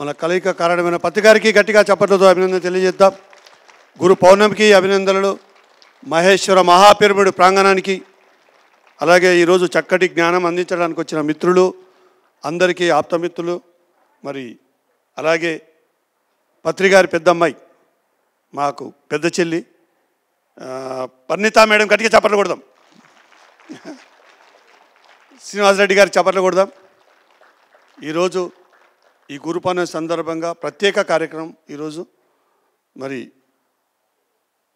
మన కలయిక కారణమైన పత్రికారికి గట్టిగా చప్పట్లతో అభినందన తెలియజేద్దాం. గురు పౌర్ణమికి అభినందనలు. మహేశ్వర మహాపిరమిడ్ ప్రాంగణానికి, అలాగే ఈరోజు చక్కటి జ్ఞానం అందించడానికి వచ్చిన మిత్రులు అందరికీ, ఆప్తమిత్రులు, మరి అలాగే పత్రికారి పెద్దమ్మాయి, మాకు పెద్ద చెల్లి పరిణితా మేడం గట్టిగా చప్పట్లు కొడదాం. శ్రీనివాసరెడ్డి గారికి చప్పట్లు కొడదాం. ఈరోజు ఈ గురు పౌర్ణమి సందర్భంగా ప్రత్యేక కార్యక్రమం. ఈరోజు మరి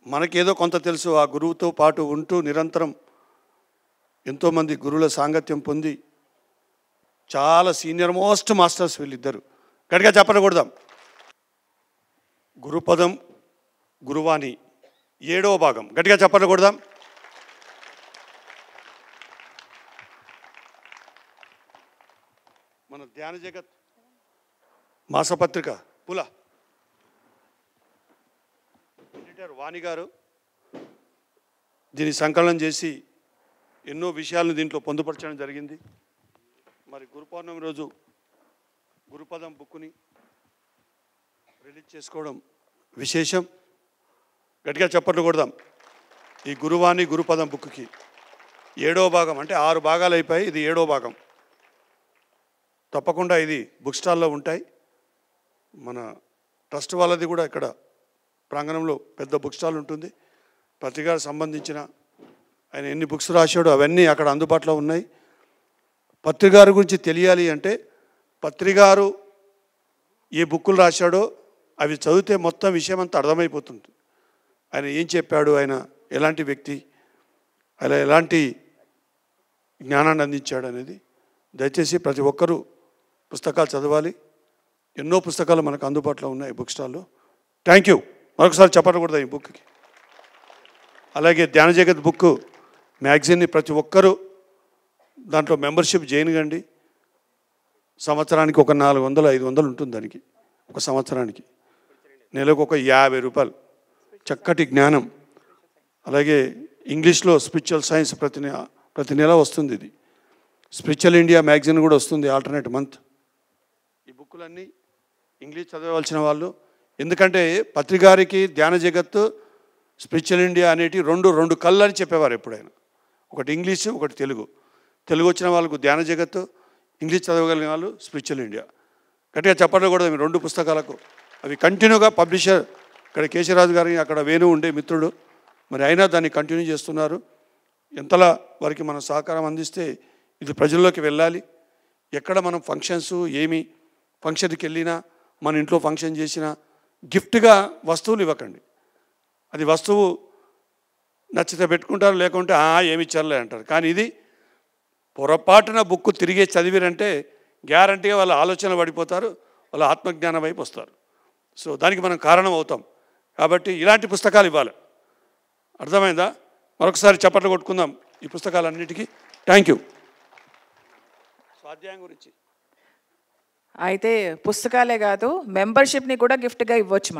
మనకేదో కొంత తెలుసు, ఆ గురువుతో పాటు ఉంటూ నిరంతరం ఎంతోమంది గురువుల సాంగత్యం పొంది చాలా సీనియర్ మోస్ట్ మాస్టర్స్ వీళ్ళిద్దరు. గట్టిగా చప్పట్లు కొడదాం. గురుపదం గురువాణి 7వ భాగం గట్టిగా చప్పట్లు కొడదాం. మన ధ్యాన జగత్ మాసపత్రిక పుల ఎడిటర్ వాణి గారు దీన్ని సంకలనం చేసి ఎన్నో విషయాలను దీంట్లో పొందుపరచడం జరిగింది. మరి గురు పౌర్ణమి రోజు గురుపదం బుక్కుని రిలీజ్ చేసుకోవడం విశేషం. గట్టిగా చప్పట్లు కొడదాం. ఈ గురువాణి గురుపదం బుక్కి 7వ భాగం, అంటే 6 భాగాలు అయిపోయి, ఇది 7వ భాగం. తప్పకుండా ఇది బుక్ స్టాల్లో ఉంటాయి. మన ట్రస్ట్ వాళ్ళది కూడా ఇక్కడ ప్రాంగణంలో పెద్ద బుక్ స్టాల్ ఉంటుంది. పత్రికకు సంబంధించిన ఆయన ఎన్ని బుక్స్ రాశాడో అవన్నీ అక్కడ అందుబాటులో ఉన్నాయి. పత్రికారు గురించి తెలియాలి అంటే పత్రికారు ఏ బుక్కులు రాశాడో అవి చదివితే మొత్తం విషయం అంతా అర్థమైపోతుంది. ఆయన ఏం చెప్పాడు, ఆయన ఎలాంటి వ్యక్తి, ఆయన ఎలాంటి జ్ఞానాన్ని అందించాడు అనేది. దయచేసి ప్రతి ఒక్కరూ పుస్తకాలు చదవాలి. ఎన్నో పుస్తకాలు మనకు అందుబాటులో ఉన్నాయి బుక్ స్టాల్లో. Thank you. మరొకసారి చెప్పకూడదు ఈ బుక్కి. అలాగే ధ్యాన జగత్ బుక్ మ్యాగజైన్ని ప్రతి ఒక్కరూ దాంట్లో మెంబర్షిప్ జాయిన్ కండి. సంవత్సరానికి ఒక 400-500 ఉంటుంది దానికి, ఒక సంవత్సరానికి. నెలకు ఒక 50 రూపాయలు. చక్కటి జ్ఞానం. అలాగే ఇంగ్లీష్లో స్పిరిచువల్ సైన్స్ ప్రతి నెల వస్తుంది. ఇది స్పిరిచువల్ ఇండియా మ్యాగజైన్ కూడా వస్తుంది ఆల్టర్నేట్ మంత్. ఈ బుక్కులన్నీ ఇంగ్లీష్ చదవవలసిన వాళ్ళు, ఎందుకంటే పత్రికారికి ధ్యాన జగత్తు స్పిరిచువల్ ఇండియా అనేటి రెండు కళ్ళు అని చెప్పేవారు ఎప్పుడైనా. ఒకటి ఇంగ్లీషు, ఒకటి తెలుగు. తెలుగు వచ్చిన వాళ్ళకు ధ్యాన జగత్తు, ఇంగ్లీష్ చదవగలిగిన వాళ్ళు స్పిరిచువల్ ఇండియా. గట్టిగా చెప్పడం కూడా మీ 2 పుస్తకాలకు. అవి కంటిన్యూగా పబ్లిషర్ ఇక్కడ కేశవరాజు గారిని, అక్కడ వేణు ఉండే మిత్రుడు, మరి అయినా దాన్ని కంటిన్యూ చేస్తున్నారు. ఎంతలా వారికి మనం సహకారం అందిస్తే ఇది ప్రజల్లోకి వెళ్ళాలి. ఎక్కడ మనం ఫంక్షన్స్, ఏమి ఫంక్షన్కి వెళ్ళినా, మన ఇంట్లో ఫంక్షన్ చేసినా గిఫ్ట్గా వస్తువులు ఇవ్వకండి. అది వస్తువు నచ్చితే పెట్టుకుంటారు, లేకుంటే ఏమి ఇచ్చారులే అంటారు. కానీ ఇది పొరపాటున బుక్ తిరిగే చదివిరంటే గ్యారంటీగా వాళ్ళ ఆలోచనలు పడిపోతారు, వాళ్ళ ఆత్మజ్ఞానం వైపు వస్తారు. సో దానికి మనం కారణం అవుతాం. కాబట్టి ఇలాంటి పుస్తకాలు ఇవ్వాలి. అర్థమైందా? మరొకసారి చప్పట్లు కొట్టుకుందాం ఈ పుస్తకాలన్నిటికీ. Thank you. స్వాధ్యాయం గురించి అయితే పుస్తకాలే కాదు, మెంబర్షిప్ని కూడా గిఫ్ట్గా ఇవ్వచ్చు.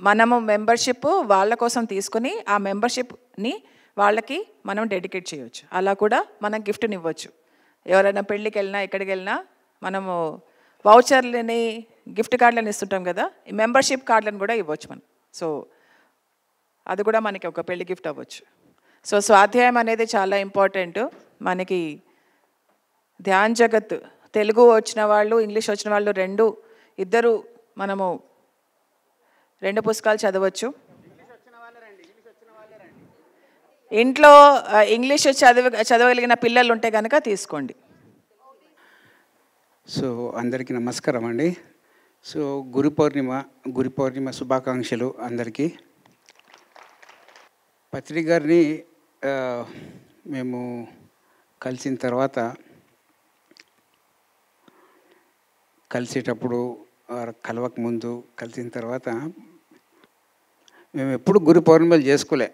మనము మెంబర్షిప్ వాళ్ళ కోసం తీసుకొని ఆ మెంబర్షిప్ని వాళ్ళకి మనం డెడికేట్ చేయవచ్చు. అలా కూడా మనం గిఫ్ట్ని ఇవ్వచ్చు. ఎవరైనా పెళ్ళికి వెళ్ళినా, ఎక్కడికి వెళ్ళినా మనము వౌచర్లని, గిఫ్ట్ కార్డులను ఇస్తుంటాం కదా, ఈ మెంబర్షిప్ కార్డులను కూడా ఇవ్వచ్చు మనం. సో అది కూడా మనకి ఒక పెళ్లి గిఫ్ట్ అవ్వచ్చు. సో స్వాధ్యాయం అనేది చాలా ఇంపార్టెంట్ మనకి. ధ్యాన్ జగత్ తెలుగు వచ్చిన వాళ్ళు, ఇంగ్లీష్ వచ్చిన వాళ్ళు ఇద్దరు మనము 2 పుస్తకాలు చదవచ్చు. ఇంట్లో ఇంగ్లీష్ చదవగలిగిన పిల్లలు ఉంటే కనుక తీసుకోండి. సో అందరికీ నమస్కారం అండి. సో గురు పౌర్ణిమ శుభాకాంక్షలు అందరికీ. పత్రిక గారిని మేము కలిసిన తర్వాత, కలిసేటప్పుడు కలవక ముందు, కలిసిన తర్వాత మేము ఎప్పుడు గురు పౌర్ణిమలు చేసుకోలే.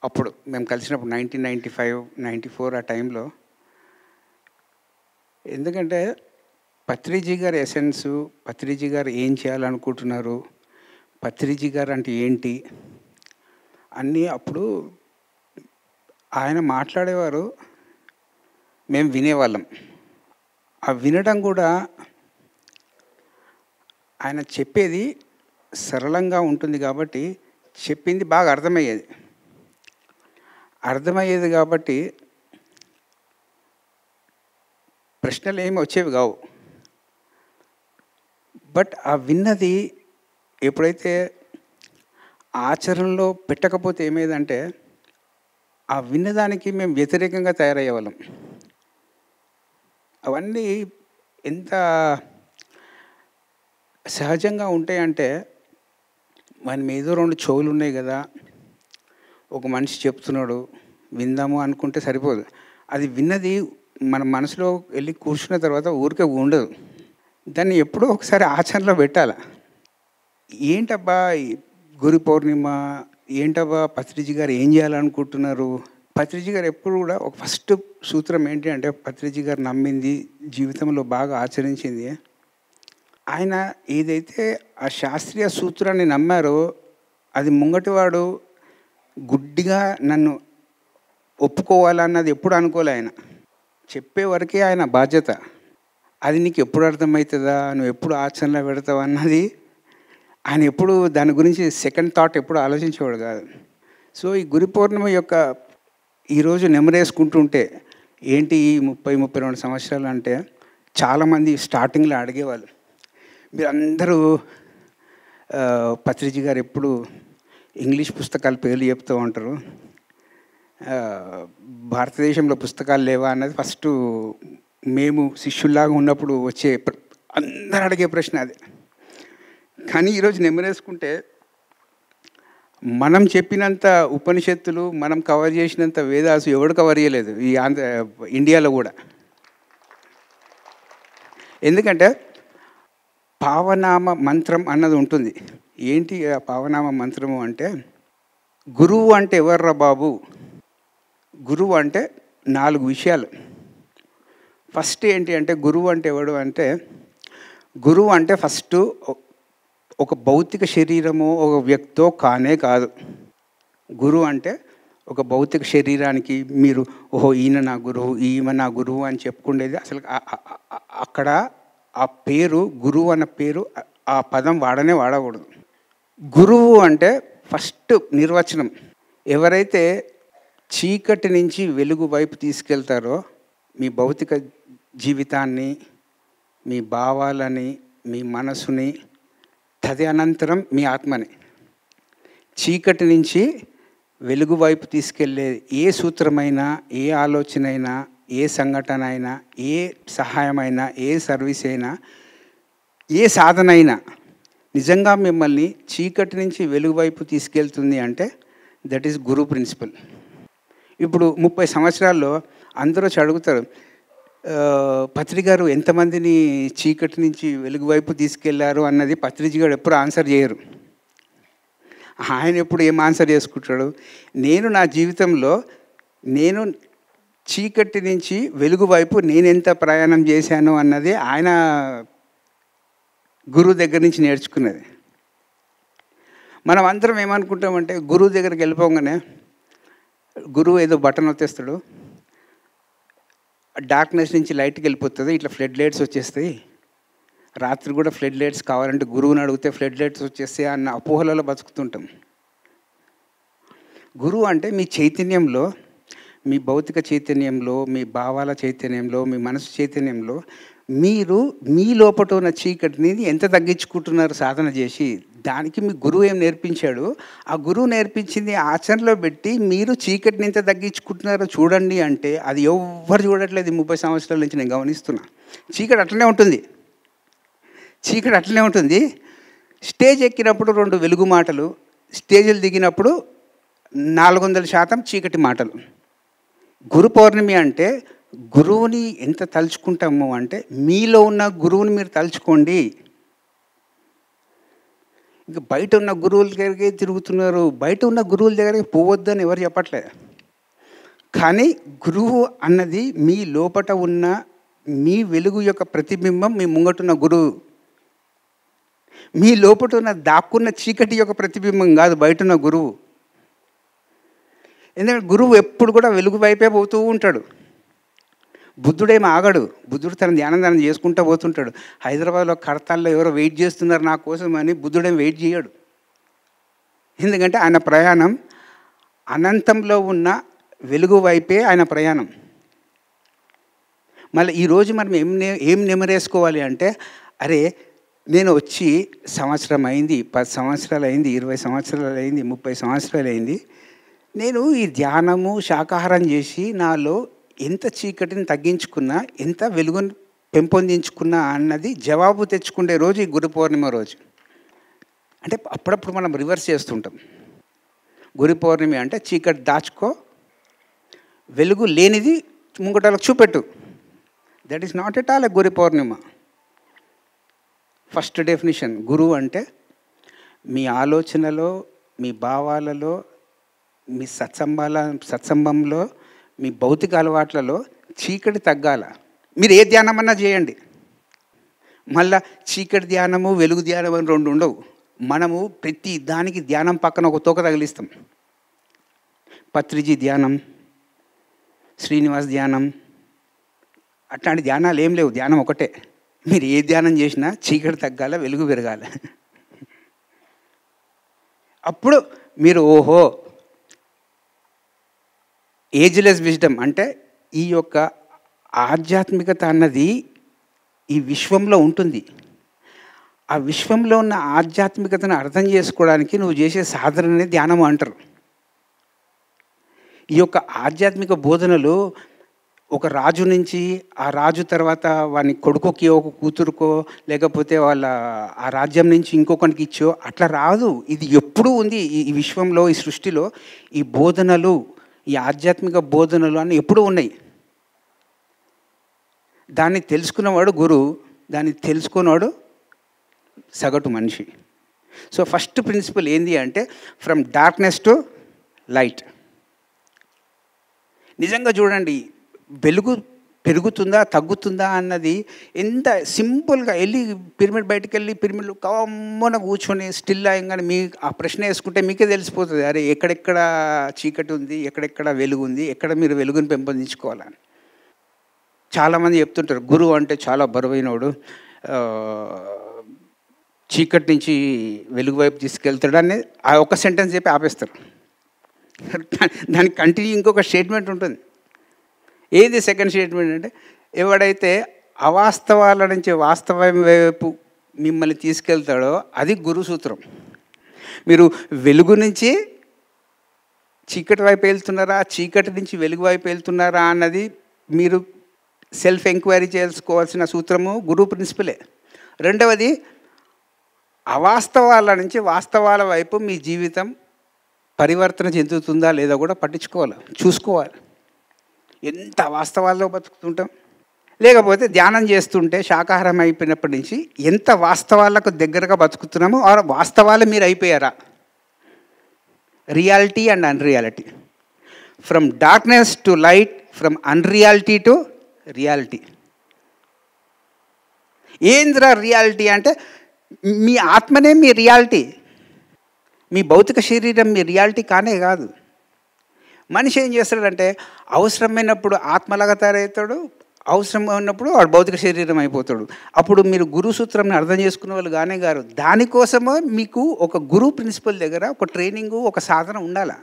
అప్పుడు మేము కలిసినప్పుడు 1995-94 ఆ టైంలో. ఎందుకంటే పత్రిజీ గారి ఎసెన్సు, పత్రిజీ గారు ఏం చేయాలనుకుంటున్నారు, పత్రిజీ గారు అంటే ఏంటి అన్నీ అప్పుడు ఆయన మాట్లాడేవారు, మేము వినేవాళ్ళం. ఆ వినడం కూడా ఆయన చెప్పేది సరళంగా ఉంటుంది కాబట్టి చెప్పింది బాగా అర్థమయ్యేది కాబట్టి ప్రశ్నలు ఏమి వచ్చేవి కావు. బట్ ఆ విన్నది ఎప్పుడైతే ఆచరణలో పెట్టకపోతే ఏమేదంటే ఆ విన్నదానికి మేము వ్యతిరేకంగా తయారయ్యేవాళ్ళం. అవన్నీ ఎంత సహజంగా ఉంటాయంటే మన ఏదో 2 చెవులు ఉన్నాయి కదా, ఒక మనిషి చెప్తున్నాడు విందాము అనుకుంటే సరిపోదు. అది విన్నది మన మనసులో వెళ్ళి కూర్చున్న తర్వాత ఊరికే ఉండదు. దాన్ని ఎప్పుడో ఒకసారి ఆచరణలో పెట్టాలి. ఏంటబ్బా గురు పౌర్ణిమ, ఏంటబ్బా పత్రిజీ గారు ఏం చేయాలనుకుంటున్నారు? పత్రిజీ గారు ఎప్పుడు కూడా ఒక ఫస్ట్ సూత్రం ఏంటి అంటే, పత్రిజీ గారు నమ్మింది, జీవితంలో బాగా ఆచరించింది, ఆయన ఏదైతే ఆ శాస్త్రీయ సూత్రాన్ని నమ్మారో అది ముంగటివాడు గుడ్డిగా నన్ను ఒప్పుకోవాలన్నది ఎప్పుడు అనుకోలే. ఆయన చెప్పే వరకే ఆయన బాధ్యత. అది నీకు ఎప్పుడు అర్థమవుతుందా, నువ్వు ఎప్పుడు ఆచరణలో పెడతావు అన్నది ఆయన ఎప్పుడు దాని గురించి సెకండ్ థాట్ ఎప్పుడు ఆలోచించేవాడు కాదు. సో ఈ గురు పౌర్ణిమ యొక్క ఈరోజు నెమరేసుకుంటుంటే ఏంటి ఈ 30-32 సంవత్సరాలు అంటే, చాలామంది స్టార్టింగ్లో అడిగేవాళ్ళు, మీరు అందరూ పత్రిజీ గారు ఎప్పుడు ఇంగ్లీష్ పుస్తకాల పేర్లు చెప్తూ ఉంటారు, భారతదేశంలో పుస్తకాలు లేవా అన్నది ఫస్ట్ మేము శిష్యుల్లాగా ఉన్నప్పుడు వచ్చే అందరూ అడిగే ప్రశ్న అది. కానీ ఈరోజు నెమరేసుకుంటే మనం చెప్పినంత ఉపనిషత్తులు, మనం కవర్ చేసినంత వేదాసు ఎవడు కవర్ చేయలేదు ఈ ఇండియాలో కూడా. ఎందుకంటే పావనామ మంత్రం అన్నది ఉంటుంది. ఏంటి ఆ పావనామ మంత్రము అంటే, గురువు అంటే ఎవర్రా బాబు? గురువు అంటే 4 విషయాలు. ఫస్ట్ ఏంటి అంటే, గురువు అంటే ఎవడు అంటే, గురువు అంటే ఫస్ట్ ఒక భౌతిక శరీరమో ఒక వ్యక్తో కానే కాదు. గురువు అంటే ఒక భౌతిక శరీరానికి మీరు ఓహో ఈయన నా గురువు, ఈమె నా గురువు అని చెప్పుకునేది అసలు అక్కడ ఆ పేరు గురువు అన్న పేరు ఆ పదం వాడకూడదు. గురువు అంటే ఫస్ట్ నిర్వచనం, ఎవరైతే చీకటి నుంచి వెలుగు వైపు తీసుకెళ్తారో మీ భౌతిక జీవితాన్ని, మీ భావాలని, మీ మనసుని, తదనంతరం మీ ఆత్మని చీకటి నుంచి వెలుగు వైపు తీసుకెళ్ళే ఏ సూత్రమైనా, ఏ ఆలోచన అయినా, ఏ సంఘటన అయినా, ఏ సహాయమైనా, ఏ సర్వీస్ అయినా, ఏ సాధన అయినా నిజంగా మిమ్మల్ని చీకటి నుంచి వెలుగు వైపు తీసుకెళ్తుంది అంటే దట్ ఈస్ గురు ప్రిన్సిపల్. ఇప్పుడు 30 సంవత్సరాల్లో అందరూ అడుగుతారు, పత్రిజీ గారు ఎంతమందిని చీకటి నుంచి వెలుగు వైపు తీసుకెళ్లారు అన్నది పత్రిజీ గారు ఎప్పుడు ఆన్సర్ చేయరు. ఆయన ఎప్పుడు ఏం ఆన్సర్ చేసుకుంటాడు, నేను నా జీవితంలో నేను చీకటి నుంచి వెలుగు వైపు నేను ఎంత ప్రయాణం చేశాను అన్నది ఆయన గురువు దగ్గర నుంచి నేర్చుకున్నది. మనం అందరం ఏమనుకుంటామంటే, గురువు దగ్గరికి వెళ్ళిపోగానే గురువు ఏదో బటన్ వచ్చేస్తాడు, డార్క్నెస్ నుంచి లైట్కి వెళ్ళిపోతుంది, ఇట్లా ఫ్లడ్ లైట్స్ వచ్చేస్తాయి, రాత్రి కూడా ఫ్లడ్ లైట్స్ కావాలంటే గురువుని అడిగితే ఫ్లడ్ లైట్స్ వచ్చేస్తాయి అన్న అపోహలలో బతుకుతుంటాం. గురువు అంటే మీ చైతన్యంలో, మీ భౌతిక చైతన్యంలో, మీ భావాల చైతన్యంలో, మీ మనసు చైతన్యంలో మీరు మీ లోపల ఉన్న చీకటిని ఎంత తగ్గించుకుంటున్నారు సాధన చేసి, దానికి మీ గురువు ఏం నేర్పించాడు, ఆ గురువు నేర్పించింది ఆచరణలో పెట్టి మీరు చీకటిని ఎంత తగ్గించుకుంటున్నారో చూడండి అంటే అది ఎవ్వరు చూడట్లేదు. 30 సంవత్సరాల నుంచి నేను గమనిస్తున్నా. చీకటి అట్లనే ఉంటుంది. స్టేజ్ ఎక్కినప్పుడు 2 వెలుగు మాటలు, స్టేజ్లు దిగినప్పుడు 400% చీకటి మాటలు. గురు పౌర్ణమి అంటే గురువుని ఎంత తలుచుకుంటాము అంటే, మీలో ఉన్న గురువుని మీరు తలుచుకోండి. ఇంకా బయట ఉన్న గురువుల దగ్గరికి తిరుగుతున్నారు, బయట ఉన్న గురువుల దగ్గరికి పోవద్దని ఎవరు చెప్పట్లేదు. కానీ గురువు అన్నది మీ లోపట ఉన్న మీ వెలుగు యొక్క ప్రతిబింబం. మీ ముంగటున్న గురువు మీ లోపట ఉన్న దాక్కున్న చీకటి యొక్క ప్రతిబింబం కాదు బయట ఉన్న గురువు. ఎందుకంటే గురువు ఎప్పుడు కూడా వెలుగు వైపే పోతూ ఉంటాడు. బుద్ధుడేమో ఆగడు. బుద్ధుడు తన ధ్యానం చేసుకుంటూ పోతుంటాడు. హైదరాబాద్లో కడతాల్లో ఎవరో వెయిట్ చేస్తున్నారు నా కోసం అని బుద్ధుడేం వెయిట్ చేయడు. ఎందుకంటే ఆయన ప్రయాణం అనంతంలో ఉన్న వెలుగు వైపే ఆయన ప్రయాణం. మళ్ళీ ఈరోజు మనం ఏం నెమరేసుకోవాలి అంటే, అరే నేను వచ్చి సంవత్సరం అయింది, 10 సంవత్సరాలు అయింది, 20 సంవత్సరాలు అయింది, 30 సంవత్సరాలు అయింది, నేను ఈ ధ్యానము శాకాహారం చేసి నాలో ఎంత చీకటిని తగ్గించుకున్నా, ఎంత వెలుగును పెంపొందించుకున్నా అన్నది జవాబు తెచ్చుకునే రోజు ఈ గురు పౌర్ణిమ రోజు. అంటే అప్పుడప్పుడు మనం రివర్స్ చేస్తుంటాం. గురు పౌర్ణమి అంటే చీకటి దాచుకో, వెలుగు లేనిది ముంగటలకు చూపెట్టు. That is not at all a Guru Purnima. First definition, గురువు అంటే మీ ఆలోచనలో, మీ భావాలలో, మీ సత్సంబంలో, మీ భౌతిక అలవాట్లలో చీకటి తగ్గాల. మీరు ఏ ధ్యానం అన్నా చేయండి. మళ్ళా చీకటి ధ్యానము, వెలుగు ధ్యానం అని 2 ఉండవు. మనము ప్రతి దానికి ధ్యానం పక్కన ఒక తోక తగిలిస్తాం. పత్రిజీ ధ్యానం, శ్రీనివాస్ ధ్యానం, అట్లాంటి ధ్యానాలు ఏం లేవు. ధ్యానం ఒకటే. మీరు ఏ ధ్యానం చేసినా చీకటి తగ్గాల, వెలుగు పెరగాల. అప్పుడు మీరు ఓహో, ఏజ్లెస్ విజ్డమ్ అంటే ఈ యొక్క ఆధ్యాత్మికత అన్నది ఈ విశ్వంలో ఉంటుంది. ఆ విశ్వంలో ఉన్న ఆధ్యాత్మికతను అర్థం చేసుకోవడానికి నువ్వు చేసే సాధననే ధ్యానం అంటారు. ఈ యొక్క ఆధ్యాత్మిక బోధనలు ఒక రాజు నుంచి, ఆ రాజు తర్వాత వాని కొడుకుకి, ఒక కూతురుకో, లేకపోతే వాళ్ళ ఆ రాజ్యం నుంచి ఇంకొకరికి ఇచ్చో అట్లా రాదు. ఇది ఎప్పుడూ ఉంది ఈ విశ్వంలో, ఈ సృష్టిలో. ఈ బోధనలు, ఈ ఆధ్యాత్మిక బోధనలు అన్నీ ఎప్పుడూ ఉన్నాయి. దాన్ని తెలుసుకున్నవాడు గురువు, దాన్ని తెలుసుకున్నవాడు సగటు మనిషి. సో ఫస్ట్ ప్రిన్సిపల్ ఏంది అంటే, ఫ్రమ్ డార్క్నెస్ టు లైట్. నిజంగా చూడండి, వెలుగు పెరుగుతుందా తగ్గుతుందా అన్నది ఎంత సింపుల్గా వెళ్ళి పిరమిడ్ బయటకు వెళ్ళి పిరమిడ్లో కమ్మన కూర్చొని స్టిల్ అయ్యంగానే మీ ఆ ప్రశ్న వేసుకుంటే మీకే తెలిసిపోతుంది, అరే ఎక్కడెక్కడ చీకటి ఉంది, ఎక్కడెక్కడ వెలుగు ఉంది, ఎక్కడ మీరు వెలుగుని పెంపొందించుకోవాలని. చాలామంది చెప్తుంటారు గురువు అంటే చాలా బరువైనవాడు, చీకటి నుంచి వెలుగు వైపు తీసుకెళ్తాడు అని ఆ ఒక్క సెంటెన్స్ చెప్పి ఆపేస్తారు. దానికి కంటిన్యూ ఇంకొక స్టేట్మెంట్ ఉంటుంది. ఏది సెకండ్ స్టేట్మెంట్ అంటే, ఎవడైతే అవాస్తవాల నుంచి వాస్తవం వైపు మిమ్మల్ని తీసుకెళ్తాడో అది గురు సూత్రం. మీరు వెలుగు నుంచి చీకటి వైపు వెళ్తున్నారా, చీకటి నుంచి వెలుగు వైపు వెళ్తున్నారా అన్నది మీరు సెల్ఫ్ ఎంక్వైరీ చేసుకోవాల్సిన సూత్రము గురు ప్రిన్సిపలే. రెండవది, అవాస్తవాల నుంచి వాస్తవాల వైపు మీ జీవితం పరివర్తన చెందుతుందా లేదా కూడా పట్టించుకోవాలి, చూసుకోవాలి. ఎంత వాస్తవాల్లో బతుకుతుంటాం. లేకపోతే ధ్యానం చేస్తుంటే శాకాహారం అయిపోయినప్పటి నుంచి ఎంత వాస్తవాలకు దగ్గరగా బతుకుతున్నామో ఆ వాస్తవాలు మీరు అయిపోయారా. Reality and unreality. From darkness to light, from unreality to reality. ఏంద్రా రియాలిటీ అంటే, మీ ఆత్మనే మీ రియాలిటీ. మీ భౌతిక శరీరం మీ రియాలిటీ కానే కాదు. మనిషి ఏం చేస్తాడంటే, అవసరమైనప్పుడు ఆత్మలాగా తయారవుతాడు, అవసరం ఉన్నప్పుడు వాడు భౌతిక శరీరం అయిపోతాడు. అప్పుడు మీరు గురు సూత్రంని అర్థం చేసుకునే వాళ్ళు గానే గారు. దానికోసమో మీకు ఒక గురు ప్రిన్సిపల్ దగ్గర ఒక ట్రైనింగు, ఒక సాధన ఉండాలి.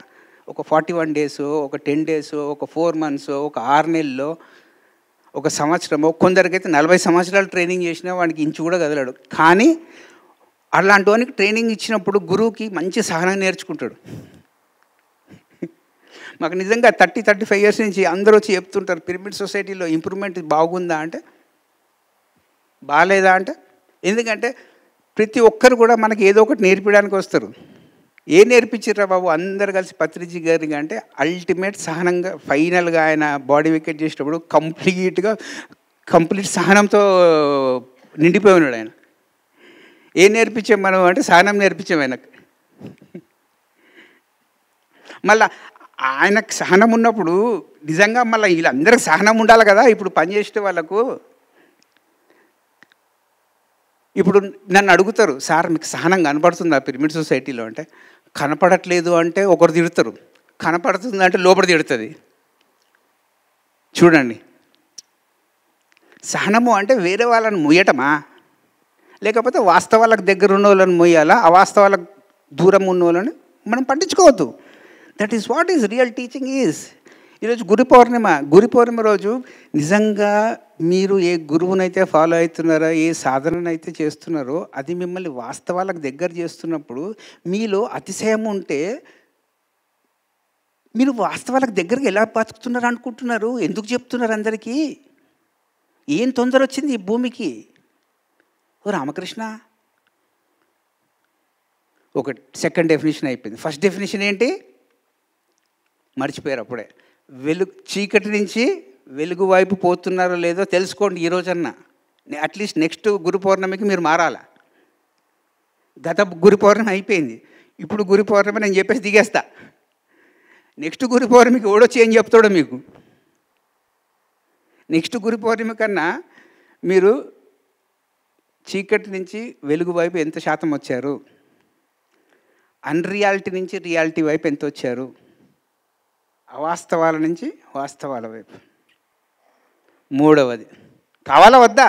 ఒక 41 days, ఒక 10 days, ఒక 4 months, ఒక 6 నెలల్లో, ఒక సంవత్సరమో. కొందరికైతే 40 సంవత్సరాలు ట్రైనింగ్ చేసినా వాడికి ఇంచు కూడా కదలడు. కానీ అలాంటి వానికి ట్రైనింగ్ ఇచ్చినప్పుడు గురువుకి మంచి సహనం నేర్చుకుంటాడు. మాకు నిజంగా 30-35 years నుంచి అందరూ వచ్చి చెప్తుంటారు, పిరమిడ్ సొసైటీలో ఇంప్రూవ్మెంట్ బాగుందా అంటే, బాగాలేదా అంటే. ఎందుకంటే ప్రతి ఒక్కరు కూడా మనకి ఏదో ఒకటి నేర్పించడానికి వస్తారు. ఏం నేర్పించారా బాబు అందరు కలిసి పత్రిజీ గారికి అంటే, అల్టిమేట్ సహనంగా ఫైనల్గా ఆయన బాడీ వికెట్ చేసేటప్పుడు కంప్లీట్ సహనంతో నిండిపోయి ఉన్నాడు ఆయన. ఏం నేర్పించాం మనం అంటే, సహనం నేర్పించాం ఆయనకు. మళ్ళా ఆయనకు సహనం ఉన్నప్పుడు నిజంగా మళ్ళీ వీళ్ళందరికీ సహనం ఉండాలి కదా. ఇప్పుడు పనిచేసే వాళ్ళకు ఇప్పుడు నన్ను అడుగుతారు, సార్ మీకు సహనం కనపడుతుందా పిరమిడ్ సొసైటీలో అంటే, కనపడట్లేదు అంటే ఒకరు తిడతారు, కనపడుతుంది అంటే లోపల తిడుతుంది. చూడండి, సహనము అంటే వేరే వాళ్ళని మొయ్యటమా, లేకపోతే వాస్తవాలకు దగ్గర ఉన్న వాళ్ళని మొయ్యాలా, అవాస్తవాలకు దూరం ఉన్న వాళ్ళని మనం పట్టించుకోవద్దు. That is what is real teaching is. ఈరోజు గురు పౌర్ణిమ రోజు నిజంగా మీరు ఏ గురువునైతే ఫాలో అవుతున్నారో, ఏ సాధననైతే చేస్తున్నారో అది మిమ్మల్ని వాస్తవాలకు దగ్గర చేస్తున్నప్పుడు మీలో అతిశయం ఉంటే మీరు వాస్తవాలకు దగ్గరికి ఎలా బతుకుతున్నారు అనుకుంటున్నారు? ఎందుకు చెప్తున్నారు అందరికీ? ఏం తొందర వచ్చింది ఈ భూమికి? ఓ రామకృష్ణ, ఒక సెకండ్ డెఫినేషన్ అయిపోయింది. ఫస్ట్ డెఫినేషన్ ఏంటి? మర్చిపోయారు అప్పుడే. చీకటి నుంచి వెలుగు వైపు పోతున్నారో లేదో తెలుసుకోండి ఈరోజన్నా. అట్లీస్ట్ నెక్స్ట్ గురు పౌర్ణమికి మీరు మారాలా. గత గురు పౌర్ణమి అయిపోయింది, ఇప్పుడు గురు పౌర్ణమి నేను చెప్పేసి దిగేస్తా. నెక్స్ట్ గురు పౌర్ణమికి ఓడొచ్చి ఏం చెప్తాడో మీకు. నెక్స్ట్ గురు పౌర్ణమి కన్నా మీరు చీకటి నుంచి వెలుగు వైపు ఎంత శాతం వచ్చారు, అన్రియాలిటీ నుంచి రియాలిటీ వైపు ఎంత వచ్చారు, అవాస్తవాల నుంచి వాస్తవాల వైపు. మూడవది కావాలా వద్దా?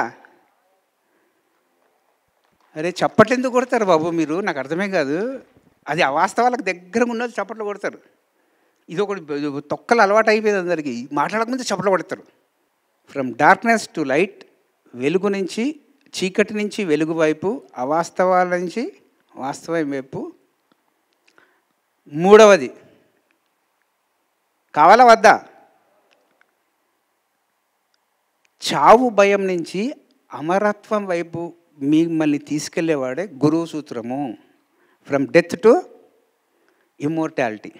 అరే చప్పట్లు ఎందుకు కొడతారు బాబు మీరు? నాకు అర్థమే కాదు. అది అవాస్తవాలకు దగ్గర ఉన్నది చప్పట్లు కొడతారు. ఇది ఒకటి తొక్కలు అలవాటు అయిపోయింది అందరికీ. మాట్లాడకముందే చప్పట్లు కొడతారు. ఫ్రమ్ డార్క్నెస్ టు లైట్, వెలుగు నుంచి చీకటి నుంచి వెలుగు వైపు, అవాస్తవాల నుంచి వాస్తవం వైపు. మూడవది కావాలా వద్దా? చావు భయం నుంచి అమరత్వం వైపు మిమ్మల్ని తీసుకెళ్లేవాడే గురువు సూత్రము. From death to immortality.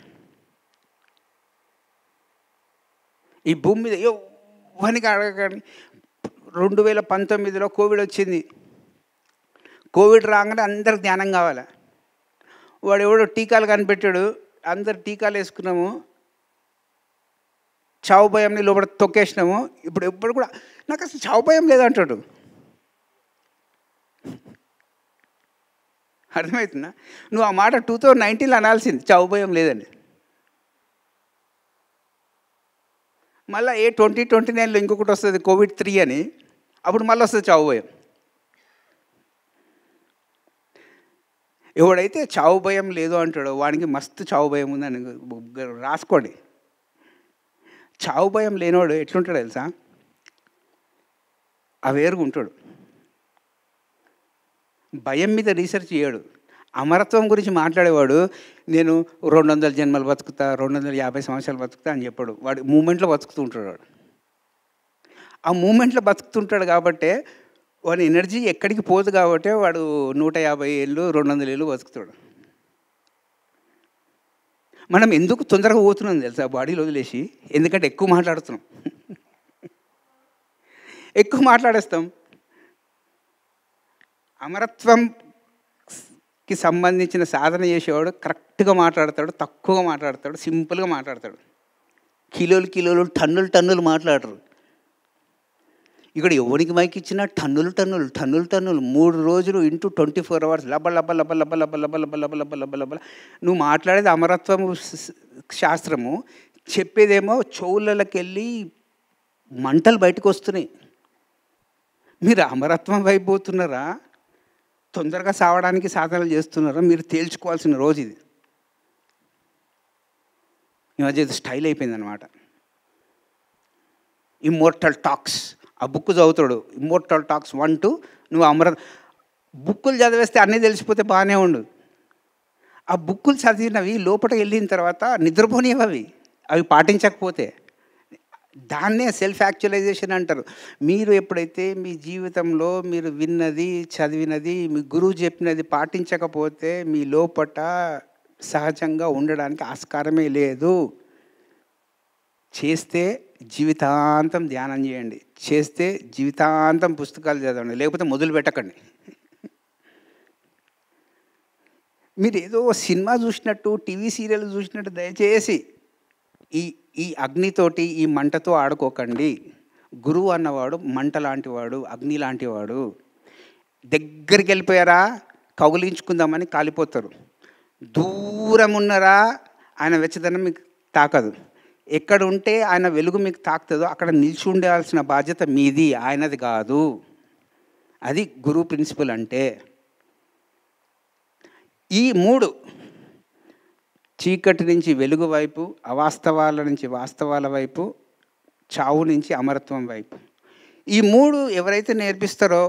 ఈ భూమి మీద ఎవరికి అడగండి. 2019లో కోవిడ్ వచ్చింది. కోవిడ్ రాగానే అందరికి ధ్యానం కావాలి. వాడు ఎవడో టీకాలు కనిపెట్టాడు, అందరు టీకాలు వేసుకున్నాము, చావు భయంని లోపల తొక్కేసినాము. ఇప్పుడు కూడా నాకు అసలు చావు భయం లేదంటాడు. అర్థమవుతుందా? నువ్వు ఆ మాట 2019లో అనాల్సింది, చావు భయం లేదని. మళ్ళీ 2029లో ఇంకొకటి వస్తుంది COVID-3 అని, అప్పుడు మళ్ళీ వస్తుంది చావు భయం. ఎవడైతే చావు భయం లేదు అంటాడో వానికి మస్తు చావు భయం ఉందని రాసుకోండి. చావు భయం లేనివాడు ఎట్లుంటాడు తెలుసా? అవేరుగా ఉంటాడు. భయం మీద రీసెర్చ్ చేయడు. అమరత్వం గురించి మాట్లాడేవాడు నేను 200 జన్మలు బతుకుతా, 250 సంవత్సరాలు బతుకుతా అని చెప్పాడు. వాడు మూమెంట్లో బతుకుతూ ఉంటాడు. వాడు ఆ మూమెంట్లో బతుకుతుంటాడు కాబట్టే వాడి ఎనర్జీ ఎక్కడికి పోదు కాబట్టి వాడు 150 ఏళ్ళు 200 ఏళ్ళు బతుకుతాడు. మనం ఎందుకు తొందరగా పోతున్నాం తెలుసా బాడీలో వదిలేసి? ఎందుకంటే ఎక్కువ మాట్లాడుతున్నాం, ఎక్కువ మాట్లాడేస్తాం. అమరత్వంకి సంబంధించిన సాధన చేసేవాడు కరెక్ట్గా మాట్లాడతాడు, తక్కువగా మాట్లాడతాడు, సింపుల్గా మాట్లాడతాడు. కిలోలు టన్నులు మాట్లాడరు. ఇక్కడ ఎవరికి మైక్ ఇచ్చినా టన్నులు 3 రోజులు ఇంటూ 24 అవర్స్ లబ్బ లబ్బ లబ్బ లబ్బ లబ్బ లబ్బ లబ్బ లబ్బ లబ్బ లబ్బ లబ్బ. నువ్వు మాట్లాడేది అమరత్వము శాస్త్రము, చెప్పేదేమో చెవులకి వెళ్ళి మంటలు బయటకు వస్తున్నాయి. మీరు అమరత్వం వైపు పోతున్నారా, తొందరగా సావడానికి సాధనలు చేస్తున్నారా? మీరు తేల్చుకోవాల్సిన రోజు ఇది. ఈ మధ్య స్టైల్ అయిపోయింది అనమాట. ఇమ్మోర్టల్ టాక్స్, ఆ బుక్ చదువుతాడు. Immortal talks 1, 2. నువ్వు బుక్కులు చదివేస్తే అన్నీ తెలిసిపోతే బాగానే ఉండు. ఆ బుక్కులు చదివినవి లోపలికి వెళ్ళిన తర్వాత నిద్రపోనివి అవి పాటించకపోతే. దాన్నే సెల్ఫ్ యాక్చువలైజేషన్ అంటారు. మీరు ఎప్పుడైతే మీ జీవితంలో మీరు విన్నది, చదివినది, మీ గురువు చెప్పినది పాటించకపోతే మీ లోపట సహజంగా ఉండడానికి ఆస్కారమే లేదు. చేస్తే జీవితాంతం ధ్యానం చేయండి, చేస్తే జీవితాంతం పుస్తకాలు చదవండి, లేకపోతే మొదలు పెట్టకండి. మీరు ఏదో సినిమా చూసినట్టు, టీవీ సీరియల్ చూసినట్టు దయచేసి ఈ అగ్నితోటి, ఈ మంటతో ఆడుకోకండి. గురువు అన్నవాడు మంట లాంటివాడు, అగ్ని లాంటివాడు. దగ్గరికి వెళ్ళిపోయారా కౌగిలించుకుందామని కాలిపోతారు. దూరం ఉన్నారా ఆయన వెచ్చదనం మీకు తాకదు. ఎక్కడ ఉంటే ఆయన వెలుగు మీకు తాకుతుందో అక్కడ నిలిచి ఉండాల్సిన బాధ్యత మీది, ఆయనది కాదు. అది గురువు ప్రిన్సిపల్ అంటే. ఈ 3 చీకటి నుంచి వెలుగు వైపు, అవాస్తవాల నుంచి వాస్తవాల వైపు, చావు నుంచి అమరత్వం వైపు, ఈ 3 ఎవరైతే నేర్పిస్తారో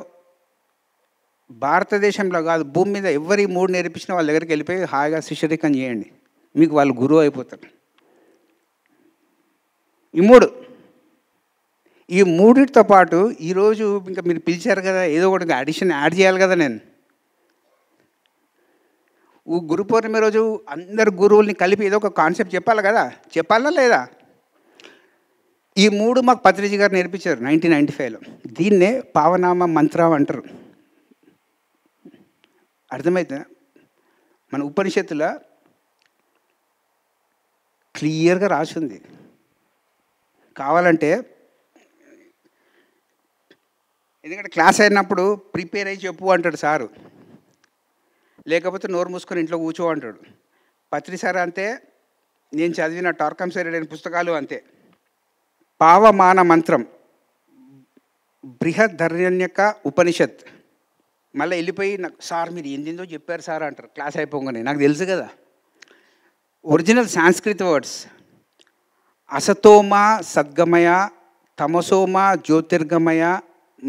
భారతదేశంలో కాదు భూమి మీద ఎవరి 3 నేర్పించినా వాళ్ళ దగ్గరికి వెళ్ళిపోయి హాయిగా శిష్యరికం చేయండి, మీకు వాళ్ళు గురువు అయిపోతారు. ఈ మూడిటితో పాటు ఈరోజు ఇంకా మీరు పిలిచారు కదా, ఏదో ఒకటి అడిషన్ యాడ్ చేయాలి కదా. నేను గురు పౌర్ణమి రోజు అందరు గురువుల్ని కలిపి ఏదో ఒక కాన్సెప్ట్ చెప్పాలి కదా, చెప్పాలా లేదా? ఈ 3 మాకు పత్రిజీ గారు నేర్పించారు 1995లో. దీన్నే పావనామ మంత్రం అంటారు. అర్థమైతే మన ఉపనిషత్తులో క్లియర్గా రాసింది. కావాలంటే ఎందుకంటే క్లాస్ అయినప్పుడు ప్రిపేర్ అయ్యి చెప్పు అంటాడు సారు, లేకపోతే నోరు మూసుకొని ఇంట్లో కూర్చో అంటాడు. పత్రి సార్ అంతే, నేను చదివిన టార్కం సైడ్ పుస్తకాలు అంతే. పావమాన మంత్రం బృహదరణ్యక ఉపనిషత్. మళ్ళీ వెళ్ళిపోయి నాకు సార్ మీరు ఏందో చెప్పారు సార్ అంటారు క్లాస్ అయిపోగానే. నాకు తెలుసు కదా ఒరిజినల్ సాంస్క్రిట్ వర్డ్స్. అసతోమా సద్గమయ, తమసోమా జ్యోతిర్గమయ,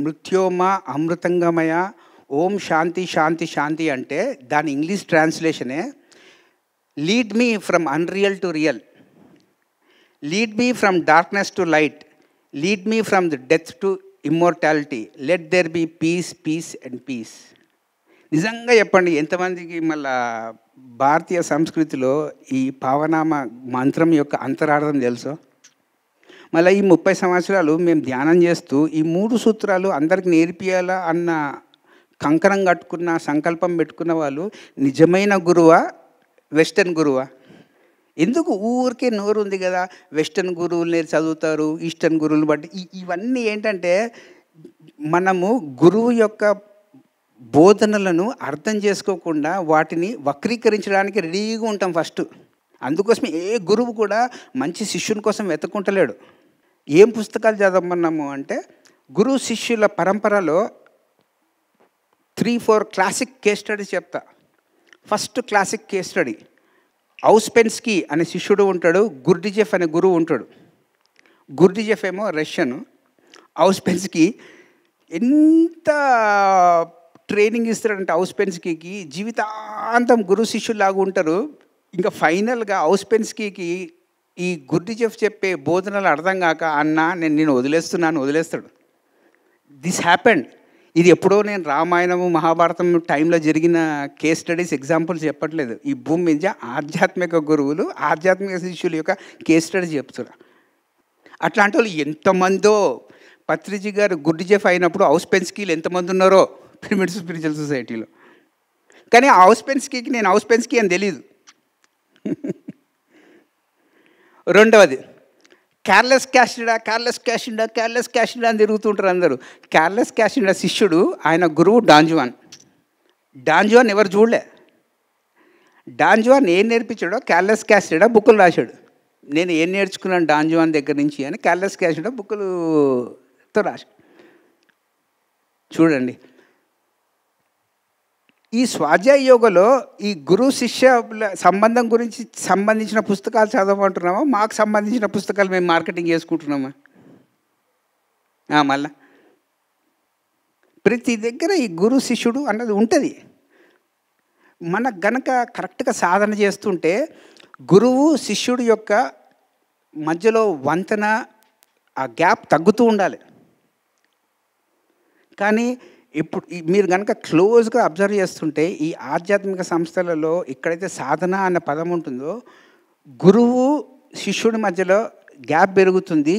మృత్యోమా అమృతంగమయ, ఓం శాంతి శాంతి శాంతి అంటే దాని ఇంగ్లీష్ ట్రాన్స్లేషనే lead me from unreal to real, lead me from darkness to light, lead me from the death to immortality, let there be peace peace and peace. నిజంగా చెప్పండి, ఎంతమందికి మళ్ళా భారతీయ సంస్కృతిలో ఈ పావనామ మంత్రం యొక్క అంతరార్థం తెలుసో? మళ్ళీ ఈ 30 సంవత్సరాలు మేము ధ్యానం చేస్తూ ఈ 3 సూత్రాలు అందరికి నేర్పియాలా అన్న కంకణం కట్టుకున్న సంకల్పం పెట్టుకున్న వాళ్ళు నిజమైన గురువా వెస్టర్న్ గురువా? ఎందుకు ఊరికే నోరు ఉంది కదా వెస్టర్న్ గురువులు చదువుతారు, ఈస్టర్న్ గురువులు బట్టి ఇవన్నీ ఏంటంటే మనము గురువు యొక్క బోధనలను అర్థం చేసుకోకుండా వాటిని వక్రీకరించడానికి రెడీగా ఉంటాం ఫస్ట్. అందుకోసమే ఏ గురువు కూడా మంచి శిష్యుని కోసం వెతుక్కుంటలేడు. ఏం పుస్తకాలు చదవమన్నాము అంటే గురువు శిష్యుల పరంపరలో 3-4 క్లాసిక్ కేస్ స్టడీస్ చెప్తా. ఫస్ట్ క్లాసిక్ కేస్ స్టడీ ఔస్పెన్స్కీ అనే శిష్యుడు ఉంటాడు, గుర్డిజెఫ్ అనే గురువు ఉంటాడు. గుర్డిజెఫ్ ఏమో రష్యన్, ఔస్పెన్స్కీ ఎంత ట్రైనింగ్ ఇస్తాడంటే ఔస్పెన్స్కీకి జీవితాంతం గురు శిష్యులాగా ఉంటారు. ఇంకా ఫైనల్గా ఔస్పెన్స్కీకి ఈ గుర్డిజెఫ్ చెప్పే బోధనలు అర్థం కాక అన్న నేను వదిలేస్తాడు. This happened. ఇది ఎప్పుడో నేను రామాయణము మహాభారతం టైంలో జరిగిన కేస్ స్టడీస్ ఎగ్జాంపుల్స్ చెప్పట్లేదు. ఈ భూమి మీద ఆధ్యాత్మిక గురువులు ఆధ్యాత్మిక శిష్యుల యొక్క కేస్ స్టడీస్ చెప్తున్నారు. అట్లాంటి వాళ్ళు ఎంతమందో, పత్రిజీ గారు గుర్డిజెఫ్ అయినప్పుడు ఔస్పెన్స్కీలు ఎంతమంది ఉన్నారో పిరమిడ్ స్పిరిచువల్ సొసైటీలో. కానీ ఆ ఔస్పెన్స్కీకి నేను ఔస్పెన్స్కీ అని తెలీదు. రెండవది క్యార్లెస్ క్యాషిడా అని తిరుగుతుంటారు అందరూ. క్యార్లెస్ క్యాషిడా శిష్యుడు, ఆయన గురువు డాన్జువాన్ ఎవరు చూడలే. డాన్జువాన్ ఏం నేర్పించాడో క్యార్లెస్ క్యాషిడా బుక్కులు రాశాడు. నేను ఏం నేర్చుకున్నాను డాన్జువాన్ దగ్గర నుంచి అని క్యార్లెస్ క్యాషిడా బుక్కులతో రాశాడు. చూడండి, ఈ స్వాధ్యాయ యోగలో ఈ గురు శిష్య సంబంధం గురించి సంబంధించిన పుస్తకాలు చదవమంటున్నామా, మాకు సంబంధించిన పుస్తకాలు మేము మార్కెటింగ్ చేసుకుంటున్నామా? మళ్ళా ప్రతి దగ్గర ఈ గురు శిష్యుడు అన్నది ఉంటుంది. మనకు గనక కరెక్ట్గా సాధన చేస్తుంటే గురువు శిష్యుడు యొక్క మధ్యలో వంతెన, ఆ గ్యాప్ తగ్గుతూ ఉండాలి. కానీ ఇప్పుడు మీరు కనుక క్లోజ్గా అబ్జర్వ్ చేస్తుంటే ఈ ఆధ్యాత్మిక సంస్థలలో ఎక్కడైతే సాధన అన్న పదం ఉంటుందో గురువు శిష్యుడి మధ్యలో గ్యాప్ పెరుగుతుంది.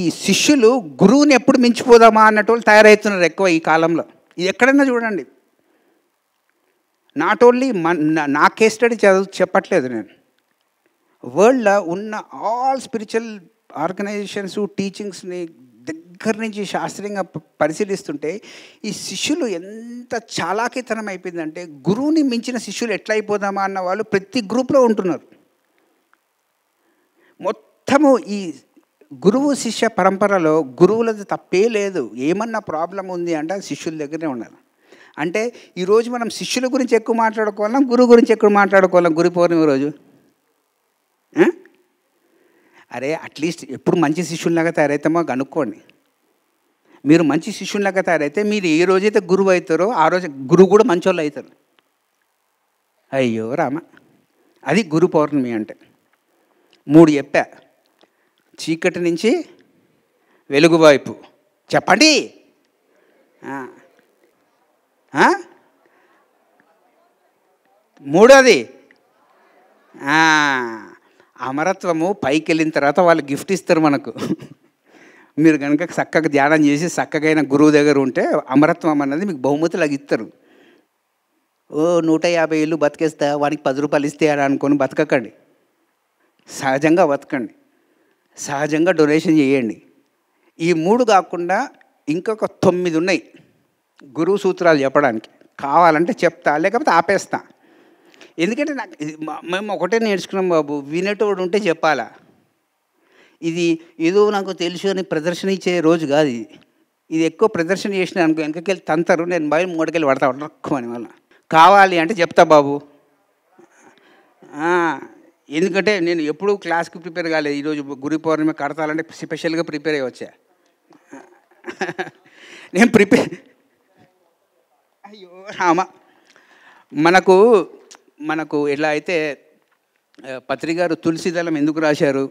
ఈ శిష్యులు గురువుని ఎప్పుడు మించిపోదామా అన్నట్టు తయారవుతున్నారు ఎక్కువ ఈ కాలంలో. ఇది ఎక్కడైనా చూడండి. నాట్ ఓన్లీ నా కేస్ స్టడీ చెప్పట్లేదు నేను. వరల్డ్లో ఉన్న ఆల్ స్పిరిచువల్ ఆర్గనైజేషన్స్ టీచింగ్స్ని దగ్గర నుంచి శాస్త్రీయంగా పరిశీలిస్తుంటే ఈ శిష్యులు ఎంత చాలాకితనం అయిపోయిందంటే గురువుని మించిన శిష్యులు ఎట్లా అయిపోదామా అన్న వాళ్ళు ప్రతి గ్రూప్లో ఉంటున్నారు. మొత్తం మొత్తము ఈ గురువు శిష్య పరంపరలో గురువులది తప్పే లేదు. ఏమన్నా ప్రాబ్లం ఉంది అంటే అది శిష్యుల దగ్గరే ఉండాలి. అంటే ఈరోజు మనం శిష్యుల గురించి ఎక్కువ మాట్లాడుకోవాలా, గురువు గురించి ఎక్కువ మాట్లాడుకోవాలా గురు పౌర్ణమి రోజు? అరే అట్లీస్ట్ ఎప్పుడు మంచి శిష్యుల్లాగా తయారైతామో కనుక్కోండి. మీరు మంచి శిష్యుల్లాగా తయారైతే మీరు ఏ రోజైతే గురువు అవుతారో ఆ రోజు గురువు కూడా మంచోళ్ళు అవుతారు. అయ్యో రామ, అది గురు పౌర్ణమి అంటే. 3 చెప్పా, చీకటి నుంచి వెలుగు వైపు. చెప్పండి. మూడోది అమరత్వము. పైకి వెళ్ళిన తర్వాత వాళ్ళు గిఫ్ట్ ఇస్తారు మనకు. మీరు కనుక చక్కగా ధ్యానం చేసి చక్కగైన గురువు దగ్గర ఉంటే అమరత్వం అన్నది మీకు బహుమతులాగా ఇస్తారు. 150 ఏళ్ళు బతికేస్తా, వానికి 10 రూపాయలు ఇస్తే అని అనుకొని బతకకండి. సహజంగా బతకండి, సహజంగా డొనేషన్ చేయండి. ఈ 3 కాకుండా ఇంకొక 9 ఉన్నాయి గురువు సూత్రాలు చెప్పడానికి. కావాలంటే చెప్తా, లేకపోతే ఆపేస్తా. ఎందుకంటే నాకు మేము ఒకటే నేర్చుకున్నాం బాబు, వినేటోడు ఉంటే చెప్పాలా. ఇది ఏదో నాకు తెలుసు అని ప్రదర్శన ఇచ్చే రోజు కాదు ఇది. ఇది ఎక్కువ ప్రదర్శన చేసిన అనుకో వెనకకెళ్ళి తంతారు, నేను భయం మూడకెళ్ళి పడతా రక్కు అని వల్ల. కావాలి అంటే చెప్తా బాబు. ఎందుకంటే నేను ఎప్పుడూ క్లాస్కి ప్రిపేర్ కాలేదు. ఈరోజు గురు పౌర్ణమి కడతాలంటే స్పెషల్గా ప్రిపేర్ అయ్యి వచ్చా. నేను అయ్యో రామ. మనకు ఎలా అయితే పత్రి గారు తులసి దళం ఎందుకు రాశారు,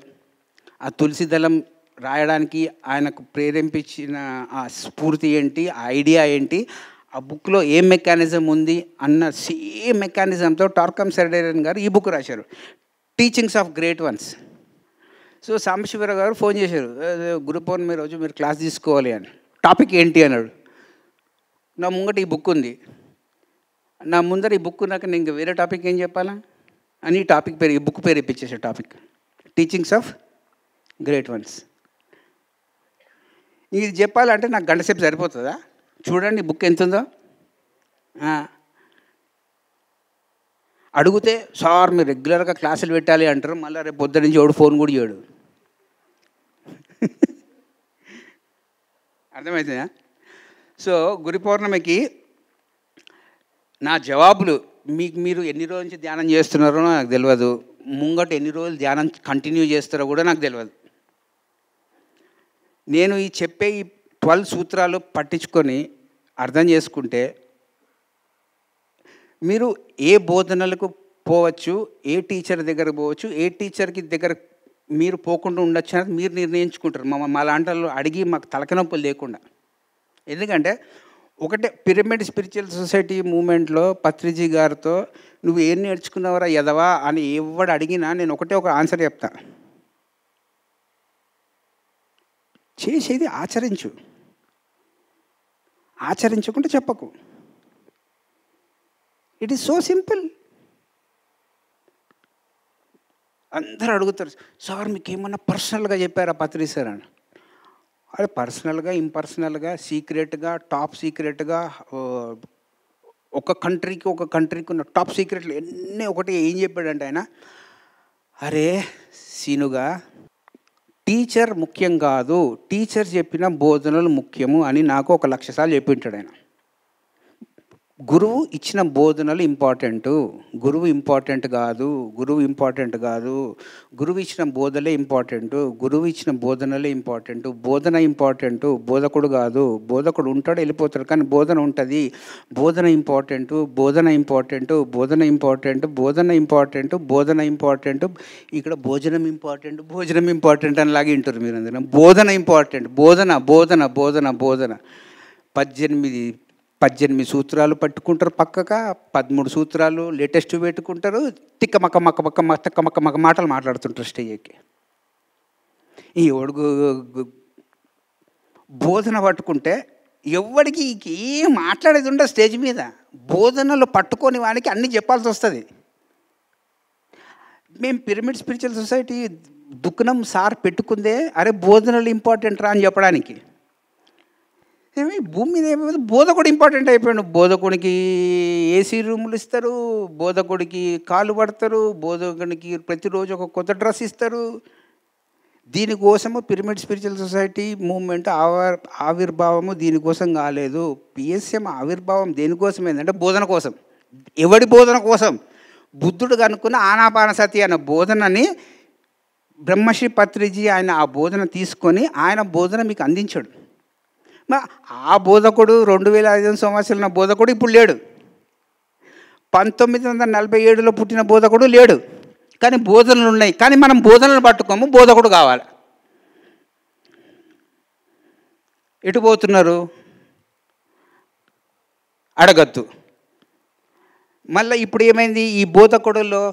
ఆ తులసి దళం రాయడానికి ఆయనకు ప్రేరేపించిన ఆ స్ఫూర్తి ఏంటి, ఆ ఐడియా ఏంటి, ఆ బుక్లో ఏం మెకానిజం ఉంది అన్న సేమ్ మెకానిజంతో టార్కమ్ సెరడేరియన్ గారు ఈ బుక్ రాశారు, teachings of great once. So Sambasivarao గారు ఫోన్ చేశారు, గురు పౌర్ణమి రోజు మీరు క్లాస్ తీసుకోవాలి అని. టాపిక్ ఏంటి అన్నాడు. నా ముంగట ఈ బుక్ ఉంది, నా ముందర ఈ బుక్ నాకు నేను వేరే టాపిక్ ఏం చెప్పాలా అని ఈ టాపిక్ పేరు, ఈ బుక్ పేరు ఇప్పించేసే topic teachings of great ones. ఇది చెప్పాలంటే నాకు గంట సేపు సరిపోతుందా? చూడండి బుక్ ఎంత ఉందో. అడిగితే సార్ మీరు రెగ్యులర్గా క్లాసులు పెట్టాలి అంటారు, మళ్ళీ రేపు పొద్దు నుంచి ఎవడు ఫోన్ కూడా చేయడు. అర్థమవుతుందా? సో గురు పౌర్ణమికి నా జవాబులు మీరు ఎన్ని రోజుల నుంచి ధ్యానం చేస్తున్నారో నాకు తెలియదు, ముంగట ఎన్ని రోజులు ధ్యానం కంటిన్యూ చేస్తారో కూడా నాకు తెలియదు. నేను ఈ చెప్పే ఈ 12 సూత్రాలు పట్టించుకొని అర్థం చేసుకుంటే మీరు ఏ బోధనలకు పోవచ్చు, ఏ టీచర్ దగ్గర పోవచ్చు, ఏ టీచర్కి దగ్గర మీరు పోకుండా ఉండొచ్చు అనేది మీరు నిర్ణయించుకుంటారు. మా లాంటి అడిగి మాకు తలకనొప్పులు లేకుండా. ఎందుకంటే ఒకటే పిరమిడ్ స్పిరిచువల్ సొసైటీ మూమెంట్లో పత్రిజీ గారితో నువ్వు ఏం నేర్చుకున్నావరా ఎదవా అని ఎవడు అడిగినా నేను ఒక ఆన్సర్ చెప్తా, చేసేది ఆచరించు, ఆచరించకుండా చెప్పకు. It is so simple. అందరూ అడుగుతారు, సార్ మీకు ఏమన్నా పర్సనల్గా చెప్పారా పత్రి సార్ అని. అదే పర్సనల్గా, ఇంపర్సనల్గా, సీక్రెట్గా, టాప్ సీక్రెట్గా, ఒక కంట్రీకి ఉన్న టాప్ సీక్రెట్లు ఎన్ని ఒకటి ఏం చెప్పాడంటే ఆయన, అరే సీనుగా టీచర్ ముఖ్యం కాదు, టీచర్ చెప్పిన బోధనలు ముఖ్యము అని నాకు 1,00,000 సార్లు చెప్పింటాడు ఆయన. గురువు ఇచ్చిన బోధనలు ఇంపార్టెంటు, గురువు ఇంపార్టెంట్ కాదు, గురువు ఇచ్చిన బోధలే ఇంపార్టెంటు, గురువు ఇచ్చిన బోధనలే ఇంపార్టెంటు, బోధన ఇంపార్టెంటు, బోధకుడు కాదు. బోధకుడు ఉంటాడు వెళ్ళిపోతాడు, కానీ బోధన ఉంటుంది. బోధన ఇంపార్టెంటు, ఇక్కడ భోజనం ఇంపార్టెంట్ అని లాగా వింటారు మీరు అందరూ. బోధన ఇంపార్టెంట్, బోధన 18 సూత్రాలు పట్టుకుంటారు, పక్కగా 13 సూత్రాలు లేటెస్ట్ పెట్టుకుంటారు, తిక్కమక్క మాటలు మాట్లాడుతుంటారు స్టేజ్ ఎక్కి. ఈ ఒడుగు బోధన పట్టుకుంటే ఎవరికి ఏం మాట్లాడేది ఉండదు స్టేజ్ మీద. బోధనలు పట్టుకొని వాడికి అన్నీ చెప్పాల్సి వస్తుంది. మేము పిరమిడ్ స్పిరిచువల్ సొసైటీ దుఃఖనం సార్ పెట్టుకుందే అరే బోధనలు ఇంపార్టెంట్ రా అని చెప్పడానికి. భూమి మీద ఏమైపోతే బోధకుడు ఇంపార్టెంట్ అయిపోయాడు. బోధకుడికి ఏసీ రూములు ఇస్తారు, బోధకుడికి కాలు పడతారు, బోధకుడికి ప్రతిరోజు ఒక కొత్త డ్రెస్ ఇస్తారు. దీనికోసము పిరమిడ్ స్పిరిచువల్ సొసైటీ మూవ్మెంట్ ఆవిర్భావము దీనికోసం కాలేదు. పిఎస్ఎం ఆవిర్భావం దేనికోసం ఏంటంటే బోధన కోసం. ఎవడి బోధన కోసం? బుద్ధుడు కనుక్కున్న ఆనాపానసతి అనే బోధనని బ్రహ్మశ్రీ పత్రిజీ ఆయన ఆ బోధన తీసుకొని ఆయన బోధన మీకు అందించాడు. ఆ బోధకుడు 2500 సంవత్సరాల బోధకుడు ఇప్పుడు లేడు. 1947లో పుట్టిన బోధకుడు లేడు. కానీ బోధనలు ఉన్నాయి. కానీ మనం బోధనలు పట్టుకోము, బోధకుడు కావాలి. ఎటు పోతున్నారు అడగద్దు. మళ్ళీ ఇప్పుడు ఏమైంది? ఈ బోధకుడులో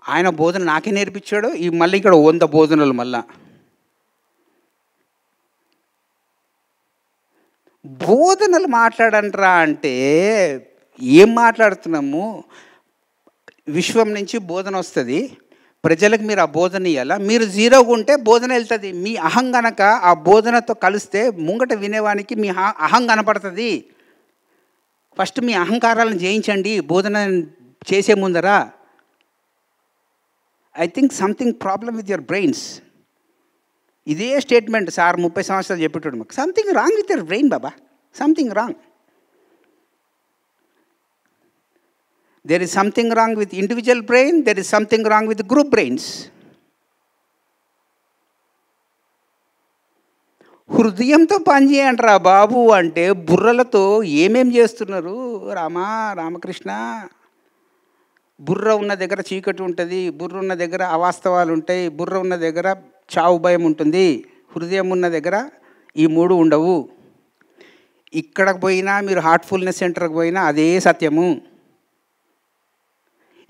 ఆయన బోధన నాకే నేర్పించాడు. ఈ మళ్ళీ ఇక్కడ 100 బోధనలు. మళ్ళా బోధనలు మాట్లాడంట్రా అంటే ఏం మాట్లాడుతున్నాము? విశ్వం నుంచి బోధన వస్తుంది, ప్రజలకు మీరు ఆ బోధన ఇవ్వాలా. మీరు జీరోగా ఉంటే బోధన వెళ్తుంది. మీ అహం గనక ఆ బోధనతో కలిస్తే ముంగట వినేవానికి మీ అహం కనపడుతుంది. ఫస్ట్ మీ అహంకారాలను జయించండి బోధన చేసే ముందరా. I think something problem with your brains. ఇదే స్టేట్మెంట్ సార్ 30 సంవత్సరాలు చెప్పేటాడు మాకు. Something wrong with your brain బాబా, something wrong. There is something wrong with individual brain, there is something wrong with group brains. హృదయంతో పనిచేయండిరా బాబు అంటే బుర్రలతో ఏమేం చేస్తున్నారు? రామకృష్ణ. బుర్ర ఉన్న దగ్గర చీకటి ఉంటుంది, బుర్ర ఉన్న దగ్గర అవాస్తవాలు ఉంటాయి, బుర్ర ఉన్న దగ్గర చావు భయం ఉంటుంది. హృదయం ఉన్న దగ్గర ఈ 3 ఉండవు. ఇక్కడికి పోయినా మీరు హార్ట్ఫుల్నెస్ సెంటర్కి పోయినా అదే సత్యము.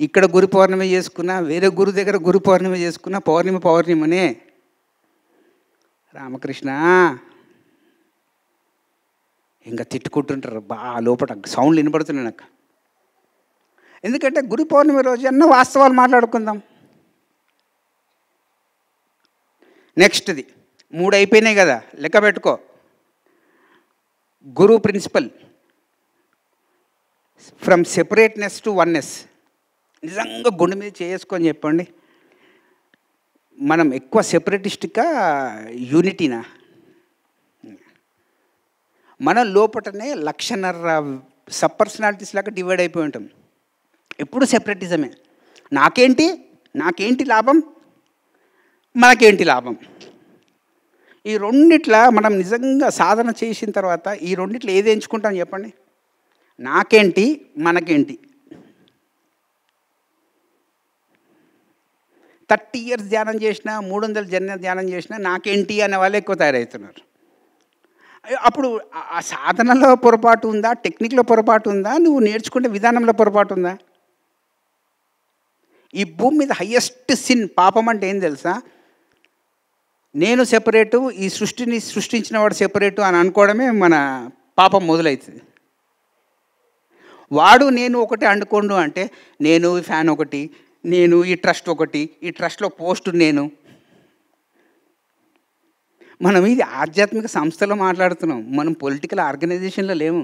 ఇక్కడ గురు పౌర్ణమి చేసుకున్నా, వేరే గురు దగ్గర గురు పౌర్ణమి చేసుకున్నా పౌర్ణిమనే. రామకృష్ణ ఇంకా తిట్టుకుంటుంటారు లోపల సౌండ్లు వినపడుతున్నాయి నాకు. ఎందుకంటే గురు పౌర్ణమి రోజు అన్న వాస్తవాలు మాట్లాడుకుందాం. నెక్స్ట్ది 3 అయిపోయినాయి కదా, లెక్క పెట్టుకో. Guru principle from separateness to oneness. నిజంగా గుండె మీద చేసుకొని చెప్పండి, మనం ఎక్కువ సెపరేటిస్ట్గా యూనిటీనా? మన లోపటనే 1.5 సబ్ పర్సనాలిటీస్ లాగా డివైడ్ అయిపోయి ఉంటాం. ఎప్పుడు సెపరేటిజమే. నాకేంటి లాభం, మనకేంటి లాభం. ఈ రెండిట్లా మనం నిజంగా సాధన చేసిన తర్వాత ఈ రెండిట్లో ఏది ఎంచుకుంటాం చెప్పండి? నాకేంటి, మనకేంటి. 30 years ధ్యానం చేసినా, 300 జన్మ ధ్యానం చేసినా నాకేంటి అనే వాళ్ళు ఎక్కువ తయారవుతున్నారు. అప్పుడు ఆ సాధనలో పొరపాటు ఉందా, టెక్నిక్లో పొరపాటు ఉందా, నువ్వు నేర్చుకునే విధానంలో పొరపాటు ఉందా? ఈ భూమి మీద హయ్యెస్ట్ సిన్, పాపం అంటే ఏం తెలుసా? నేను సెపరేటు, ఈ సృష్టిని సృష్టించిన వాడు సెపరేటు అని అనుకోవడమే మన పాపం మొదలవుతుంది. వాడు నేను ఒకటి అనుకోండు అంటే, నేను ఈ ఫ్యాన్ ఒకటి, నేను ఈ ట్రస్ట్ ఒకటి, ఈ ట్రస్ట్లో పోస్ట్ నేను. మనం ఇది ఆధ్యాత్మిక సంస్థలో మాట్లాడుతున్నాం, మనం పొలిటికల్ ఆర్గనైజేషన్లో లేము.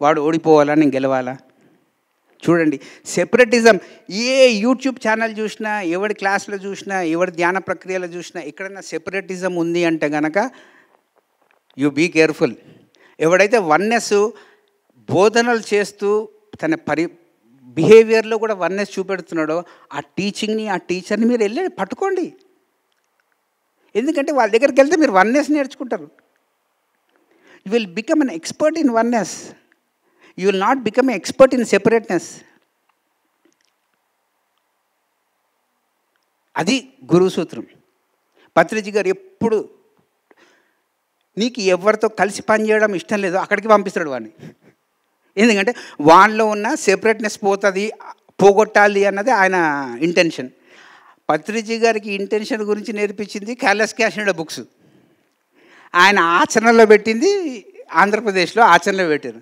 వాడు ఓడిపోవాలా, నేను గెలవాలా? చూడండి, సెపరేటిజం ఏ యూట్యూబ్ ఛానల్ చూసినా, ఎవరి క్లాస్లో చూసినా, ఎవరి ధ్యాన ప్రక్రియలో చూసినా ఎక్కడైనా సెపరేటిజం ఉంది అంటే కనుక యు బీ కేర్ఫుల్. ఎవడైతే వన్నెస్ బోధనలు చేస్తూ తన బిహేవియర్లో కూడా వన్నెస్ చూపెడుతున్నాడో ఆ టీచింగ్ని, ఆ టీచర్ని మీరు వెళ్ళి పట్టుకోండి. ఎందుకంటే వాళ్ళ దగ్గరికి వెళ్తే మీరు వన్నెస్ నేర్చుకుంటారు. You will become an expert in oneness. You will not become a expert in separateness. అది గురువు సూత్రం. పత్రిజీ గారు ఎప్పుడు నీకు ఎవరితో కలిసి పనిచేయడం ఇష్టం లేదో అక్కడికి పంపిస్తాడు వాడిని. ఎందుకంటే వాళ్ళలో ఉన్న సెపరేట్నెస్ పోగొట్టాలి అన్నది ఆయన ఇంటెన్షన్. పత్రిజీ గారికి ఇంటెన్షన్ గురించి నేర్పించింది క్యాలెస్ క్యాషనడ బుక్స్. ఆయన ఆచరణలో పెట్టింది ఆంధ్రప్రదేశ్లో ఆచరణలో పెట్టారు.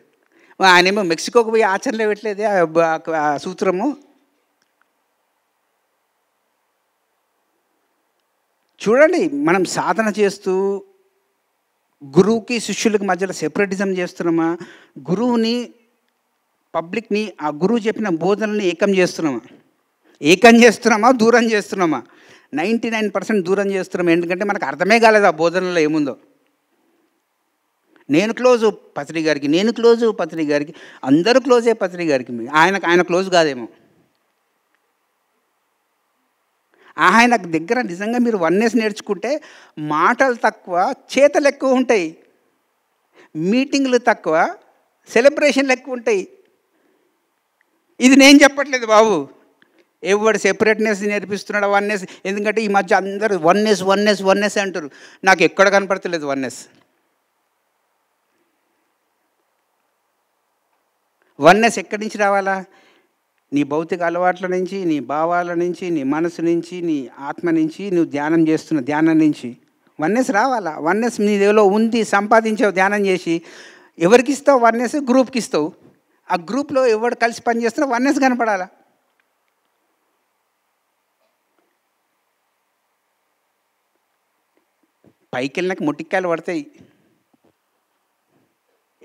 ఆయనేమో మెక్సికోకి పోయి ఆచరణలో పెట్టలేదే ఆ సూత్రము. చూడండి, మనం సాధన చేస్తూ గురువుకి శిష్యులకి మధ్యలో సెపరేటిజం చేస్తున్నామా, గురువుని పబ్లిక్ని ఆ గురువు చెప్పిన బోధనల్ని ఏకం చేస్తున్నామా, దూరం చేస్తున్నామా? 99% దూరం చేస్తున్నాం. ఎందుకంటే మనకు అర్థమే కాలేదు ఆ బోధనలో ఏముందో. నేను క్లోజు పత్రి గారికి, నేను క్లోజు పత్రి గారికి, అందరూ క్లోజే పత్రి గారికి. ఆయన క్లోజ్ కాదేమో. ఆయన దగ్గర నిజంగా మీరు వన్నెస్ నేర్చుకుంటే మాటలు తక్కువ, చేతలు ఎక్కువ ఉంటాయి. మీటింగ్లు తక్కువ, సెలబ్రేషన్లు ఎక్కువ ఉంటాయి. ఇది నేను చెప్పట్లేదు బాబు, ఎవడు సెపరేట్నెస్ నేర్పిస్తున్నాడు వన్నెస్. ఎందుకంటే ఈ మధ్య అందరూ వన్నెస్ వన్నెస్ వన్నెస్ అంటారు. నాకు ఎక్కడ కనపడతలేదు వన్నెస్. వన్నెస్ ఎక్కడి నుంచి రావాలా? నీ భౌతిక అలవాట్ల నుంచి, నీ భావాల నుంచి, నీ మనసు నుంచి, నీ ఆత్మ నుంచి, నువ్వు ధ్యానం చేస్తున్న ధ్యానం నుంచి వన్నెస్ రావాలా. వన్నెస్ నీ దేవులో ఉంది, సంపాదించావు ధ్యానం చేసి. ఎవరికి ఇస్తావు వన్నెస్? గ్రూప్కి ఇస్తావు. ఆ గ్రూప్లో ఎవరు కలిసి పని చేస్తున్నా వన్నెస్ కనపడాలా. పైకి వెళ్ళినాక ముట్టికాయలు పడతాయి.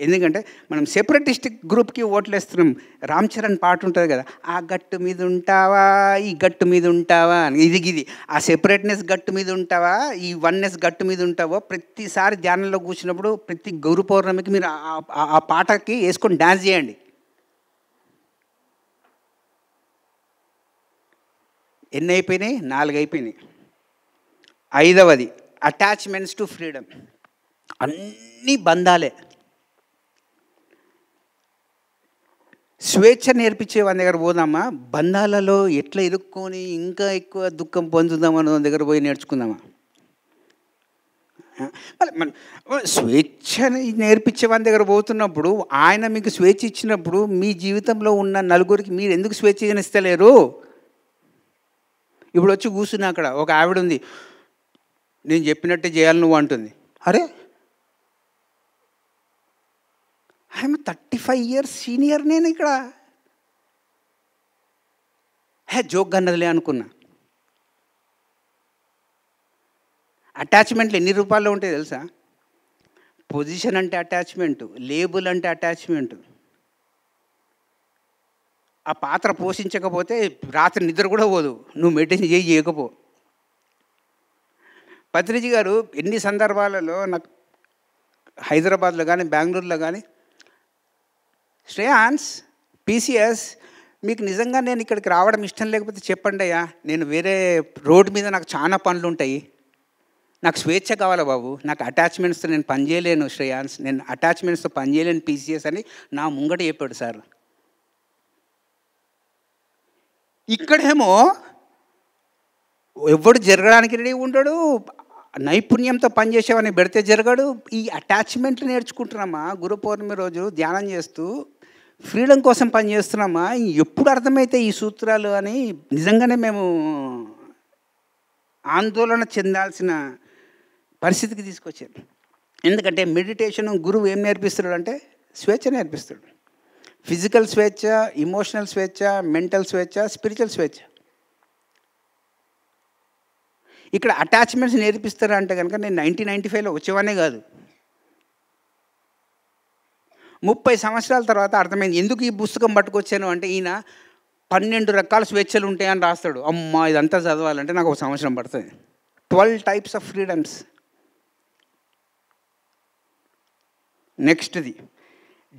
ఎందుకంటే మనం సెపరేటిస్ట్ గ్రూప్కి ఓట్లు వేస్తున్నాం. రామ్ చరణ్ పాట ఉంటుంది కదా, ఆ గట్టు మీద ఉంటావా, ఈ గట్టు మీద ఉంటావా అని. ఇది ఆ సెపరేట్నెస్ గట్టు మీద ఉంటావా, ఈ వన్నెస్ గట్టు మీద ఉంటావో. ప్రతిసారి ధ్యానంలో కూర్చున్నప్పుడు ప్రతి గురు పౌర్ణమికి మీరు ఆ పాటకి వేసుకొని డ్యాన్స్ చేయండి. ఎన్ని అయిపోయినాయి? 4 అయిపోయినాయి. 5వది అటాచ్మెంట్స్ టు ఫ్రీడమ్. అన్నీ బంధాలే. స్వేచ్ఛ నేర్పించే వాళ్ళ దగ్గర పోదామా? బంధాలలో ఎట్లా ఇరుక్కొని ఇంకా ఎక్కువ దుఃఖం పొందుదామని దగ్గర పోయి నేర్చుకుందామా? మన స్వేచ్ఛని నేర్పించే వాళ్ళ దగ్గర పోతున్నప్పుడు, ఆయన మీకు స్వేచ్ఛ ఇచ్చినప్పుడు మీ జీవితంలో ఉన్న నలుగురికి మీరు ఎందుకు స్వేచ్ఛనిస్తలేరు? ఇప్పుడు వచ్చి కూర్చున్నా అక్కడ ఒక ఆవిడ ఉంది, నేను చెప్పినట్టే చేయాలి నువ్వు అంటుంది. అరే, ఐఎమ్ 35 years సీనియర్ నేను ఇక్కడ. జోక్ అన్నదిలే అనుకున్నా. అటాచ్మెంట్లు ఎన్ని రూపాయల్లో ఉంటాయి తెలుసా? పొజిషన్ అంటే అటాచ్మెంటు, లేబుల్ అంటే అటాచ్మెంటు. ఆ పాత్ర పోషించకపోతే రాత్రి నిద్ర కూడా పోదు, నువ్వు మెడిటేషన్ చేయకపో. పత్రిజీ గారు ఎన్ని సందర్భాలలో నాకు హైదరాబాద్లో కానీ బెంగళూరులో కానీ, శ్రేయాన్స్ పీసీఎస్ మీకు నిజంగా నేను ఇక్కడికి రావడం ఇష్టం లేకపోతే చెప్పండి అయ్యా, నేను వేరే రోడ్డు మీద నాకు చాలా పనులు ఉంటాయి, నాకు స్వేచ్ఛ కావాలా బాబు, నాకు అటాచ్మెంట్స్తో నేను పనిచేయలేను శ్రేయాన్స్, నేను అటాచ్మెంట్స్తో పనిచేయలేను పీసీఎస్ అని నా ముంగట చెప్పాడు సార్. ఇక్కడేమో ఎవడు జరగడానికి రెడీ ఉంటాడు, నైపుణ్యంతో పనిచేసేవాడిని పెడితే జరగడు. ఈ అటాచ్మెంట్లు నేర్చుకుంటున్నామా? గురు పౌర్ణమి రోజు ధ్యానం చేస్తూ ఫ్రీడమ్ కోసం పనిచేస్తున్నామా? ఎప్పుడు అర్థమైతే ఈ సూత్రాలు అని నిజంగానే మేము ఆందోళన చెందాల్సిన పరిస్థితికి తీసుకొచ్చారు. ఎందుకంటే మెడిటేషన్ గురువు ఏం నేర్పిస్తాడు అంటే స్వేచ్ఛ నేర్పిస్తాడు. ఫిజికల్ స్వేచ్ఛ, ఇమోషనల్ స్వేచ్ఛ, మెంటల్ స్వేచ్ఛ, స్పిరిచువల్ స్వేచ్ఛ. ఇక్కడ అటాచ్మెంట్స్ నేర్పిస్తారా అంటే కనుక నేను 1995లో వచ్చేవానే కాదు. 30 సంవత్సరాల తర్వాత అర్థమైంది ఎందుకు ఈ పుస్తకం పట్టుకొచ్చాను అంటే, ఈయన 12 రకాల స్వేచ్ఛలు ఉంటాయని రాస్తాడు. అమ్మా, ఇదంతా చదవాలంటే నాకు 1 సంవత్సరం పడుతుంది. 12 types ఆఫ్ ఫ్రీడమ్స్. నెక్స్ట్ది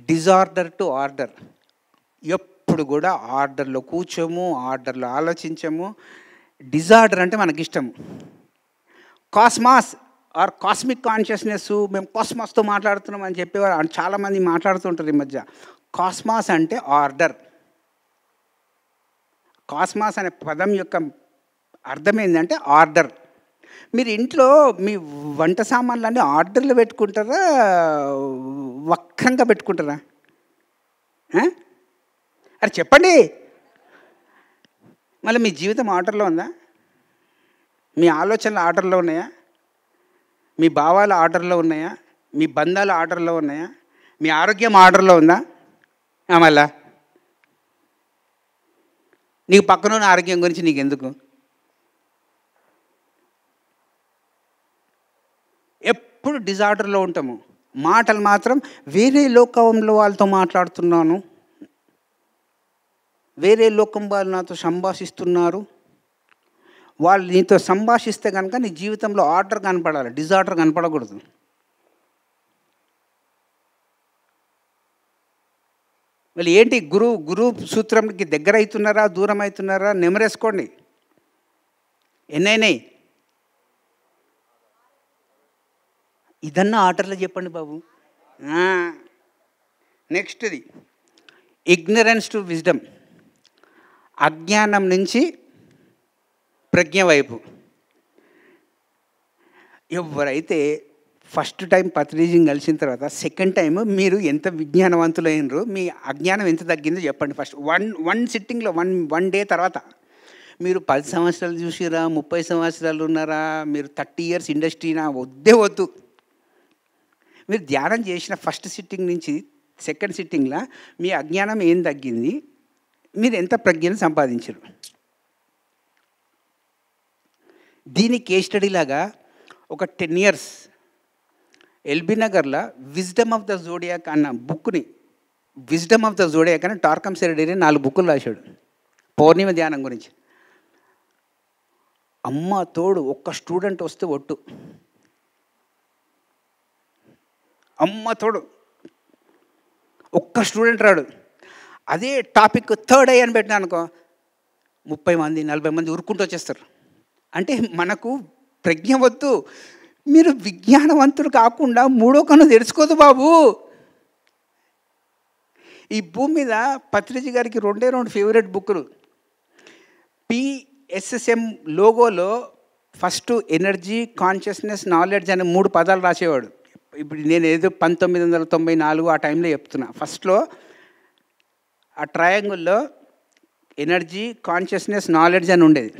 డిజార్డర్ టు ఆర్డర్. ఎప్పుడు కూడా ఆర్డర్లో కూర్చోము, ఆర్డర్లో ఆలోచించము. డిజార్డర్ అంటే మనకిష్టము. కాస్మాస్ ఆర్ కాస్మిక్ కాన్షియస్నెస్, మేము కాస్మాస్తో మాట్లాడుతున్నాం అని చెప్పేవారు చాలామంది మాట్లాడుతుంటారు ఈ మధ్య. కాస్మాస్ అంటే ఆర్డర్. కాస్మాస్ అనే పదం యొక్క అర్థం ఏంటంటే ఆర్డర్. మీరు ఇంట్లో మీ వంట సామాన్లన్నీ ఆర్డర్లు పెట్టుకుంటారా, వక్రంగా పెట్టుకుంటారా? అరే చెప్పండి. మళ్ళీ మీ జీవితం ఆర్డర్లో ఉందా? మీ ఆలోచనలు ఆర్డర్లో ఉన్నాయా? మీ భావాలు ఆర్డర్లో ఉన్నాయా? మీ బంధాలు ఆర్డర్లో ఉన్నాయా? మీ ఆరోగ్యం ఆర్డర్లో ఉందా? మళ్ళా నీకు పక్కన ఉన్న ఆరోగ్యం గురించి నీకు ఎందుకు? ఎప్పుడు డిజార్డర్లో ఉంటాము. మాటలు మాత్రం వేరే లోకంలో వాళ్ళతో మాట్లాడుతున్నాను, వేరే లోకం వాళ్ళు నాతో సంభాషిస్తున్నారు, వాళ్ళు నీతో సంభాషిస్తే కనుక నీ జీవితంలో ఆర్డర్ కనపడాలి, డిజార్డర్ కనపడకూడదు. మళ్ళీ ఏంటి గురు సూత్రంకి దగ్గర అవుతున్నారా, దూరం అవుతున్నారా నెమరేసుకోండి. ఎన్నైనాయి ఇదన్నా ఆర్డర్లో చెప్పండి బాబు. నెక్స్ట్ది ఇగ్నరెన్స్ టు విజ్డమ్, అజ్ఞానం నుంచి ప్రజ్ఞ వైపు. ఎవరైతే ఫస్ట్ టైం పత్రిజీని కలిసిన తర్వాత సెకండ్ టైం మీరు ఎంత విజ్ఞానవంతులైనరు, మీ అజ్ఞానం ఎంత తగ్గిందో చెప్పండి. ఫస్ట్ వన్ సిట్టింగ్లో వన్ డే తర్వాత మీరు 10 సంవత్సరాలు చూసిరా, 30 సంవత్సరాలు ఉన్నారా, మీరు 30 years ఇండస్ట్రీనా, వద్దు. మీరు ధ్యానం చేసిన ఫస్ట్ సిట్టింగ్ నుంచి సెకండ్ సిట్టింగ్లో మీ అజ్ఞానం ఏం తగ్గింది, మీరు ఎంత ప్రజ్ఞను సంపాదించారు. దీని కేస్ స్టడీ లాగా ఒక 10 years ఎల్బీ నగర్లో విజ్డమ్ ఆఫ్ ద జోడియాక్ అన్న బుక్ని, విజ్డమ్ ఆఫ్ ద జోడియాక్ అని టార్కమ్ సెరడీని 4 బుక్కులు రాశాడు పౌర్ణిమ ధ్యానం గురించి. అమ్మ తోడు ఒక్క స్టూడెంట్ వస్తే ఒట్టు, అమ్మ తోడు ఒక్క స్టూడెంట్ రాడు. అదే టాపిక్ థర్డ్ ఐ అని పెట్టినా అనుకో 30 మంది 40 మంది ఉరుక్కుంటూ వచ్చేస్తారు. అంటే మనకు ప్రజ్ఞ వద్దు, మీరు విజ్ఞానవంతులు కాకుండా మూడో కన్ను తెరుచుకోదు బాబు. ఈ భూమి మీద పత్రిజీ గారికి 2 ఫేవరెట్ బుక్కులు. PSSM లోగోలో ఫస్ట్ ఎనర్జీ, కాన్షియస్నెస్, నాలెడ్జ్ అనే 3 పదాలు రాసేవాడు. ఇప్పుడు నేను ఏదో 1994 ఆ టైంలో చెప్తున్నా. ఫస్ట్లో ఆ ట్రయాంగిల్లో ఎనర్జీ, కాన్షియస్నెస్, నాలెడ్జ్ అని ఉండేది.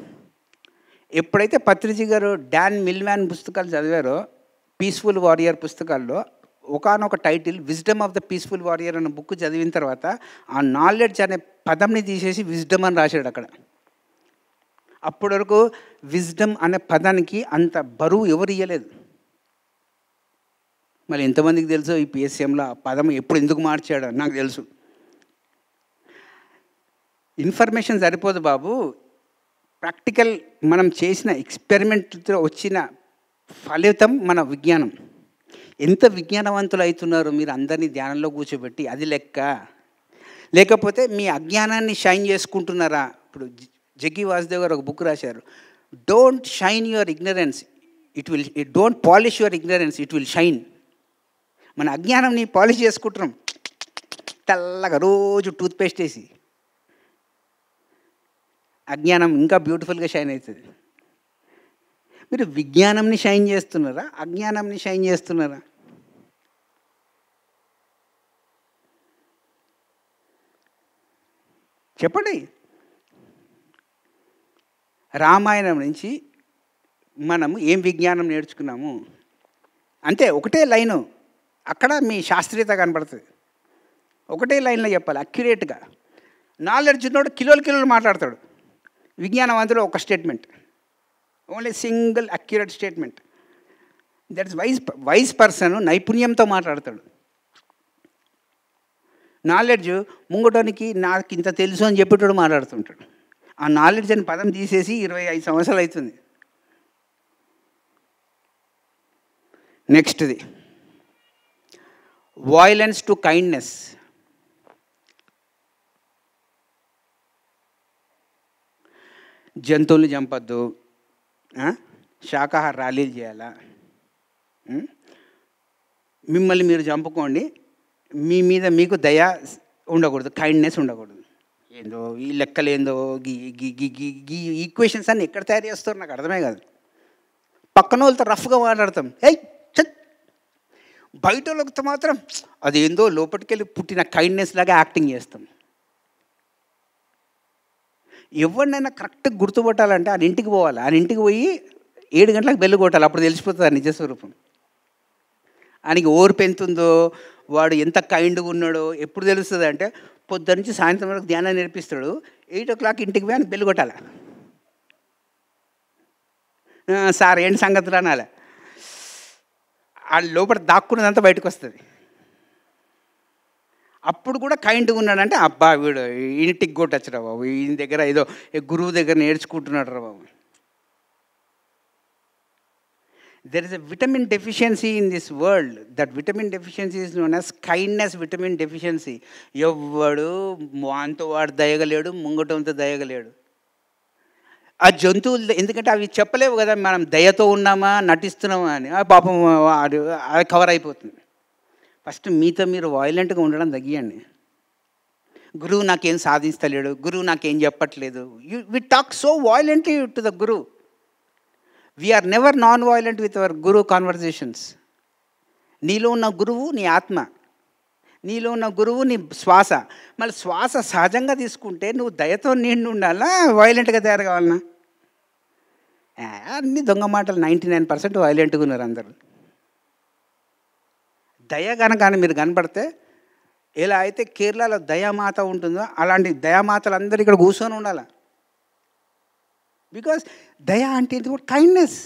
ఎప్పుడైతే పత్రిజీ గారు డాన్ మిల్మ్యాన్ పుస్తకాలు చదివారో, పీస్ఫుల్ వారియర్ పుస్తకాల్లో ఒకానొక title wisdom of the peaceful warrior అనే బుక్ చదివిన తర్వాత ఆ నాలెడ్జ్ అనే పదంని తీసేసి విజ్డమ్ అని రాశాడు అక్కడ. అప్పటి వరకు విజ్డమ్ అనే పదానికి అంత బరువు ఎవరు ఇవ్వలేదు. మళ్ళీ ఎంతమందికి తెలుసో ఈ PSMలో ఆ పదం ఎప్పుడు ఎందుకు మార్చాడో నాకు తెలుసు. ఇన్ఫర్మేషన్ సరిపోదు బాబు, ప్రాక్టికల్ మనం చేసిన ఎక్స్పెరిమెంట్తో వచ్చిన ఫలితం మన విజ్ఞానం. ఎంత విజ్ఞానవంతులు అవుతున్నారు మీరు అందరినీ ధ్యానంలో కూర్చోబెట్టి, అది లెక్క. లేకపోతే మీ అజ్ఞానాన్ని షైన్ చేసుకుంటున్నారా? ఇప్పుడు జగ్గి వాసుదేవ్ గారు ఒక బుక్ రాశారు, don't shine your ignorance, don't polish your ignorance, it will shine. మన అజ్ఞానంని పాలిష్ చేసుకుంటున్నాం తెల్లగా రోజు టూత్పేస్ట్ వేసి, అజ్ఞానం ఇంకా బ్యూటిఫుల్గా షైన్ అవుతుంది. మీరు విజ్ఞానంని షైన్ చేస్తున్నారా, అజ్ఞానంని షైన్ చేస్తున్నారా? చెప్పండి. రామాయణం నుంచి మనము ఏం విజ్ఞానం నేర్చుకున్నాము అంటే ఒకటే లైను, అక్కడ మీ శాస్త్రీయత కనబడుతుంది. ఒకటే లైన్లో చెప్పాలి అక్యురేట్గా. నాలెడ్జ్ ఉన్నోడు కిలోలు మాట్లాడతాడు, విజ్ఞానవంతుడు ఒక statement, only single accurate statement. That's wise person నైపుణ్యంతో మాట్లాడతాడు. నాలెడ్జ్ ముంగటోనికి నాకు ఇంత తెలుసు అని చెప్పేటోడు మాట్లాడుతుంటాడు. ఆ నాలెడ్జ్ అని పదం తీసేసి 25 సంవత్సరాలు అవుతుంది. నెక్స్ట్ది వాయిలెన్స్ టు కైండ్నెస్. జంతువుల్ని చంపద్దు, శాకాహార ర్యాలీలు చేయాలా, మిమ్మల్ని మీరు చంపుకోండి, మీ మీద మీకు దయ ఉండకూడదు, కైండ్నెస్ ఉండకూడదు. ఏందో ఈ లెక్కలేందో గీ ఈక్వేషన్స్ అన్నీ ఎక్కడ తయారు చేస్తారో నాకు అర్థమే కాదు. పక్కన వాళ్ళతో రఫ్గా మాట్లాడతాం, బయట వాళ్ళతో మాత్రం అదేందో లోపలికెళ్ళి పుట్టిన కైండ్నెస్ లాగా యాక్టింగ్ చేస్తాం. ఎవరినైనా కరెక్ట్గా గుర్తుపట్టాలంటే ఆయన ఇంటికి పోవాలి, ఆయన ఇంటికి పోయి 7 గంటలకు బెల్లు కొట్టాలి, అప్పుడు తెలిసిపోతుంది ఆ నిజస్వరూపం. ఆయనకి ఓర్పు ఎంత ఉందో, వాడు ఎంత కైండ్గా ఉన్నాడో ఎప్పుడు తెలుస్తుంది అంటే పొద్దున్న నుంచి సాయంత్రం వరకు ధ్యానం నేర్పిస్తాడు, 8 o'clock ఇంటికి పోయి ఆయన బెల్లు కొట్టాలి. సార్ ఏంటి సంగతులు అనాలి, ఆ లోపల దాక్కున్నదంతా బయటకు వస్తుంది. అప్పుడు కూడా కైండ్గా ఉన్నాడంటే అబ్బా వీడు ఇంటికి కొట్టచ్చురా బాబు, ఈయన దగ్గర ఏదో గురువు దగ్గర నేర్చుకుంటున్నాడు రా బాబు. there is a vitamin deficiency in this world. That vitamin deficiency is known as kindness vitamin deficiency. ఎవ్వడు వాంతో వాడు దయగలేడు, ముంగటంతో దయగలేడు. ఆ జంతువులు, ఎందుకంటే అవి చెప్పలేవు కదా మనం దయతో ఉన్నామా నటిస్తున్నామా అని. ఆ పాపం అది కవర్ అయిపోతుంది. ఫస్ట్ మీతో మీరు వాయిలెంట్గా ఉండడం తగ్గియండి. గురువు నాకేం సాధిస్తలేడు, గురువు నాకేం చెప్పట్లేదు. We talk so violently to the guru. We are never non-violent with our guru conversations. నీలో ఉన్న గురువు నీ ఆత్మ, నీలో ఉన్న గురువు నీ శ్వాస. మళ్ళీ శ్వాస సహజంగా తీసుకుంటే నువ్వు దయతో నిండి ఉండాలా, వైలెంట్గా తయారు కావాలన్నా? అన్ని దొంగ మాటలు. 99% వైలెంట్గా ఉన్నారు అందరు. దయ కనుక మీరు కనపడితే, ఎలా అయితే కేరళలో దయామాత ఉంటుందో అలాంటి దయామాతలు అందరూ ఇక్కడ కూర్చొని ఉండాలి. బికాస్ దయ అంటే ఇది కూడా kindness.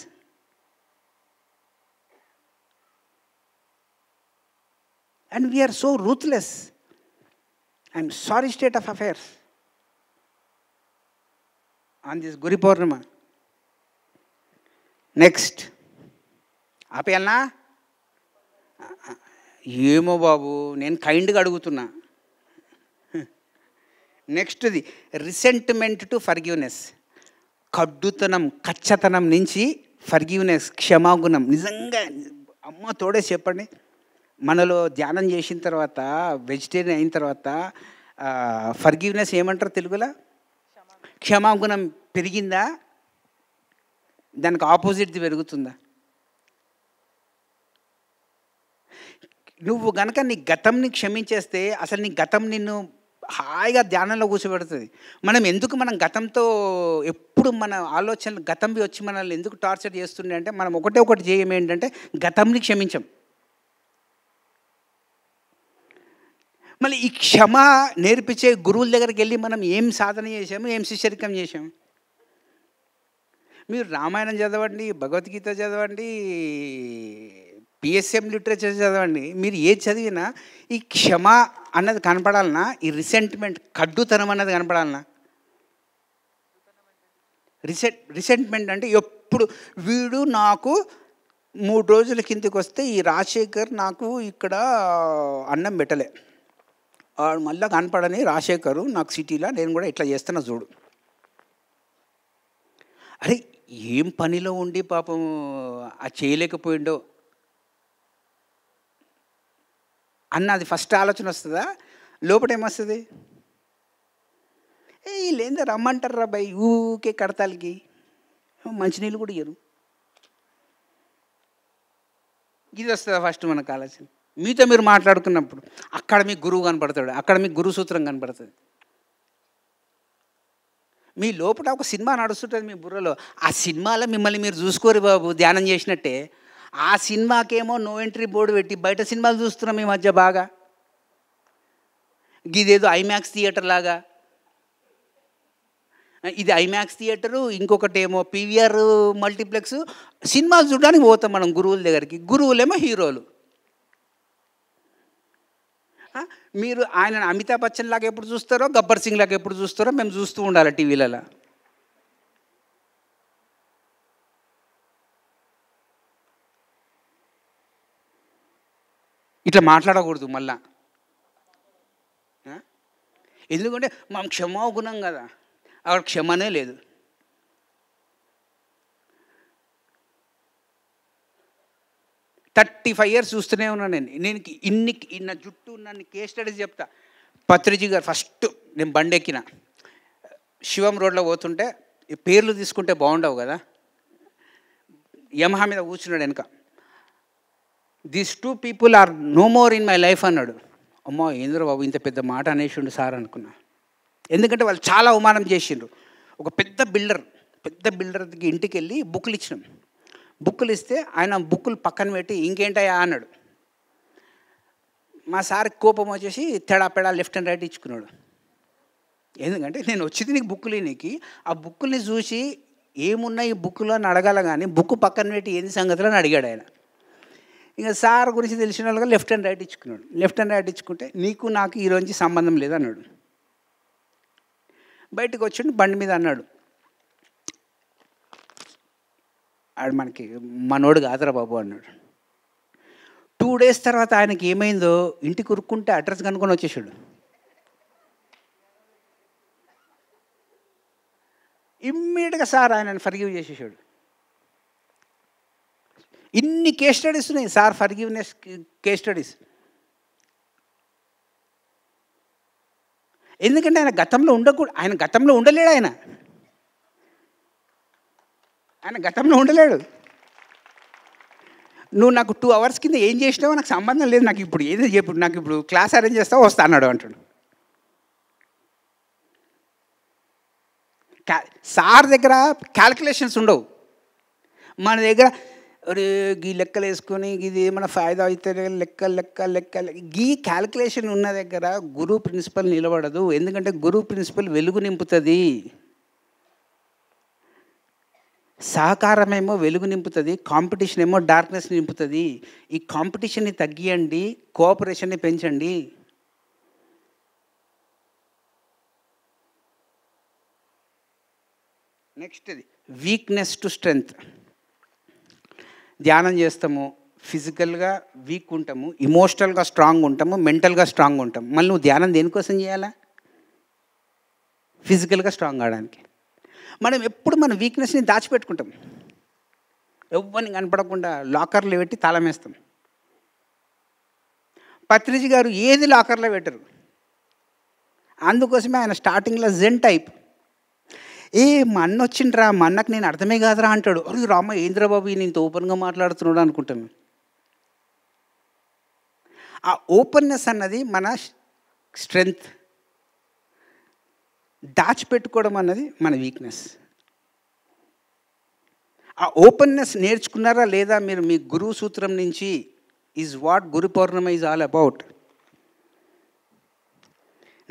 And we're so ruthless. I'm sorry state of affairs on this Guru Purnima. Next ఆపేయాలనా? ఏమో బాబు, నేను కైండ్గా అడుగుతున్నా. నెక్స్ట్ది రిసెంట్మెంట్ టు ఫర్గివ్నెస్. కడ్డుతనం, కచ్చతనం నుంచి ఫర్గివ్నెస్, క్షమాగుణం. నిజంగా అమ్మ తోడే చెప్పండి, మనలో ధ్యానం చేసిన తర్వాత, వెజిటేరియన్ అయిన తర్వాత ఫర్గివ్నెస్ ఏమంటారు తెలుగులో? క్షమాగుణం పెరిగిందా? దానికి ఆపోజిట్ది పెరుగుతుందా? నువ్వు కనుక నీ గతంని క్షమించేస్తే అసలు నీ గతం నిన్ను హాయిగా ధ్యానంలో కూర్చోబెడుతుంది. మనం గతంతో ఎప్పుడు మన ఆలోచనలు గతంవి వచ్చి మనల్ని ఎందుకు టార్చర్ చేస్తుండే అంటే, మనం ఒకటి చేయం ఏంటంటే గతంని క్షమించం. మళ్ళీ ఈ క్షమ నేర్పించే గురువుల దగ్గరికి వెళ్ళి మనం ఏం సాధన చేసాము, ఏం శిష్యరికం చేసాము? మీరు రామాయణం చదవండి, భగవద్గీత చదవండి, పిఎస్ఎం లిటరేచర్ చదవండి, మీరు ఏది చదివినా ఈ క్షమ అన్నది కనపడాలన్నా, ఈ రిసెంట్మెంట్, కడ్డుతనం అన్నది కనపడాలన్నా? రిసెంట్మెంట్ అంటే ఎప్పుడు వీడు నాకు 3 రోజుల కిందకి వస్తే ఈ రాజశేఖర్ నాకు ఇక్కడ అన్నం పెట్టలే, మళ్ళీ కనపడని రాజశేఖరు నాకు సిటీలో, నేను కూడా ఇట్లా చేస్తున్నా చూడు. అరే ఏం పనిలో ఉండి పాపం ఆ చేయలేకపోయిండో అన్నది ఫస్ట్ ఆలోచన వస్తుందా? లోపల ఏమొస్తుంది? వీళ్ళేందో రమ్మంటారు రా బాయ్, ఊకే కడతాలకి మంచినీళ్ళు కూడా ఇయ్యరు. ఇది వస్తుందా ఫస్ట్ మనకు ఆలోచన? మీతో మీరు మాట్లాడుకున్నప్పుడు అక్కడ మీకు గురువు కనపడతాడు, అక్కడ మీకు గురు సూత్రం కనపడుతుంది. మీ లోపల ఒక సినిమా నడుస్తుంటుంది మీ బుర్రలో, ఆ సినిమాలో మిమ్మల్ని మీరు చూసుకోరు బాబు ధ్యానం చేసినట్టే. ఆ సినిమాకేమో నో ఎంట్రీ బోర్డు పెట్టి బయట సినిమాలు చూస్తున్నాం ఈ మధ్య బాగా. ఇదేదో ఐమాక్స్ థియేటర్ లాగా, ఇది ఐమాక్స్ థియేటరు, ఇంకొకటి ఏమో పీవీఆర్ మల్టీప్లెక్స్. సినిమాలు చూడడానికి పోతాం మనం గురువుల దగ్గరికి, గురువులేమో హీరోలు. మీరు ఆయన అమితాబ్ బచ్చన్ లాగా ఎప్పుడు చూస్తారో, గబ్బర్ సింగ్ లాగా ఎప్పుడు చూస్తారో మేము చూస్తూ ఉండాలి టీవీలలో. ఇట్లా మాట్లాడకూడదు మళ్ళా. ఎందుకంటే మనం క్షమాగుణం కదా, అక్కడ క్షమనే లేదు. థర్టీ 35 years చూస్తూనే ఉన్నాను నేను. ఇన్న జుట్టు నన్ను కేస్ స్టడీస్ చెప్తా. పత్రిజీ గారు ఫస్ట్ నేను బండి ఎక్కిన శివం రోడ్లో పోతుంటే, ఈ పేర్లు తీసుకుంటే బాగుండవు కదా, యమహా మీద కూర్చున్నాడు వెనక. These 2 people are no more in my life అన్నాడు. అమ్మో ఏంద్ర బాబు ఇంత పెద్ద మాట అనేసిండు సార్ అనుకున్నా. ఎందుకంటే వాళ్ళు చాలా అవమానం చేసిండ్రు. ఒక పెద్ద బిల్డర్కి ఇంటికి వెళ్ళి బుక్కులు ఇచ్చినాం. బుక్కులు ఇస్తే ఆయన బుక్కులు పక్కన పెట్టి ఇంకేంటయా అన్నాడు. మా సార్కి కోపం వచ్చేసి తెడాపెడా లెఫ్ట్ అండ్ రైట్ ఇచ్చుకున్నాడు. ఎందుకంటే నేను వచ్చింది నీకు బుక్కులు, నీకు ఆ బుక్కుల్ని చూసి ఏమున్నాయి ఈ బుక్కులో అని అడగాల, కానీ బుక్కు పక్కన పెట్టి ఏంది సంగతిలో అని అడిగాడు ఆయన. ఇంకా సార్ గురించి తెలిసిన వాళ్ళగా లెఫ్ట్ అండ్ రైట్ ఇచ్చుకున్నాడు. లెఫ్ట్ అండ్ రైట్ ఇచ్చుకుంటే నీకు నాకు ఈ రోజు సంబంధం లేదన్నాడు. బయటకు వచ్చిండు బండి మీద అన్నాడు, ఆడు మనకి మనోడు కాదురా బాబు అన్నాడు. 2 days తర్వాత ఆయనకి ఏమైందో ఇంటికి ఉరుక్కుంటే అడ్రస్ కనుక్కొని వచ్చేసాడు. ఇమ్మీడియట్గా సార్ ఆయనను ఫర్గివ్ చేసేసాడు. ఇన్ని కేస్ స్టడీస్ ఉన్నాయి సార్, ఫర్గివ్నెస్ కేస్ స్టడీస్. ఎందుకంటే ఆయన గతంలో ఆయన గతంలో ఉండలేడు. ఆయన గతంలో ఉండలేడు. నువ్వు నాకు 2 hours కింద ఏం చేసినావో నాకు సంబంధం లేదు, నాకు ఇప్పుడు ఏదో చెప్పు, నాకు ఇప్పుడు క్లాస్ అరేంజ్ చేస్తావు వస్తా అన్నాడు అంటాడు. సార్ దగ్గర క్యాల్కులేషన్స్ ఉండవు. మన దగ్గర గీ లెక్కలు వేసుకొని ఇది ఏమైనా ఫాయిదా అయితే లెక్క లెక్క లెక్క గీ క్యాల్కులేషన్ ఉన్న దగ్గర గురువు ప్రిన్సిపల్ నిలబడదు. ఎందుకంటే గురువు ప్రిన్సిపల్ వెలుగు నింపుతుంది, సహకారమేమో వెలుగు నింపుతుంది, కాంపిటీషన్ ఏమో డార్క్నెస్ నింపుతుంది. ఈ కాంపిటీషన్ని తగ్గియండి, కోఆపరేషన్ని పెంచండి. Next weakness to strength. ధ్యానం చేస్తాము, ఫిజికల్గా వీక్ ఉంటాము, ఇమోషనల్గా స్ట్రాంగ్ ఉంటాము, మెంటల్గా స్ట్రాంగ్ ఉంటాము. మళ్ళీ నువ్వు ధ్యానం దేనికోసం చేయాలా? ఫిజికల్గా స్ట్రాంగ్ అవడానికి. మనం ఎప్పుడు మన వీక్నెస్ని దాచిపెట్టుకుంటాం, ఎవ్వరిని కనపడకుండా లాకర్లో పెట్టి తాళం వేస్తాం. పత్రిజీ గారు ఏది లాకర్లో పెట్టరు. అందుకోసమే ఆయన స్టార్టింగ్లో జెన్ టైప్. మా అన్న వచ్చిండ్రా, మా అన్నకు నేను అర్థమే కాదురా అంటాడు. అరే రామ ఏంద్రబాబు నేను ఇంత ఓపెన్గా మాట్లాడుతున్నాడు అనుకుంటాను. ఆ ఓపెన్నెస్ అన్నది మన స్ట్రెంగ్త్, దాచిపెట్టుకోవడం అన్నది మన వీక్నెస్. ఆ ఓపెన్నెస్ నేర్చుకున్నారా లేదా మీరు మీ గురువు సూత్రం నుంచి? Is what Guru Purnima is all about.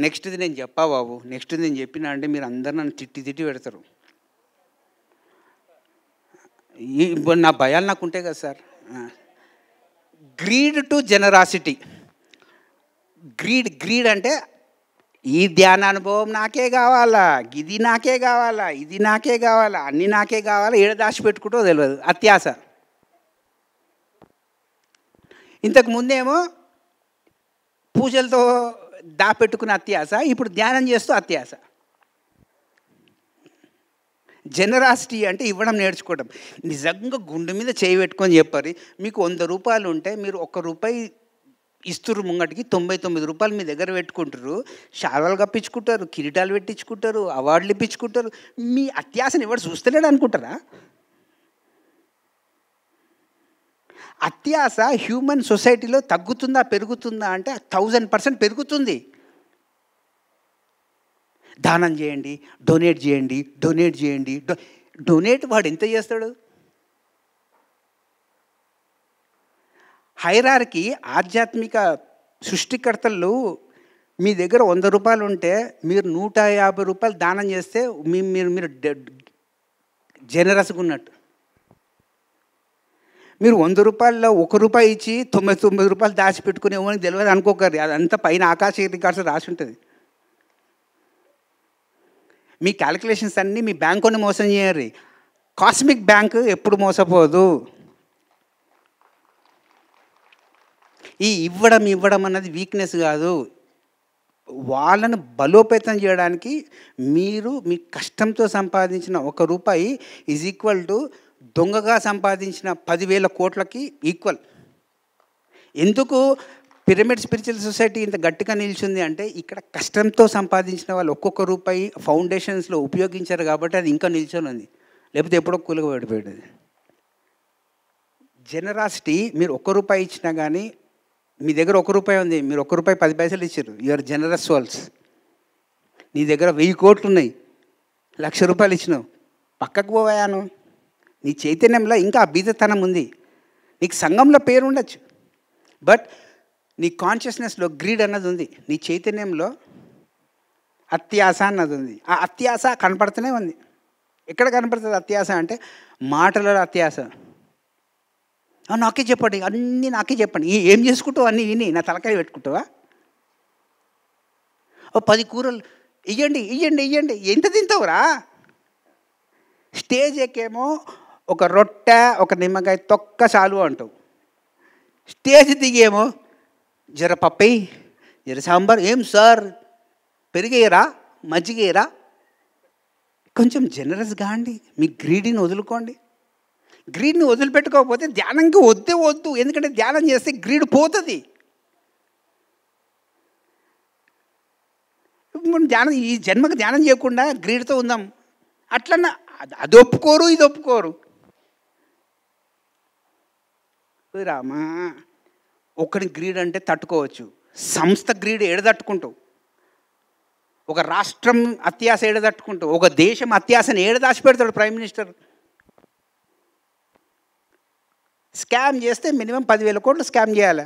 నెక్స్ట్ది నేను చెప్పా బాబు, నెక్స్ట్ది నేను చెప్పినా అంటే మీరు అందరు నన్ను తిట్టి పెడతారు. నా భయాలు నాకు ఉంటాయి కదా sir. Greed to generosity. Greed అంటే ఈ ధ్యానానుభవం నాకే కావాలా, ఇది నాకే కావాలా, ఇది నాకే కావాలా, అన్నీ నాకే కావాలా, ఏడ దాచిపెట్టుకుంటో తెలియదు. అత్యాశ. ఇంతకు ముందేమో పూజలతో దాపెట్టుకున్న అత్యాశ, ఇప్పుడు ధ్యానం చేస్తూ అత్యాశ. జనరాసిటీ అంటే ఇవ్వడం నేర్చుకోవడం. నిజంగా గుండె మీద చేయి పెట్టుకొని చెప్పారు, మీకు 100 రూపాయలు ఉంటే మీరు 1 రూపాయి ఇస్తురు ముంగటికి 99 రూపాయలు మీ దగ్గర పెట్టుకుంటారు, శాల్వాలు కప్పించుకుంటారు, కిరీటాలు పెట్టించుకుంటారు, అవార్డులు ఇప్పించుకుంటారు. మీ అత్యాశని ఎవరు చూస్తలేడు అనుకుంటారా? అత్యాశ హ్యూమన్ సొసైటీలో తగ్గుతుందా పెరుగుతుందా అంటే 1000% పెరుగుతుంది. దానం చేయండి, డొనేట్ చేయండి, డొనేట్ చేయండి. డొనేట్ వాడు ఎంత చేస్తాడు? హైరార్కీ, ఆధ్యాత్మిక సృష్టికర్తలు మీ దగ్గర 100 రూపాయలు ఉంటే మీరు 150 రూపాయలు దానం చేస్తే మీరు జనరస్గా ఉన్నట్టు. మీరు 100 రూపాయల్లో 1 రూపాయి ఇచ్చి 99 రూపాయలు దాచిపెట్టుకునే వాళ్ళకి తెలియదు అనుకోకర్రీ. అదంతా పైన ఆకాశ రికార్డ్స్ రాసి ఉంటుంది. మీ క్యాలిక్యులేషన్స్ అన్నీ మీ బ్యాంకుని మోసం చేయరు. కాస్మిక్ బ్యాంకు ఎప్పుడు మోసపోదు. ఈ ఇవ్వడం అన్నది వీక్నెస్ కాదు. వాళ్ళను బలోపేతం చేయడానికి మీరు మీ కష్టంతో సంపాదించిన 1 రూపాయి ఈజ్ ఈక్వల్ టు దొంగగా సంపాదించిన 10,000 కోట్లకి ఈక్వల్. ఎందుకు పిరమిడ్ స్పిరిచువల్ సొసైటీ ఇంత గట్టిగా నిలిచింది అంటే ఇక్కడ కష్టంతో సంపాదించిన వాళ్ళు ఒక్కొక్క రూపాయి ఫౌండేషన్స్లో ఉపయోగించారు కాబట్టి అది ఇంకా నిల్చొని ఉంది. లేకపోతే ఎప్పుడో కూలగా పడిపోయేది. జనరాసిటీ మీరు 1 రూపాయి ఇచ్చినా కానీ మీ దగ్గర 1 రూపాయి ఉంది, మీరు 1 రూపాయి 10 పైసలు ఇచ్చారు, యూఆర్ జనరస్ సోల్స్. నీ దగ్గర 1000 కోట్లు ఉన్నాయి, 1,00,000 రూపాయలు ఇచ్చినావు, పక్కకు పోయాను. నీ చైతన్యంలో ఇంకా ఆ బీదతనం ఉంది. నీకు సంఘంలో పేరు ఉండొచ్చు, బట్ నీ కాన్షియస్నెస్లో గ్రీడ్ అన్నది ఉంది. నీ చైతన్యంలో అత్యాశ అన్నది ఉంది. ఆ అత్యాశ కనపడుతూనే ఉంది. ఎక్కడ కనపడుతుంది అత్యాశ అంటే మాటలలో అత్యాశ. నాకే చెప్పండి, అన్నీ నాకే చెప్పండి. ఏం చేసుకుంటావు అన్నీ విని నా తలకాయ పెట్టుకుంటావా? 10 కూరలు ఇయ్యండి ఇయ్యండి ఇయ్యండి, ఎంత తింటావురా? స్టేజ్ ఎక్కేమో ఒక రొట్టె, ఒక నిమ్మకాయ తొక్క చాలు అంటావు. స్టేజ్ దిగేమో జర పప్పై, జర సాంబార్, ఏం సార్ పెరిగేయరా, మజ్జిగేయరా. కొంచెం జనరస్గా అండి. మీ గ్రీడీని వదులుకోండి. గ్రీడ్ని వదిలిపెట్టుకోకపోతే ధ్యానంకి వద్దు. ఎందుకంటే ధ్యానం చేస్తే గ్రీడ్ పోతుంది. మనం ధ్యానం, ఈ జన్మకు ధ్యానం చేయకుండా గ్రీడ్తో ఉందాం అట్లన్నా అది ఒప్పుకోరు, ఇది ఒప్పుకోరు. రామా, ఒకటి గ్రీడ్ అంటే తట్టుకోవచ్చు, సంస్థ గ్రీడ్ తట్టుకుంటావు, ఒక రాష్ట్రం అత్యాశ తట్టుకుంటావు, ఒక దేశం అత్యాశని దాచిపెడతాడు ప్రైమ్ మినిస్టర్. స్కామ్ చేస్తే మినిమం 10,000 కోట్లు స్కామ్ చేయాలి.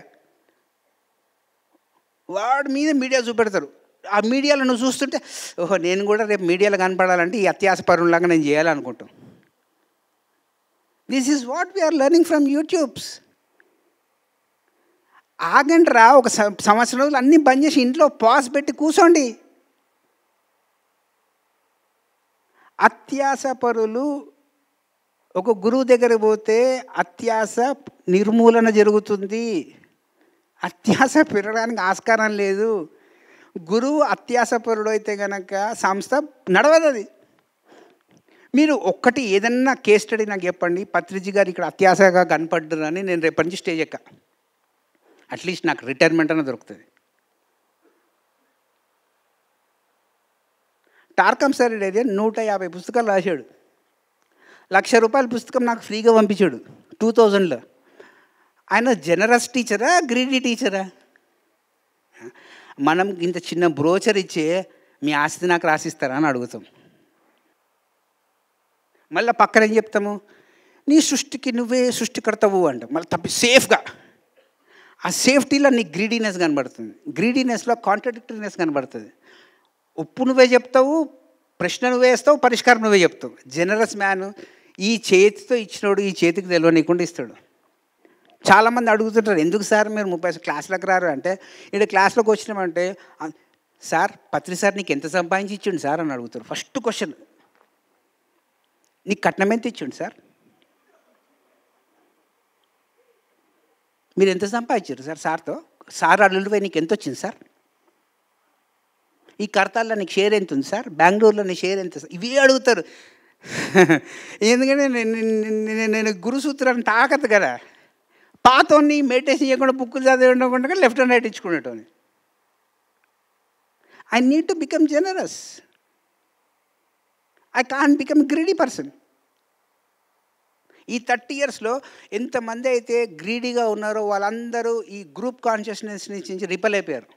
వాడి మీద మీడియా చూపెడతారు. ఆ మీడియాలో నువ్వు చూస్తుంటే ఓహో నేను కూడా రేపు మీడియాలో కనపడాలంటే ఈ అత్యాశ పరులాగా నేను చేయాలనుకుంటాం. This is what we are learning from YouTubes. ఆగండి రా, ఒక సంవత్సరం రోజులు అన్నీ బంద్ చేసి ఇంట్లో పాస్ పెట్టి కూర్చోండి. అత్యాశ పరులు ఒక గురువు దగ్గర పోతే అత్యాశ నిర్మూలన జరుగుతుంది. అత్యాశ పెరగడానికి ఆస్కారం లేదు. గురువు అత్యాశపరుడు అయితే కనుక సంస్థ నడవదు. అది మీరు ఒక్కటి ఏదన్నా కేస్ స్టడీ నాకు చెప్పండి, పత్రిజీ గారు ఇక్కడ అత్యాశగా కనపడ్డారు అని నేను రేపటి నుంచి స్టేజ్ ఎక్క, అట్లీస్ట్ నాకు రిటైర్మెంట్ అన్న దొరుకుతుంది. టార్కమ్ సార్ అయితే 150 పుస్తకాలు రాశాడు. 1,00,000 రూపాయల పుస్తకం నాకు ఫ్రీగా పంపించాడు 2000లో. ఆయన జనరస్ టీచరా, గ్రీడీ టీచరా? మనం ఇంత చిన్న బ్రోచర్ ఇచ్చే మీ ఆస్తి నాకు రాసిస్తారా అని అడుగుతాం. మళ్ళీ పక్కన ఏం చెప్తాము, నీ సృష్టికి నువ్వే సృష్టికర్తవు అంట. మళ్ళీ తప్పి సేఫ్గా ఆ సేఫ్టీలో నీ గ్రీడీనెస్ కనబడుతుంది, గ్రీడీనెస్లో కాంట్రడిక్టరీనెస్ కనబడుతుంది. ఉప్పు నువ్వే చెప్తావు, ప్రశ్న నువ్వే వేస్తావు, పరిష్కారం నువ్వే చెప్తావు. జనరస్ మ్యాన్ ఈ చేతితో ఇచ్చినోడు ఈ చేతికి తెలియనీయకుండా ఇస్తాడు. చాలామంది అడుగుతుంటారు, ఎందుకు సార్ మీరు 30 క్లాసులకు రారు అంటే, ఇక్కడ క్లాస్లోకి వచ్చినామంటే సార్ పత్రి సార్ నీకు ఎంత సంపాదించి ఇచ్చిండు సార్ అని అడుగుతారు. ఫస్ట్ క్వశ్చన్, నీకు కట్నం ఎంత ఇచ్చిండు సార్, మీరు ఎంత సంపాదించారు సార్ సార్తో, సార్ అల్లుడిపై నీకు ఎంత వచ్చింది సార్, ఈ కర్తాల్లో నీకు షేర్ ఎంత ఉంది సార్, బెంగళూరులో నీ షేర్ ఎంత సార్, ఇవే అడుగుతారు. ఎందుకంటే నేను గురుసూత్రాన్ని తాకదు కదా. పాతోని మెడిటేషన్ చేయకుండా బుక్కులు చదివి ఉండకుండా లెఫ్ట్ అండ్ రైట్ ఇచ్చుకునేటోని. I need to become generous. I can't become greedy person. ఈ 30 ఇయర్స్లో ఎంతమంది అయితే గ్రీడీగా ఉన్నారో వాళ్ళందరూ ఈ గ్రూప్ కాన్షియస్నెస్ నుంచి రిపల్ అయిపోయారు.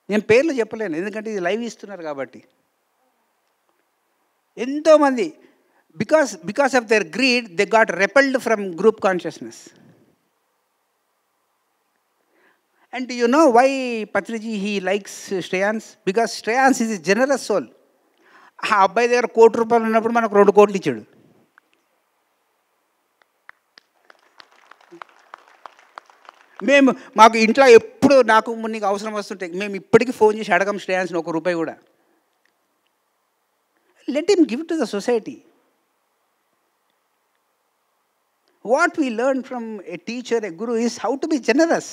నేను పేర్లు చెప్పలేను ఎందుకంటే ఇది లైవ్ ఇస్తున్నారు కాబట్టి. ఎంతోమంది because of their greed they got repelled from group consciousness. And do you know why Patriji he likes Shreyans? Because Shreyans is a generous soul. ఆ అబ్బాయి దగ్గర ₹1,00,00,000 ఉన్నప్పుడు మనకు 2 కోట్లు ఇచ్చాడు. మాకు ఇంట్లో ఎప్పుడు నాకు నీకు అవసరం వస్తుంటాయి, మేము ఇప్పటికీ ఫోన్ చేసి అడగం శ్రేయాన్స్ని ₹1 కూడా. Let him give to the society. What we learn from a teacher, a guru is how to be generous.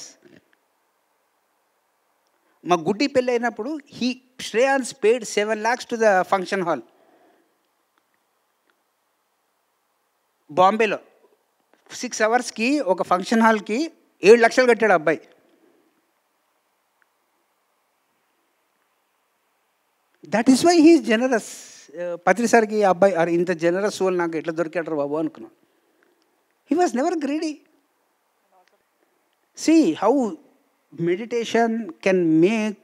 మా గుడ్డి పెళ్ళి అయినప్పుడు Shreyans paid 7 lakhs to the function hall. బాంబేలో 6 అవర్స్కి ఒక ఫంక్షన్ హాల్కి 7 లక్షలు కట్టాడు అబ్బాయి. That is why he is generous. Patri సార్కి అబ్బాయి అరే ఇంత జనరస్ సోల్ నాకు ఎట్లా దొరికాడు బాబు అనుకున్నాను. He was never greedy. See how meditation can make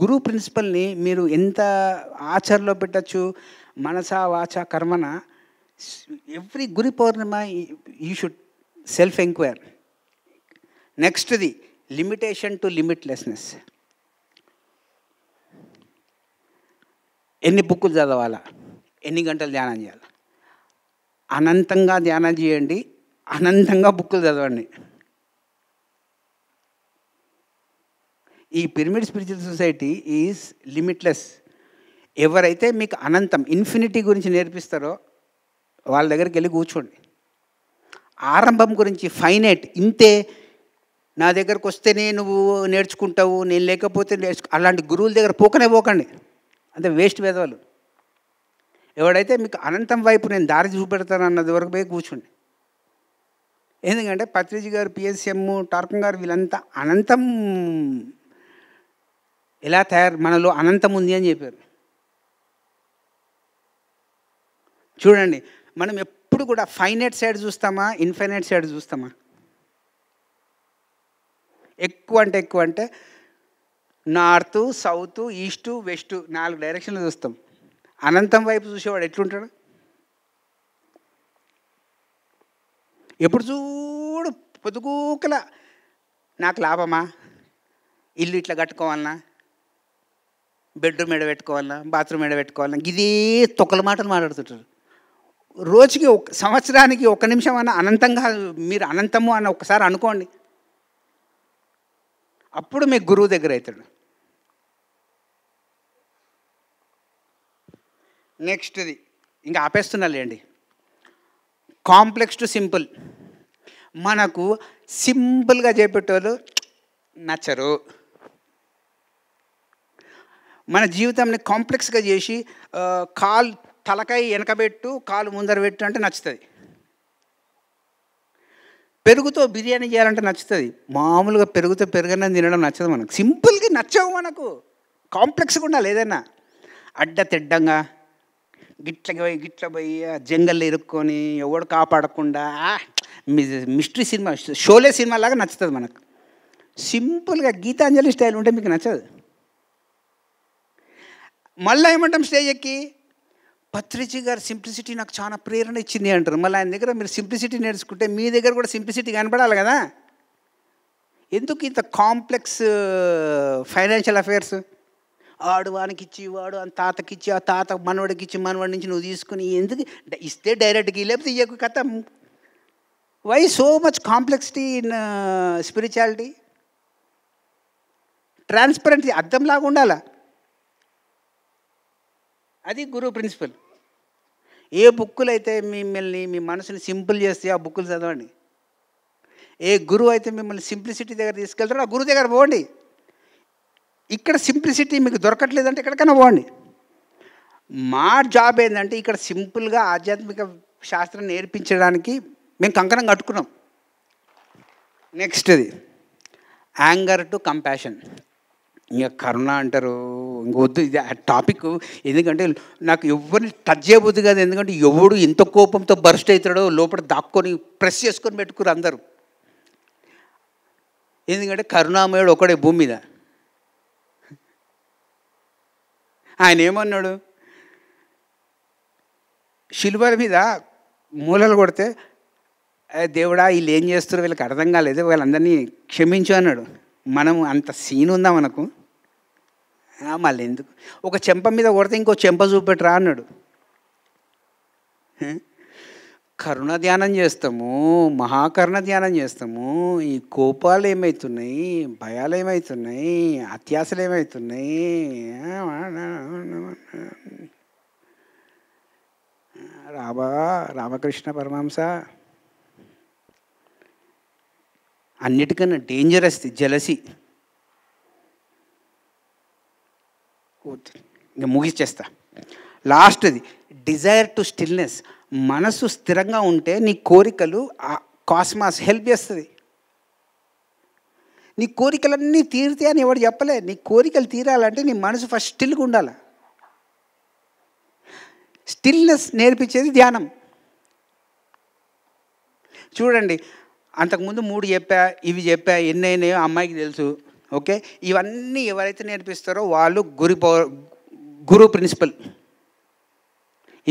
guru ప్రిన్సిపల్ని మీరు ఎంత ఆచరణలో పెట్టచ్చు. మనసా వాచ కర్మన every Guru Purnima you should self enquire. నెక్స్ట్ది లిమిటేషన్ టు లిమిట్లెస్నెస్. ఎన్ని బుక్కులు చదవాలా, ఎన్ని గంటలు ధ్యానం చేయాలి, అనంతంగా ధ్యానం చేయండి, అనంతంగా బుక్కులు చదవండి. ఈ pyramid spiritual society is limitless. ఎవరైతే మీకు అనంతం ఇన్ఫినిటీ గురించి నేర్పిస్తారో వాళ్ళ దగ్గరికి వెళ్ళి కూర్చోండి. ఆరంభం గురించి ఫైనైట్ ఇంతే, నా దగ్గరకు వస్తేనే నువ్వు నేర్చుకుంటావు, నేను లేకపోతే అలాంటి గురువుల దగ్గర పోకండి. అంతే వేస్ట్ వేదవాళ్ళు. ఎవడైతే మీకు అనంతం వైపు నేను దారి చూపెడతాను అన్నది వరకు పోయి కూర్చోండి. ఎందుకంటే పత్రిజీ గారు, పిఎస్ఎం, టార్కం గారు వీళ్ళంతా అనంతం ఎలా మనలో అనంతం ఉంది అని చెప్పారు. చూడండి, మనం ఎప్పుడు కూడా ఫైనైట్ సైడ్ చూస్తామా, ఇన్ఫైనైట్ సైడ్ చూస్తామా? ఎక్కువ అంటే నార్త్, సౌత్, ఈస్ట్, వెస్ట్ 4 డైరెక్షన్లు చూస్తాం. అనంతం వైపు చూసేవాడు ఎట్లుంటాడు? ఎప్పుడు చూడు పొద్దుగూకల నాకు లాభమా, ఇల్లు ఇట్లా కట్టుకోవాలన్నా, బెడ్రూమ్ ఎడ పెట్టుకోవాలన్నా, బాత్రూమ్ ఎడ పెట్టుకోవాలన్నా, ఇదే తొక్కల మాటలు మాట్లాడుతుంటారు. రోజుకి సంవత్సరానికి 1 నిమిషం అన్న అనంతంగా మీరు అనంతము అన్న ఒకసారి అనుకోండి. అప్పుడు మీకు గురువు దగ్గర అవుతాడు. నెక్స్ట్ది ఇంకా ఆపేస్తున్నాలేండి. Complex to simple. మనకు సింపుల్గా చేపట్టేవాళ్ళు నచ్చరు. మన జీవితాన్ని కాంప్లెక్స్గా చేసి తలకాయ వెనకబెట్టు, కాలు ముందర పెట్టు అంటే నచ్చుతుంది. పెరుగుతో బిర్యానీ చేయాలంటే నచ్చుతుంది. మామూలుగా పెరుగుతో పెరుగన్నం తినడం నచ్చదు మనకు. సింపుల్గా నచ్చవు మనకు. కాంప్లెక్స్గా ఉండాలి ఏదైనా. అడ్డతిడ్డంగా గిట్ల పోయి జంగల్లో ఇరుక్కొని ఎవడు కాపాడకుండా మిస్టరీ సినిమా, షోలే సినిమా లాగా నచ్చుతుంది మనకు. సింపుల్గా గీతాంజలి స్టైల్ ఉంటే మీకు నచ్చదు. మళ్ళీ ఏమంటాం స్టేజ్ ఎక్కి, పత్రిజీ గారు సింప్లిసిటీ నాకు చాలా ప్రేరణ ఇచ్చింది అంటారు. మళ్ళీ ఆయన దగ్గర మీరు సింప్లిసిటీ నేర్చుకుంటే మీ దగ్గర కూడా సింప్లిసిటీ కనపడాలి కదా. ఎందుకు ఇంత కాంప్లెక్స్ ఫైనాన్షియల్ అఫైర్స్? ఆడు వానికి ఇచ్చి, వాడు ఆ తాతకిచ్చి, ఆ తాత మనవాడికి ఇచ్చి, మనవాడి నుంచి నువ్వు తీసుకుని ఎందుకు ఇస్తే డైరెక్ట్గా లేకపోతే ఇయ్యకు కథ. Why so much complexity in spirituality? Transparent, అర్థంలాగా ఉండాలా. అది గురువు ప్రిన్సిపల్. ఏ బుక్కులు అయితే మిమ్మల్ని మీ మనసుని సింపుల్ చేస్తే ఆ బుక్కులు చదవండి. ఏ గురువు అయితే మిమ్మల్ని సింప్లిసిటీ దగ్గర తీసుకెళ్తాడో ఆ గురువు దగ్గర పోండి. ఇక్కడ సింప్లిసిటీ మీకు దొరకట్లేదంటే ఎక్కడికైనా పోండి. మా జాబ్ ఏంటంటే ఇక్కడ సింపుల్గా ఆధ్యాత్మిక శాస్త్రం నేర్పించడానికి మేము కంకణం కట్టుకున్నాం. నెక్స్ట్ది యాంగర్ టు కంపాషన్. ఇంకా కరుణ అంటారు, ఇంకొద్దు ఇది ఆ టాపిక్. ఎందుకంటే నాకు ఎవరిని టచ్ చేయబోద్దు కాదు. ఎందుకంటే ఎవడు ఎంత కోపంతో బర్స్ట్ అవుతాడో లోపల దాక్కొని ప్రెస్ చేసుకొని పెట్టుకురు అందరూ. ఎందుకంటే కరుణామయుడు ఒకడే భూమి మీద. ఆయన ఏమన్నాడు, శిలువల మీద మూలలు కొడితే దేవుడా వీళ్ళు ఏం చేస్తారో వీళ్ళకి అర్థం కాలేదు, వీళ్ళందరినీ క్షమించు అన్నాడు. మనం అంత సీన్ ఉందా మనకు? మళ్ళీ ఎందుకు? ఒక చెంప మీద కొడితే ఇంకో చెంప చూపెట్టరా అన్నాడు. కరుణ ధ్యానం చేస్తాము, మహాకరుణ ధ్యానం చేస్తాము. ఈ కోపాలు ఏమవుతున్నాయి, భయాలు ఏమవుతున్నాయి, అత్యాశలు ఏమవుతున్నాయి? రామకృష్ణ పరమహంస అన్నిటికన్నా డేంజరస్ జలసి. ఇంకా ముగిచ్చేస్తా. లాస్ట్ది డిజైర్ టు స్టిల్నెస్. మనసు స్థిరంగా ఉంటే నీ కోరికలు కాస్మాస్ హెల్ప్ చేస్తుంది. నీ కోరికలన్నీ తీరితే అని ఎవడు చెప్పలే. నీ కోరికలు తీరాలంటే నీ మనసు ఫస్ట్ స్టిల్గా ఉండాలి. స్టిల్నెస్ నేర్పించేది ధ్యానం. చూడండి, అంతకుముందు 3 చెప్పా, ఇవి చెప్పా, ఎన్ని అయినాయో అమ్మాయికి తెలుసు. ఓకే, ఇవన్నీ ఎవరైతే నేర్పిస్తారో వాళ్ళు గురు ప్రిన్సిపల్.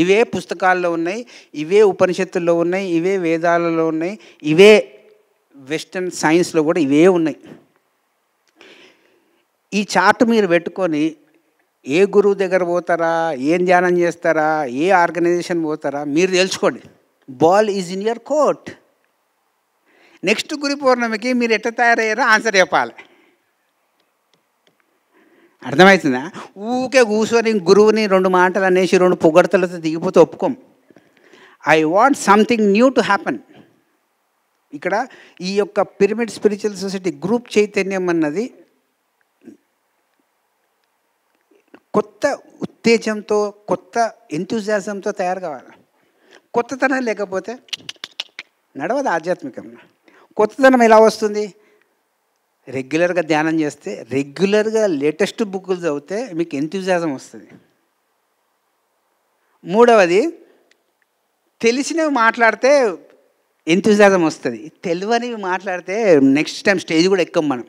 ఇవే పుస్తకాల్లో ఉన్నాయి, ఇవే ఉపనిషత్తుల్లో ఉన్నాయి, ఇవే వేదాలలో ఉన్నాయి, ఇవే వెస్టర్న్ సైన్స్లో కూడా ఇవే ఉన్నాయి. ఈ చార్ట్ మీరు పెట్టుకొని ఏ గురువు దగ్గర పోతారా, ఏం ధ్యానం చేస్తారా, ఏ ఆర్గనైజేషన్ పోతారా మీరు తెలుసుకోండి. Ball is in your court. Next Guru పౌర్ణమికి మీరు ఎట్లా తయారయ్యారో ఆన్సర్ చెప్పాలి. అర్థమవుతుందా? ఊకే కూర్చొని గురువుని 2 మాటలు అనేసి 2 పొగడతలతో దిగిపోతే ఒప్పుకోం. I want something new to happen. ఇక్కడ ఈ యొక్క పిరమిడ్ స్పిరిచువల్ సొసైటీ గ్రూప్ చైతన్యం అన్నది కొత్త ఉత్తేజంతో, కొత్త ఎంతూజియాజంతో తయారు కావాలి. కొత్తతనం లేకపోతే నడవదు ఆధ్యాత్మికంగా. కొత్తతనం ఎలా వస్తుంది? రెగ్యులర్గా ధ్యానం చేస్తే, రెగ్యులర్గా లేటెస్ట్ బుక్కులు చదివితే మీకు ఎంతూజియాజం వస్తుంది. మూడవది, తెలిసినవి మాట్లాడితే ఎంతూజియాజం వస్తుంది. తెలియనివి మాట్లాడితే నెక్స్ట్ టైం స్టేజ్ కూడా ఎక్కం మనం.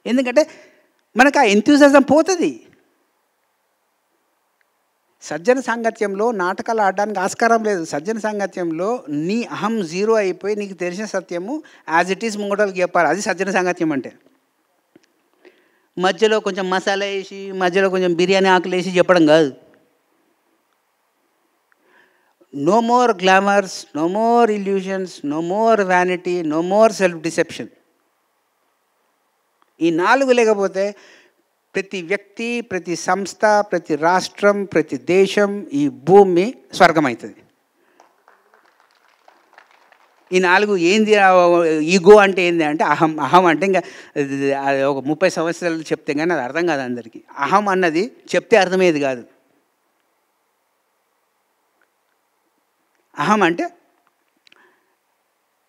ఎందుకంటే మనకు ఆ ఎంతూజియాజం పోతుంది. సజ్జన సాంగత్యంలో నాటకాలు ఆడడానికి ఆస్కారం లేదు. సజ్జన సాంగత్యంలో నీ అహం జీరో అయిపోయి నీకు తెలిసిన సత్యము యాజ్ ఇట్ ఈస్ ముంగటోళ్ళకి చెప్పాలి. అది సజ్జన సాంగత్యం అంటే. మధ్యలో కొంచెం మసాలా వేసి, మధ్యలో కొంచెం బిర్యానీ ఆకులు వేసి చెప్పడం కాదు. No more glamours, no more illusions, no more vanity, no more self deception. ఈ 4 లేకపోతే ప్రతి వ్యక్తి, ప్రతి సంస్థ, ప్రతి రాష్ట్రం, ప్రతి దేశం, ఈ భూమి స్వర్గం అవుతుంది. ఈ 4 ఏంది? ఈగో అంటే ఏంది అంటే అహం. అహం అంటే ఇంకా ఒక 30 సంవత్సరాలు చెప్తే కానీ అది అర్థం కాదు అందరికీ. అహం అన్నది చెప్తే అర్థమయ్యేది కాదు. అహం అంటే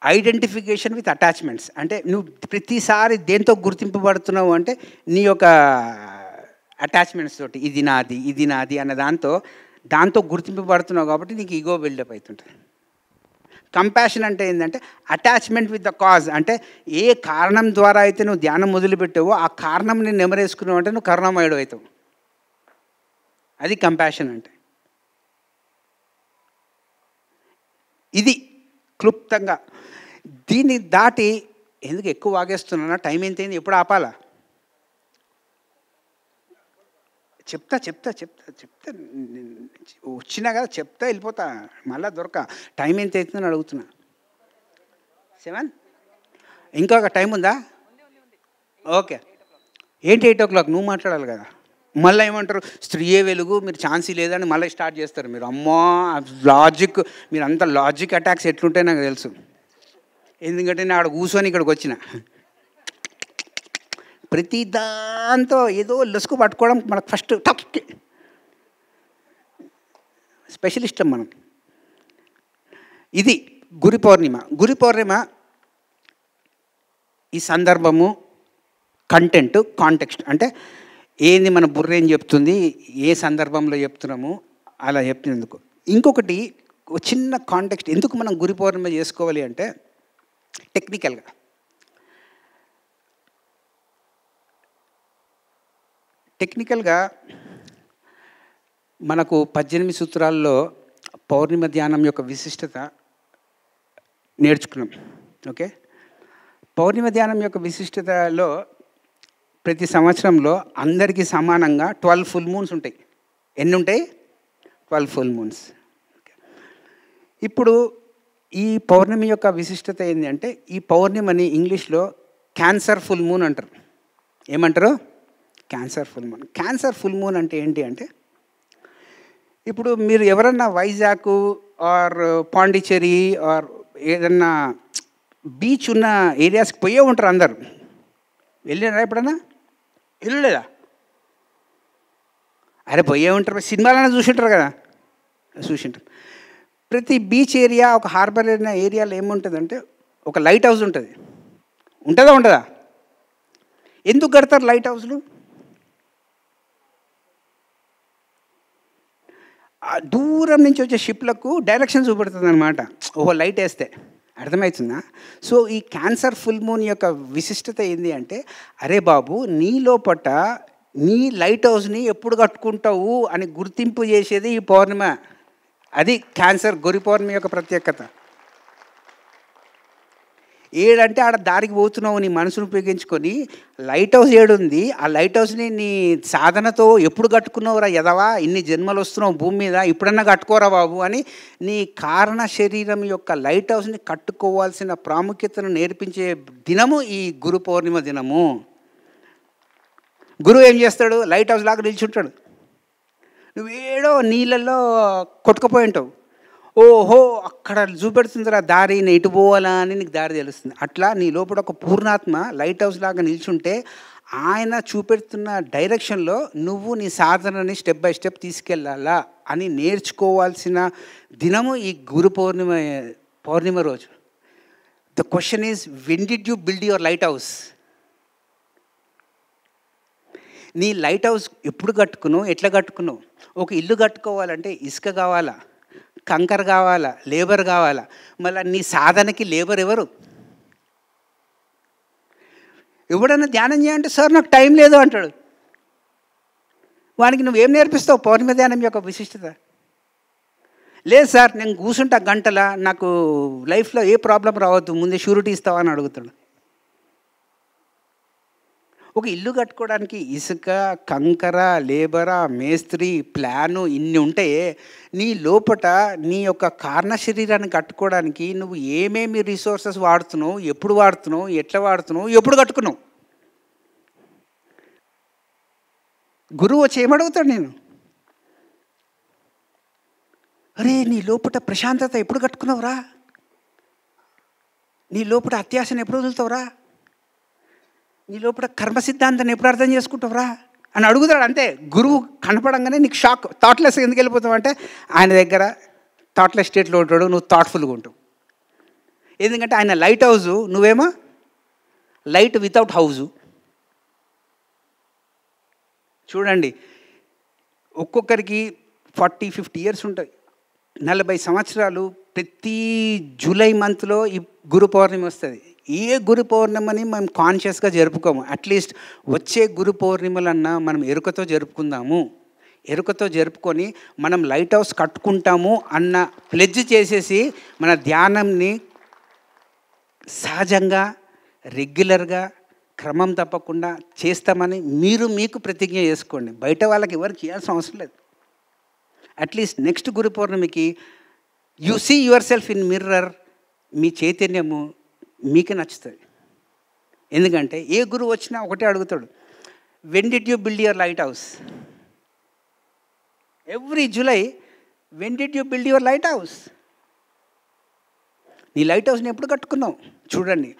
ఐడెంటిఫికేషన్ విత్ అటాచ్మెంట్స్. అంటే నువ్వు ప్రతిసారి దేంతో గుర్తింపబడుతున్నావు అంటే నీ యొక్క అటాచ్మెంట్స్ తోటి, ఇది నాది, ఇది నాది అన్న దాంతో గుర్తింపబడుతున్నావు కాబట్టి నీకు ఈగో బిల్డప్ అవుతుంటుంది. కంపాషన్ అంటే ఏంటంటే అటాచ్మెంట్ విత్ ద కాజ్. అంటే ఏ కారణం ద్వారా అయితే నువ్వు ధ్యానం మొదలుపెట్టావో ఆ కారణం నేను నెమరేసుకున్నావు అంటే నువ్వు కరుణామయుడు అవుతావు. అది కంపాషన్ అంటే. ఇది క్లుప్తంగా. దీన్ని దాటి ఎందుకు ఎక్కువ వాగేస్తున్నా? టైం ఎంతైంది? ఎప్పుడు ఆపాలా? చెప్తా వచ్చినా కదా, చెప్తా వెళ్ళిపోతా, మళ్ళీ దొరక. టైం ఎంత అవుతుందని అడుగుతున్నా. 7? ఇంకొక టైం ఉందా? ఓకే. ఏంటి 8 o'clock? నువ్వు మాట్లాడాలి కదా. మళ్ళీ ఏమంటారు, స్త్రీయే వెలుగు, మీరు ఛాన్సీ లేదని మళ్ళీ స్టార్ట్ చేస్తారు మీరు. అమ్మో లాజిక్, మీరు అంత లాజిక్ అటాక్స్ ఎట్లుంటాయి నాకు తెలుసు. ఎందుకంటే నేను అక్కడ కూర్చొని ఇక్కడికి వచ్చిన. ప్రతి దాంతో ఏదో లొసుకు పట్టుకోవడం మనకు ఫస్ట్ టక్ స్పెషలిస్టం మనం. ఇది గురు పౌర్ణిమ. గురు పౌర్ణిమ ఈ సందర్భము, కంటెంట్, కాంటెక్స్ట్ అంటే ఏంది మన బుర్ర ఏం చెప్తుంది, ఏ సందర్భంలో చెప్తున్నాము అలా చెప్పినందుకు. ఇంకొకటి చిన్న కాంటెక్స్ట్, ఎందుకు మనం గురు పౌర్ణిమ చేసుకోవాలి అంటే టెక్నికల్గా మనకు 18 సూత్రాల్లో పౌర్ణిమ ధ్యానం యొక్క విశిష్టత నేర్చుకున్నాం. ఓకే. పౌర్ణిమ ధ్యానం యొక్క విశిష్టతలో ప్రతి సంవత్సరంలో అందరికీ సమానంగా 12 ఫుల్ మూన్స్ ఉంటాయి. ఎన్ని ఉంటాయి? 12 ఫుల్ మూన్స్. ఇప్పుడు ఈ పౌర్ణమి యొక్క విశిష్టత ఏంటి అంటే, ఈ పౌర్ణిమని ఇంగ్లీష్లో క్యాన్సర్ ఫుల్ మూన్ అంటారు. ఏమంటారు? Cancer full moon. Cancer full moon అంటే ఏంటి అంటే, ఇప్పుడు మీరు ఎవరన్నా వైజాగ్ ఆర్ పాండిచ్చేరి ఆర్ ఏదన్నా బీచ్ ఉన్న ఏరియాస్కి పోయే ఉంటారు అందరు. వెళ్ళినారా ఎప్పుడన్నా? వెళ్ళలేదా? అరే పోయే ఉంటారు, సినిమాలన్నా చూసింటారు కదా, చూసింటారు. ప్రతి బీచ్ ఏరియా, ఒక హార్బర్ ఏరియాలో ఏముంటుందంటే ఒక లైట్ హౌస్ ఉంటుంది. ఉంటుందా ఉండదా? ఎందుకు కడతారు లైట్ హౌస్లు? దూరం నుంచి వచ్చే షిప్లకు డైరెక్షన్ చూపెడుతుంది అనమాట, ఓహో లైట్ వేస్తే. అర్థమవుతుందా? సో ఈ క్యాన్సర్ ఫుల్ మూన్ యొక్క విశిష్టత ఏంటి అంటే, అరే బాబు నీ లోపట నీ లైట్ హౌస్ని ఎప్పుడు కట్టుకుంటావు అని గుర్తింపు చేసేది ఈ పౌర్ణిమ. అది క్యాన్సర్ గురు పౌర్ణమి యొక్క ప్రత్యేకత. ఏడంటే ఆడ దారికి పోతున్నావు నీ మనసును ఉపయోగించుకొని, లైట్ హౌస్ ఏడుంది, ఆ లైట్ హౌస్ని నీ సాధనతో ఎప్పుడు కట్టుకున్నావురా ఎదవా, ఇన్ని జన్మలు వస్తున్నావు భూమి మీద, ఇప్పుడన్నా కట్టుకోరా బాబు అని నీ కారణ శరీరం యొక్క లైట్ హౌస్ని కట్టుకోవాల్సిన ప్రాముఖ్యతను నేర్పించే దినము ఈ గురు పౌర్ణిమ దినము. గురువు ఏం చేస్తాడు? లైట్ హౌస్ లాగా నిల్చుంటాడు. నువ్వేడో నీళ్ళల్లో కొట్టుకుపోయి ఉంటావు. ఓహో అక్కడ చూపెడుతుందిరా దారి, నేను ఇటు పోవాలా అని నీకు దారి తెలుస్తుంది. అట్లా నీ లోపల ఒక పూర్ణాత్మ లైట్ హౌస్ లాగా నిల్చుంటే ఆయన చూపెడుతున్న డైరెక్షన్లో నువ్వు నీ సాధనని స్టెప్ బై స్టెప్ తీసుకెళ్ళాలా అని నేర్చుకోవాల్సిన దినము ఈ గురు పౌర్ణిమ రోజు. The question is, when did you build your lighthouse? నీ లైట్ హౌస్ ఎప్పుడు కట్టుకున్నావు, ఎట్లా కట్టుకున్నావు? ఒక ఇల్లు కట్టుకోవాలంటే ఇసుక కావాలా, కంకర కావాలా, లేబర్ కావాలా. మళ్ళీ నీ సాధనకి లేబర్ ఎవరు? ఎవడన్నా ధ్యానం చేయాలంటే సార్ నాకు టైం లేదు అంటాడు. వానికి నువ్వేం నేర్పిస్తావు పౌర్ణిమ ధ్యానం యొక్క విశిష్టత? లేదు సార్ నేను కూర్చుంటా గంటల, నాకు లైఫ్లో ఏ ప్రాబ్లం రావద్దు, ముందే షూరిటీ ఇస్తావా అని అడుగుతాడు. ఒక ఇల్లు కట్టుకోవడానికి ఇసుక, కంకర, లేబరా, మేస్త్రి, ప్లాను ఇన్ని ఉంటే నీ లోపట నీ యొక్క కారణ శరీరాన్ని కట్టుకోవడానికి నువ్వు ఏమేమి రిసోర్సెస్ వాడుతున్నావు, ఎప్పుడు వాడుతున్నావు, ఎట్లా వాడుతున్నావు, ఎప్పుడు కట్టుకున్నావు? గురువు వచ్చి ఏమడుగుతాడు నేను, అరే నీ లోపట ప్రశాంతత ఎప్పుడు కట్టుకున్నావురా, నీ లోపల అత్యాశను ఎప్పుడు వదులుతావురా, నీ లోపల కర్మ సిద్ధాంతాన్ని ఎప్పుడు అర్థం చేసుకుంటావురా అని అడుగుతాడు. అంతే. గురువు కనపడంగానే నీకు షాక్. థాట్లెస్ ఎందుకు వెళ్ళిపోతావు అంటే ఆయన దగ్గర థాట్లెస్ స్టేట్లో ఉంటాడు, నువ్వు థాట్ఫుల్గా ఉంటావు. ఎందుకంటే ఆయన లైట్ హౌజు, నువ్వేమో లైట్ వితౌట్ హౌజు. చూడండి, ఒక్కొక్కరికి 40-50 ఇయర్స్ ఉంటాయి, 40 సంవత్సరాలు. ప్రతి జూలై మంత్లో ఈ గురు పౌర్ణమి వస్తుంది. ఏ గురు పౌర్ణిమని మనం కాన్షియస్గా జరుపుకోము. అట్లీస్ట్ వచ్చే గురు పౌర్ణిమలన్నా మనం ఎరుకతో జరుపుకుందాము. ఎరుకతో జరుపుకొని మనం లైట్ హౌస్ కట్టుకుంటాము అన్న ప్లెడ్జ్ చేసేసి మన ధ్యానంని సహజంగా రెగ్యులర్గా క్రమం తప్పకుండా చేస్తామని మీరు మీకు ప్రతిజ్ఞ చేసుకోండి. బయట వాళ్ళకి ఎవరు చేయాల్సిన అవసరం లేదు. అట్లీస్ట్ నెక్స్ట్ గురు పౌర్ణమికి you see yourself in mirror. మీ చైతన్యము మీకు నచ్చుతుంది. ఎందుకంటే ఏ గురువు వచ్చినా ఒకటే అడుగుతాడు, when did you build your lighthouse? Every July, when did you build your lighthouse? నీ లైట్ హౌస్ని ఎప్పుడు కట్టుకున్నావు? చూడండి,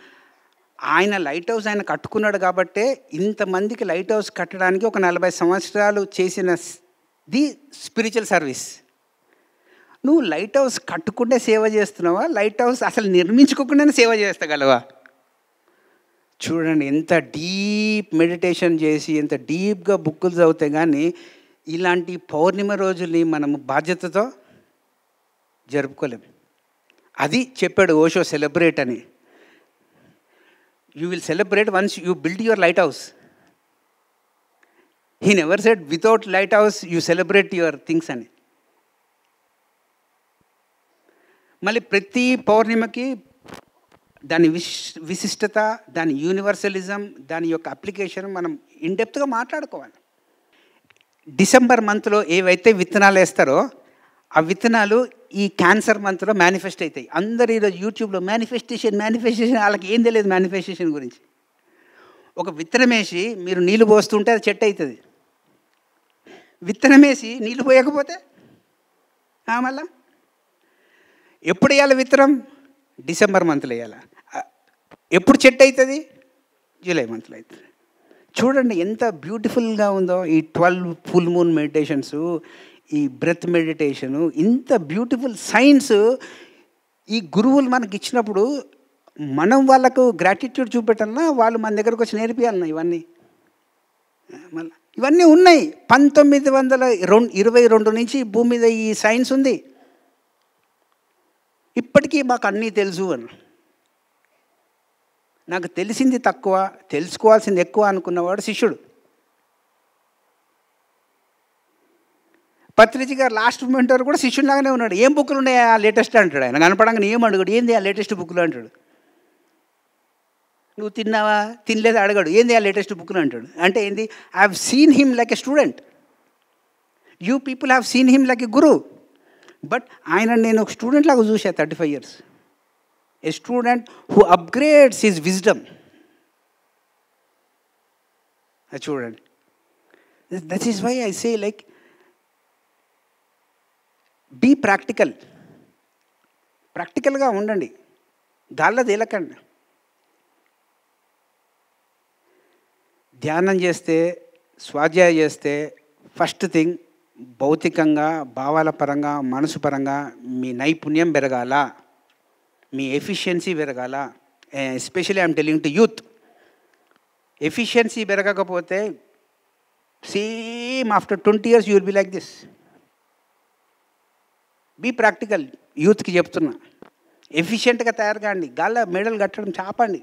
ఆయన లైట్ హౌస్ ఆయన కట్టుకున్నాడు కాబట్టే ఇంతమందికి లైట్ హౌస్ కట్టడానికి ఒక 40 సంవత్సరాలు చేసినది స్పిరిచువల్ సర్వీస్. నువ్వు లైట్ హౌస్ కట్టుకుంటే సేవ చేస్తున్నావా, లైట్ హౌస్ అసలు నిర్మించుకోకుండానే సేవ చేస్తగలవా? చూడండి, ఎంత డీప్ మెడిటేషన్ చేసి ఎంత డీప్గా బుక్కులు చదివితే కానీ ఇలాంటి పౌర్ణిమ రోజుల్ని మనము బాధ్యతతో జరుపుకోలేము. అది చెప్పాడు ఓషో, సెలబ్రేట్ అని. You will celebrate once you build your light house. He never said without light house you celebrate your things అని. మళ్ళీ ప్రతి పౌర్ణిమకి దాని విశిష్టత, దాని యూనివర్సలిజం, దాని యొక్క అప్లికేషన్ మనం ఇన్డెప్త్గా మాట్లాడుకోవాలి. డిసెంబర్ మంత్లో ఏవైతే విత్తనాలు వేస్తారో ఆ విత్తనాలు ఈ క్యాన్సర్ మంత్లో మేనిఫెస్ట్ అవుతాయి. అందరు ఈరోజు యూట్యూబ్లో మేనిఫెస్టేషన్ వాళ్ళకి ఏం తెలియదు మేనిఫెస్టేషన్ గురించి. ఒక విత్తనం వేసి మీరు నీళ్ళు పోస్తుంటే అది చెట్టు అవుతుంది. విత్తనం వేసి నీళ్ళు పోయకపోతే మళ్ళా ఎప్పుడు వేయాలి విత్తనం? డిసెంబర్ మంత్లో వేయాలి. ఎప్పుడు చెట్టు అవుతుంది? జూలై మంత్లో అవుతుంది. చూడండి ఎంత బ్యూటిఫుల్గా ఉందో ఈ 12 ఫుల్ మూన్ మెడిటేషన్స్, ఈ బ్రెత్ మెడిటేషను, ఇంత బ్యూటిఫుల్ సైన్స్ ఈ గురువులు మనకి ఇచ్చినప్పుడు మనం వాళ్ళకు గ్రాటిట్యూడ్ చూపెట్టాలన్నా వాళ్ళు మన దగ్గరకు వచ్చి నేర్పియాలన్నా ఇవన్నీ. మళ్ళీ ఇవన్నీ ఉన్నాయి. 1922 నుంచి భూమి మీద ఈ సైన్స్ ఉంది. ఇప్పటికీ మాకు అన్నీ తెలుసు అని, నాకు తెలిసింది తక్కువ తెలుసుకోవాల్సింది ఎక్కువ అనుకున్నవాడు శిష్యుడు. పత్రిజీ గారు లాస్ట్ మూమెంట్ వరకు కూడా శిష్యులాగానే ఉన్నాడు. ఏం బుక్కులు ఉన్నాయి ఆ లేటెస్ట్ అంటాడు. ఆయన కనపడంగా ఏం అడుగుడు, ఏంది ఆ లేటెస్ట్ బుక్కులు అంటాడు. నువ్వు తిన్నావా తినలేదు అడగడు, ఏంది ఆ లేటెస్ట్ బుక్కులు అంటాడు. అంటే ఏంది? I have seen him like a student, you people have seen him like a guru. But ఆయన నేను ఒక స్టూడెంట్ లాగా చూసా 35 years. A student who upgrades his wisdom. అది చూడండి. That is why I say like be practical. ప్రాక్టికల్గా ఉండండి, గాల్లో తేలకండి. ధ్యానం చేస్తే, స్వాధ్యాయం చేస్తే ఫస్ట్ థింగ్ భౌతికంగా, భావాల పరంగా, మనసు పరంగా మీ నైపుణ్యం పెరగాల, మీ ఎఫిషియన్సీ పెరగాల. Especially I'm telling to youth, efficiency పెరగకపోతే same after 20 years you will be like this. Be practical. యూత్కి చెప్తున్నా, ఎఫిషియెంట్గా తయారు కాండి. గాల్లో మెడలు కట్టడం చాపండి.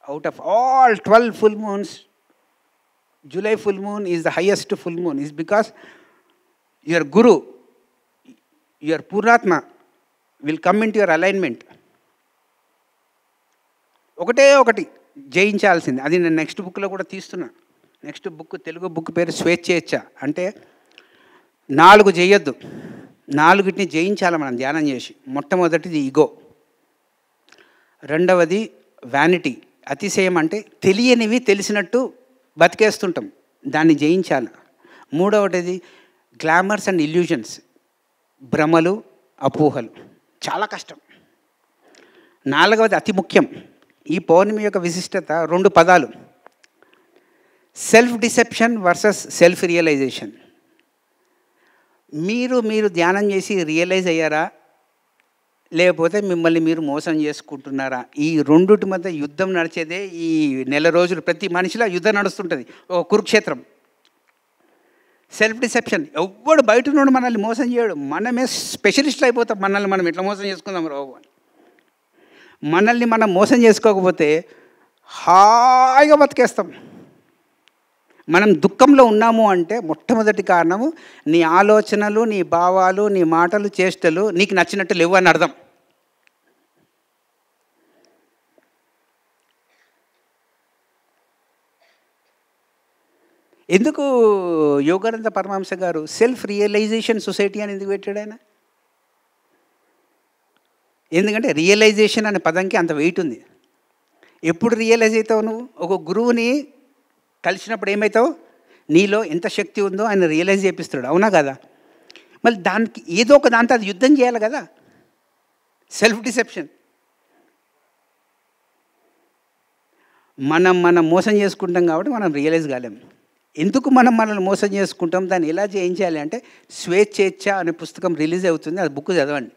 Out of all 12 full moons, July full moon is the highest full moon. Is because your Guru, your Purnatma will come into your alignment. ఒకటి జయించాల్సింది. అది నేను నెక్స్ట్ బుక్లో కూడా తీస్తున్నా. నెక్స్ట్ బుక్ తెలుగు బుక్ పేరు స్వేచ్ఛేచ్ఛ. అంటే 4 చేయొద్దు, 4టిని జయించాలి మనం ధ్యానం చేసి. మొట్టమొదటిది ఈగో, రెండవది వ్యానిటీ, అతిశయం, అంటే తెలియనివి తెలిసినట్టు బతికేస్తుంటాం, దాన్ని జయించాలి. మూడవది గ్లామర్స్ అండ్ ఇల్యూజన్స్, భ్రమలు, అపోహలు, చాలా కష్టం. నాలుగవది అతి ముఖ్యం, ఈ పౌర్ణమి యొక్క విశిష్టత 2 పదాలు, self deception versus self realisation. మీరు ధ్యానం చేసి రియలైజ్ అయ్యారా, లేకపోతే మిమ్మల్ని మీరు మోసం చేసుకుంటున్నారా? ఈ రెండుటి మధ్య యుద్ధం నడిచేదే ఈ నెల రోజులు. ప్రతి మనిషిలో యుద్ధం నడుస్తుంటుంది, ఒక కురుక్షేత్రం. సెల్ఫ్ డిసెప్షన్, ఎవ్వడు బయట నుండి మనల్ని మోసం చేయడు, మనమే స్పెషలిస్ట్లు అయిపోతాం. మనల్ని మనం ఎట్లా మోసం చేసుకుందాం రావు. మనల్ని మనం మోసం చేసుకోకపోతే హాయిగా బతికేస్తాం. మనం దుఃఖంలో ఉన్నాము అంటే మొట్టమొదటి కారణము నీ ఆలోచనలు, నీ భావాలు, నీ మాటలు, చేష్టలు నీకు నచ్చినట్టు లేవు అని అర్థం. ఎందుకు యోగానంద పరమహంస గారు సెల్ఫ్ రియలైజేషన్ సొసైటీ అని ఎందుకు పెట్టాడు ఆయన? ఎందుకంటే రియలైజేషన్ అనే పదంకి అంత వెయిట్ ఉంది. ఎప్పుడు రియలైజ్ అవుతావు నువ్వు? ఒక గురువుని కలిసినప్పుడు ఏమవుతావు? నీలో ఎంత శక్తి ఉందో ఆయన రియలైజ్ చేపిస్తాడు, అవునా కదా? మళ్ళీ దానికి ఏదో ఒక దాంతో అది యుద్ధం చేయాలి కదా. Self deception. మనం మోసం చేసుకుంటాం కాబట్టి మనం రియలైజ్ కాలేం. ఎందుకు మనం మనల్ని మోసం చేసుకుంటాం, దాన్ని ఎలా చేయించాలి అంటే స్వేచ్ఛేచ్ఛ అనే పుస్తకం రిలీజ్ అవుతుంది, అది బుక్ చదవండి.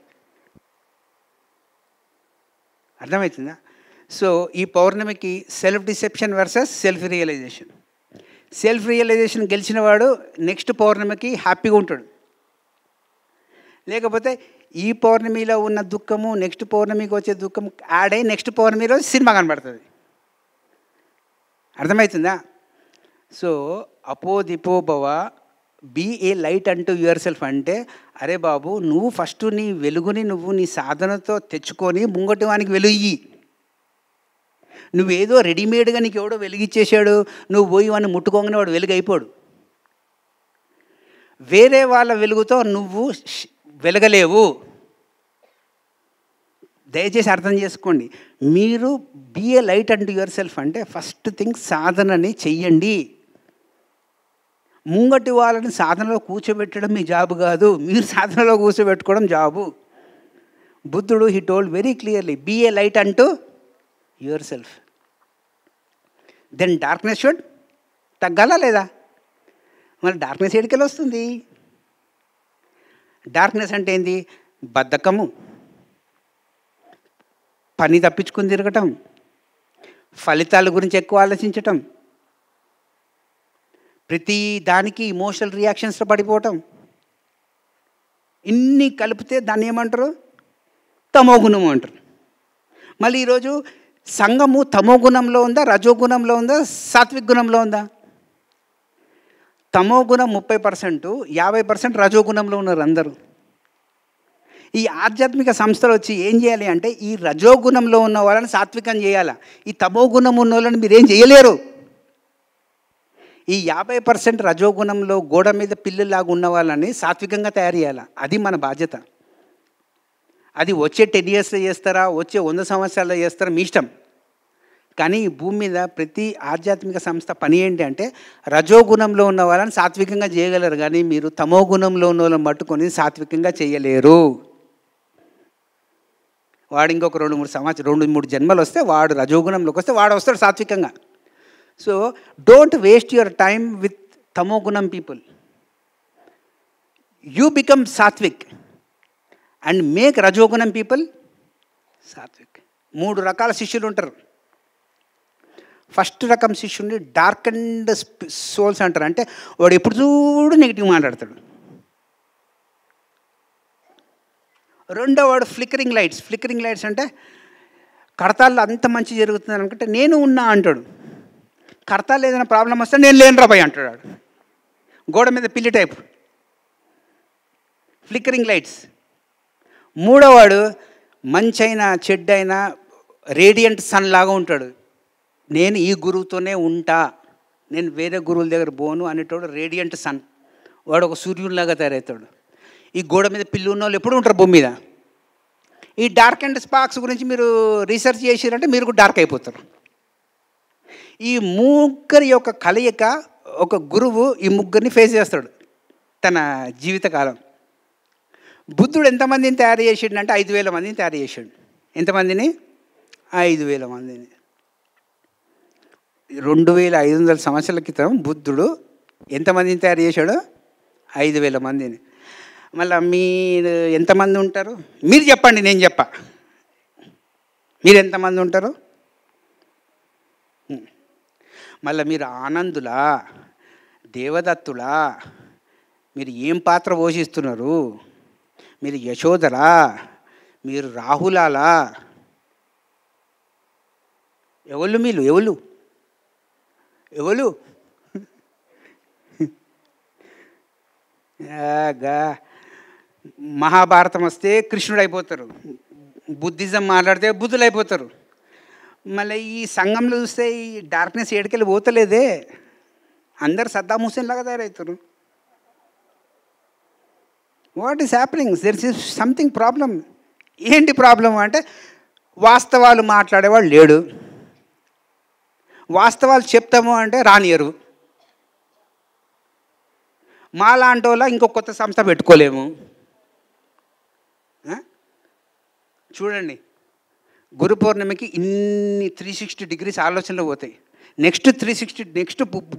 అర్థమవుతుందా? సో ఈ పౌర్ణమికి self deception versus self realisation. Self realisation గెలిచిన వాడు నెక్స్ట్ పౌర్ణమికి హ్యాపీగా ఉంటాడు. లేకపోతే ఈ పౌర్ణమిలో ఉన్న దుఃఖము నెక్స్ట్ పౌర్ణమికి వచ్చే దుఃఖం యాడ్ అయ్యి నెక్స్ట్ పౌర్ణమి రోజు సినిమా కనబడుతుంది. అర్థమవుతుందా? సో అపోదిపో భవ, be a light unto your self. అంటే అరే బాబు, నువ్వు ఫస్ట్ నీ వెలుగుని నువ్వు నీ సాధనతో తెచ్చుకొని ముంగటి వానికి వెలుగి. నువ్వేదో రెడీమేడ్గా నీకు ఎవడో వెలిగిచ్చేసాడు, నువ్వు పోయి వాడిని ముట్టుకోగానే వాడు వెలుగు అయిపోడు. వేరే వాళ్ళ వెలుగుతో నువ్వు వెలగలేవు. దయచేసి అర్థం చేసుకోండి. మీరు be a light unto your self అంటే ఫస్ట్ థింగ్ సాధనని చెయ్యండి. ముంగటి వాళ్ళని సాధనలో కూర్చోబెట్టడం మీ జాబు కాదు, మీరు సాధనలో కూర్చోబెట్టుకోవడం జాబు. బుద్ధుడు he told very clearly, be a light unto yourself. Then darkness should తగ్గాలా లేదా? మరి డార్క్నెస్ ఎడికెళ్ళి వస్తుంది? డార్క్నెస్ అంటే ఏంది? బద్ధకము, పని తప్పించుకుని తిరగటం, ఫలితాల గురించి ఎక్కువ ఆలోచించటం, ప్రతి దానికి ఇమోషనల్ రియాక్షన్స్లో పడిపోవటం, ఇన్ని కలిపితే దాన్ని ఏమంటారు? తమోగుణము అంటారు. మళ్ళీ ఈరోజు సంఘము తమోగుణంలో ఉందా, రజోగుణంలో ఉందా, సాత్విక గుణంలో ఉందా? తమోగుణం 30%, 50% రజోగుణంలో ఉన్నారు అందరూ. ఈ ఆధ్యాత్మిక సంస్థలు వచ్చి ఏం చేయాలి అంటే ఈ రజోగుణంలో ఉన్న వాళ్ళని సాత్వికం చేయాలి, ఈ తమోగుణం ఉన్న వాళ్ళని మీరేం చేయలేరు. ఈ 50% రజోగుణంలో గోడ మీద పిల్లలాగా ఉన్న వాళ్ళని సాత్వికంగా తయారు చేయాలి. అది మన బాధ్యత. అది వచ్చే 10 yearsలో చేస్తారా, వచ్చే 100 సంవత్సరాల్లో చేస్తారా, మీ ఇష్టం. కానీ ఈ భూమి మీద ప్రతి ఆధ్యాత్మిక సంస్థ పని ఏంటి అంటే రజోగుణంలో ఉన్న వాళ్ళని సాత్వికంగా చేయగలరు, కానీ మీరు తమో గుణంలో ఉన్న వాళ్ళని పట్టుకొని సాత్వికంగా చేయలేరు. వాడు ఇంకొక 2-3 జన్మలు వస్తే వాడు రజోగుణంలోకి వస్తే వాడు వస్తాడు సాత్వికంగా. So don't waste your time with tamo guna people. You become sattvik and make rajoguna people sattvik. 3 రకాల శిష్యులు ఉంటారు. ఫస్ట్ రకం శిష్యుడిని డార్క్ అండ్ సోల్స్ అంటారు. అంటే వాడు ఎప్పుడు చూడు నెగిటివ్ మాట్లాడతాడు. రెండో వాడు ఫ్లికరింగ్ లైట్స్ అంటే కడతాల్లో అంత మంచి జరుగుతుంది అనుకుంటే నేను ఉన్నా అంటాడు. కడతాల్లో ఏదైనా ప్రాబ్లం వస్తే నేను లేను రాబాయ్ అంటాడు. గోడ మీద పిల్లి టైప్ ఫ్లికరింగ్ లైట్స్. మూడోవాడు మంచైనా చెడ్డైనా రేడియంట్ సన్ లాగా ఉంటాడు. నేను ఈ గురువుతోనే ఉంటా, నేను వేరే గురువుల దగ్గర పోను అనేటోడు రేడియంట్ సన్. వాడు ఒక సూర్యునిలాగా తయారవుతాడు. ఈ గోడ మీద పిల్లి ఉన్న వాళ్ళు ఎప్పుడు ఉంటారు భూమి మీద. ఈ డార్క్ అండ్ స్పార్క్స్ గురించి మీరు రీసెర్చ్ చేసారంటే మీరు కూడా డార్క్ అయిపోతారు. ఈ ముగ్గురి యొక్క కలయిక ఒక గురువు ఈ ముగ్గురిని ఫేస్ చేస్తాడు తన జీవితకాలం. బుద్ధుడు ఎంతమందిని తయారు చేసాడు అంటే 5,000 మందిని తయారు చేశాడు. ఎంతమందిని? 5,000 మందిని. 2,500 సంవత్సరాల క్రితం బుద్ధుడు ఎంతమందిని తయారు చేశాడు? 5,000 మందిని. మళ్ళీ మీరు ఎంతమంది ఉంటారు? మీరు చెప్పండి, నేను చెప్పా. మీరు ఎంతమంది ఉంటారు? మళ్ళీ మీరు ఆనందులా, దేవదత్తులా, మీరు ఏం పాత్ర పోషిస్తున్నారు? మీరు యశోదలా, మీరు రాహులాలా? ఎవరు మీరు? ఎవరు? మహాభారతం వస్తే కృష్ణుడు అయిపోతారు, బుద్ధిజం మాట్లాడితే బుద్ధులు అయిపోతారు. మళ్ళీ ఈ సంఘంలో చూస్తే ఈ డార్క్నెస్ ఏడుకెళ్ళి పోతలేదే, అందరు సద్దాం హుస్సేన్ లాగా తయారవుతారు. What is happening? There is something problem. ఏంటి ప్రాబ్లం అంటే వాస్తవాలు మాట్లాడేవాడు లేడు, వాస్తవాలు చెప్తాము అంటే రానియరు. మాలాంటి వాళ్ళ ఇంకో కొత్త సంస్థ పెట్టుకోలేము. చూడండి, గురు పౌర్ణమికి ఇన్ని 360 డిగ్రీస్ ఆలోచనలు పోతాయి. నెక్స్ట్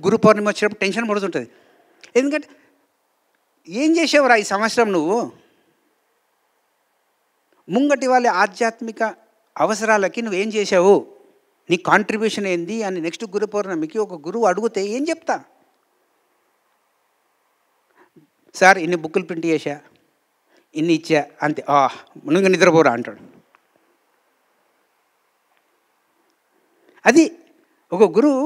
గురు పౌర్ణమి వచ్చినప్పుడు టెన్షన్ పడుతుంటుంది. ఎందుకంటే ఏం చేసావురా ఈ సంవత్సరం నువ్వు? ముంగటి వాళ్ళ ఆధ్యాత్మిక అవసరాలకి నువ్వేం చేసావు, నీ కాంట్రిబ్యూషన్ ఏంది అని నెక్స్ట్ గురు పౌర్ణమికి ఒక గురువు అడిగితే ఏం చెప్తా? సార్ ఇన్ని బుక్కులు ప్రింట్ చేశా, ఇన్ని ఇచ్చా, అంతే, నువ్వు నిద్రపోరా అంటాడు. అది ఒక గురువు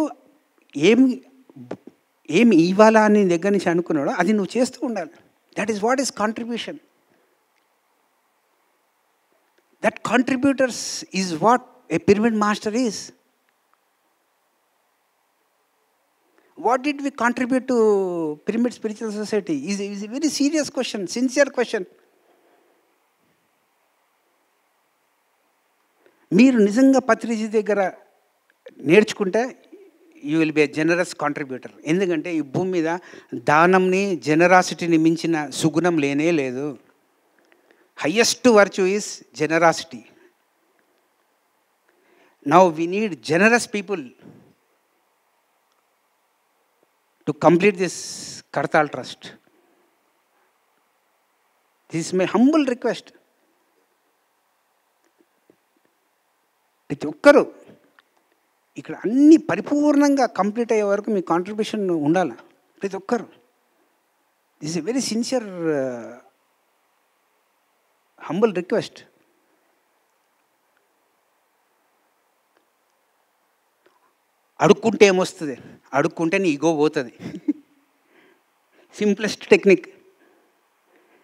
ఏమి ఇవ్వాలా అని దగ్గర నుంచి అనుకున్నాడో అది నువ్వు చేస్తూ ఉండాలి. That is what is contribution. That contributors is what a pyramid master is. What did we contribute to Pyramid Spiritual Society is a very serious question, sincere question. మీరు నిజంగా పత్రిజీ దగ్గర నేర్చుకుంటే you will B a generous contributor. ఎందుకంటే ఈ భూమి మీద దానంని, జనరాసిటీని మించిన సుగుణం లేనే లేదు. Highest virtue is generosity. Now we need generous people to complete this Kartal Trust. This is my humble request. ప్రతి ఒక్కరు ఇక్కడ అన్ని పరిపూర్ణంగా కంప్లీట్ అయ్యే వరకు మీ కాంట్రిబ్యూషన్ ఉండాలి. ప్రతి ఒక్కరు. This is a very sincere humble request. అడుక్కుంటే ఏమొస్తుంది? అడుక్కుంటే నీ ఈగో పోతుంది. Simplest technique.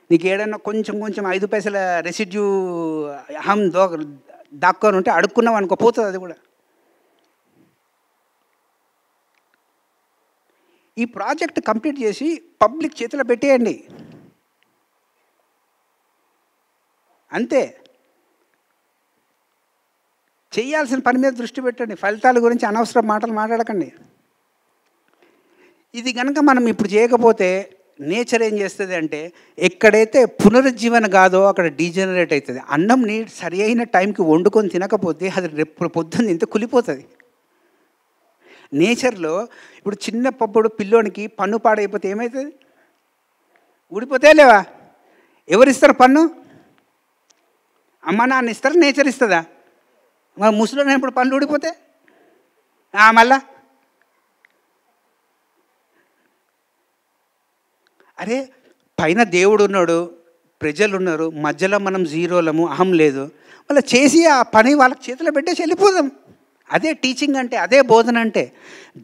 నీకు ఏడన్నా కొంచెం 5 పైసల రెసిడ్యూ అహం దాక్కొని ఉంటే అడుక్కున్నావు అనుకో, పోతుంది అది కూడా. ఈ ప్రాజెక్ట్ కంప్లీట్ చేసి పబ్లిక్ చేతిలో పెట్టేయండి, అంతే. చేయాల్సిన పని మీద దృష్టి పెట్టండి. ఫలితాల గురించి అనవసరం మాటలు మాట్లాడకండి. ఇది కనుక మనం ఇప్పుడు చేయకపోతే నేచర్ ఏం చేస్తుంది అంటే, ఎక్కడైతే పునరుజ్జీవన కాదో అక్కడ డీజనరేట్ అవుతుంది. అన్నంని సరి అయిన టైంకి వండుకొని తినకపోతే అది రేపు పొద్దున్న ఇంత కులిపోతుంది. నేచర్లో ఇప్పుడు చిన్నప్పుడు పిల్లోనికి పన్ను పాడైపోతే ఏమవుతుంది? ఊడిపోతే లేవా? ఎవరిస్తారు పన్ను? అమ్మ నాన్న ఇస్తారు, నేచర్ ఇస్తుందా? మరి ముసలిని ఇప్పుడు పన్ను ఊడిపోతే మళ్ళా అరే పైన దేవుడు ఉన్నాడు, ప్రజలు ఉన్నారు, మధ్యలో మనం జీరోలము, అహం లేదు. మళ్ళీ చేసి ఆ పని వాళ్ళకి చేతిలో పెట్టేసి వెళ్ళిపోదాం. అదే టీచింగ్ అంటే, అదే బోధన అంటే.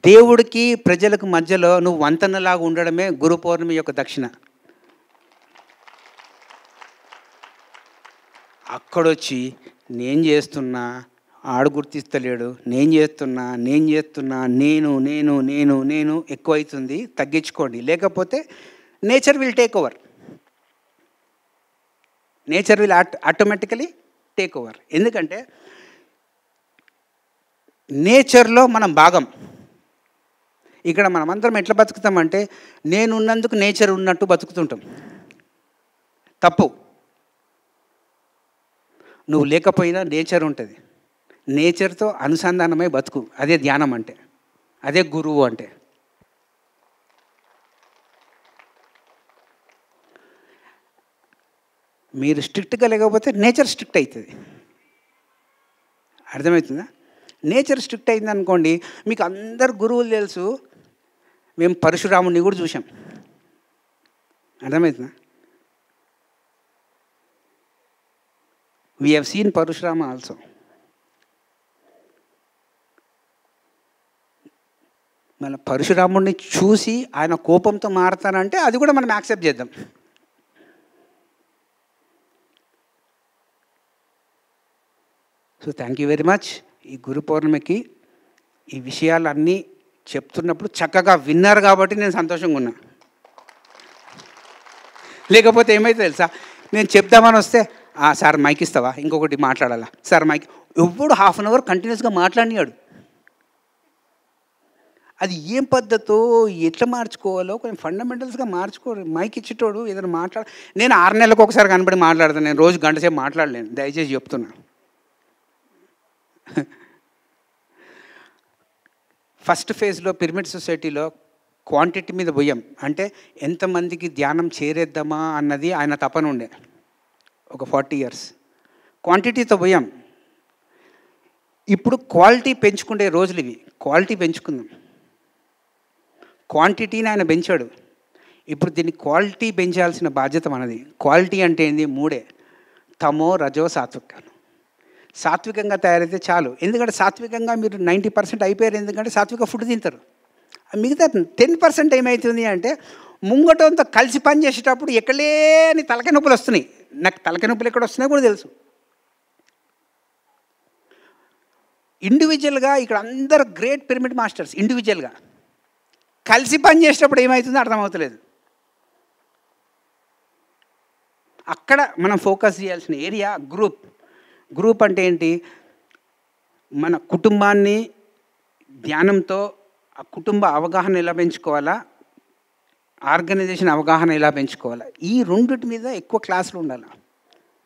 దేవుడికి ప్రజలకు మధ్యలో నువ్వు వంతెనలాగా ఉండడమే గురు పౌర్ణమి యొక్క దక్షిణ. అక్కడొచ్చి నేను చేస్తున్నా, ఆడు గుర్తిస్తలేడు, నేను చేస్తున్నా నేను నేను నేను నేను ఎక్కువైతుంది, తగ్గించుకోండి. లేకపోతే nature will take over. Nature will automatically take over. ఎందుకంటే నేచర్లో మనం భాగం. ఇక్కడ మనమందరం ఎట్లా బతుకుతామంటే, నేను ఉన్నందుకు నేచర్ ఉన్నట్టు బతుకుతుంటాం. తప్పు. నువ్వు లేకపోయినా నేచర్ ఉంటుంది. నేచర్తో అనుసంధానమై బతుకు. అదే ధ్యానం అంటే, అదే గురువు అంటే. మీరు స్ట్రిక్ట్గా లేకపోతే నేచర్ స్ట్రిక్ట్ అవుతుంది. అర్థమవుతుందా? నేచర్ స్ట్రిక్ట్ అయింది అనుకోండి, మీకు అందరు గురువులు తెలుసు. మేము పరశురాముడిని కూడా చూసాం. అర్థమవుతుందా? We have seen Parashurama also. మన పరశురాముడిని చూసి ఆయన కోపంతో మారతానంటే అది కూడా మనం యాక్సెప్ట్ చేద్దాం. So thank you very much. ఈ గురు పౌర్ణమికి ఈ విషయాలన్నీ చెప్తున్నప్పుడు చక్కగా విన్నారు కాబట్టి నేను సంతోషంగా ఉన్నా. లేకపోతే ఏమైతే తెలుసా, నేను చెప్దామని వస్తే సార్ మైక్ ఇస్తావా, ఇంకొకటి మాట్లాడాలా సార్ మైక్, ఎప్పుడు హాఫ్ అన్ అవర్ కంటిన్యూస్గా మాట్లాడినాడు. అది ఏం పద్ధతో ఎట్లా మార్చుకోవాలో కొంచెం ఫండమెంటల్స్గా మార్చుకోరు. మైక్ ఇచ్చేటోడు ఏదైనా నేను 6 నెలలకు ఒకసారి కనబడి మాట్లాడతాను. నేను రోజు గంట సేపు మాట్లాడలేను, దయచేసి చెప్తున్నా. ఫస్ట్ ఫేజ్లో పిరమిడ్ సొసైటీలో క్వాంటిటీ మీద పోయాం. అంటే ఎంతమందికి ధ్యానం చేరేద్దామా అన్నది ఆయన తపన ఉండే. ఒక 40 years క్వాంటిటీతో పోయాం. ఇప్పుడు క్వాలిటీ పెంచుకునే రోజులు ఇవి. క్వాలిటీ పెంచుకుందాం. క్వాంటిటీని ఆయన పెంచాడు. ఇప్పుడు దీన్ని క్వాలిటీ పెంచాల్సిన బాధ్యత మనది. క్వాలిటీ అంటే ఏంది? 3: తమో, రజో, సాత్వికాలు. సాత్వికంగా తయారైతే చాలు. ఎందుకంటే సాత్వికంగా మీరు 90% అయిపోయారు. ఎందుకంటే సాత్విక ఫుడ్ తింటారు. మిగతా 10% ఏమవుతుంది అంటే, ముంగటంతో కలిసి పని చేసేటప్పుడు ఎక్కలేని తలకాయ నొప్పులు వస్తున్నాయి. నాకు తలకాయ నొప్పులు ఎక్కడ వస్తున్నాయో కూడా తెలుసు. ఇండివిజువల్గా ఇక్కడ అందరు గ్రేట్ పిరమిడ్ మాస్టర్స్. ఇండివిజువల్గా కలిసి పని చేసేటప్పుడు ఏమవుతుందో అర్థమవుతలేదు. అక్కడ మనం ఫోకస్ చేయాల్సిన ఏరియా గ్రూప్. గ్రూప్ అంటే ఏంటి? మన కుటుంబాన్ని ధ్యానంతో ఆ కుటుంబ అవగాహన ఎలా పెంచుకోవాలా, ఆర్గనైజేషన్ అవగాహన ఎలా పెంచుకోవాలా, ఈ రెండింటి మీద ఎక్కువ క్లాసులు ఉండాలి.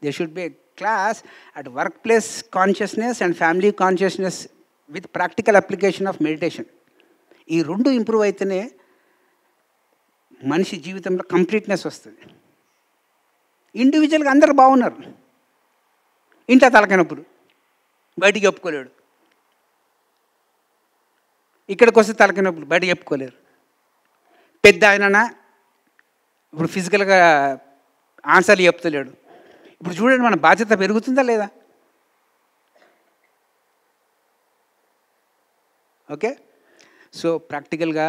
They should be A class at work place consciousness and family consciousness with practical application of meditation. ఈ రెండు ఇంప్రూవ్ అయితేనే మనిషి జీవితంలో కంప్లీట్నెస్ వస్తుంది. ఇండివిజువల్గా అందరూ బాగున్నారు, ఇంట్లో తలకనప్పుడు బయటికి చెప్పుకోలేడు. ఇక్కడికి వస్తే తలకనప్పుడు బయటకు చెప్పుకోలేరు. పెద్ద ఆయననా ఇప్పుడు ఫిజికల్గా ఆన్సర్లు చెప్తలేడు. ఇప్పుడు చూడండి, మన బాధ్యత పెరుగుతుందా లేదా? ఓకే. సో ప్రాక్టికల్గా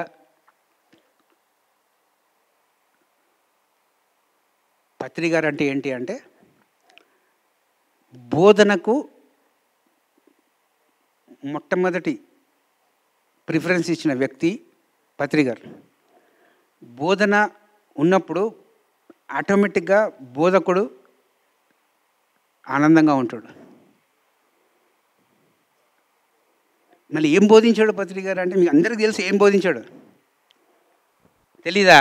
పత్రి గారు అంటే ఏంటి అంటే, బోధనకు మొట్టమొదటి ప్రిఫరెన్స్ ఇచ్చిన వ్యక్తి పత్రి గారు. బోధన ఉన్నప్పుడు ఆటోమేటిక్గా బోధకుడు ఆనందంగా ఉంటాడు. మళ్ళీ ఏం బోధించాడు పత్రి గారు అంటే మీకు అందరికీ తెలుసు ఏం బోధించాడు, తెలీదా?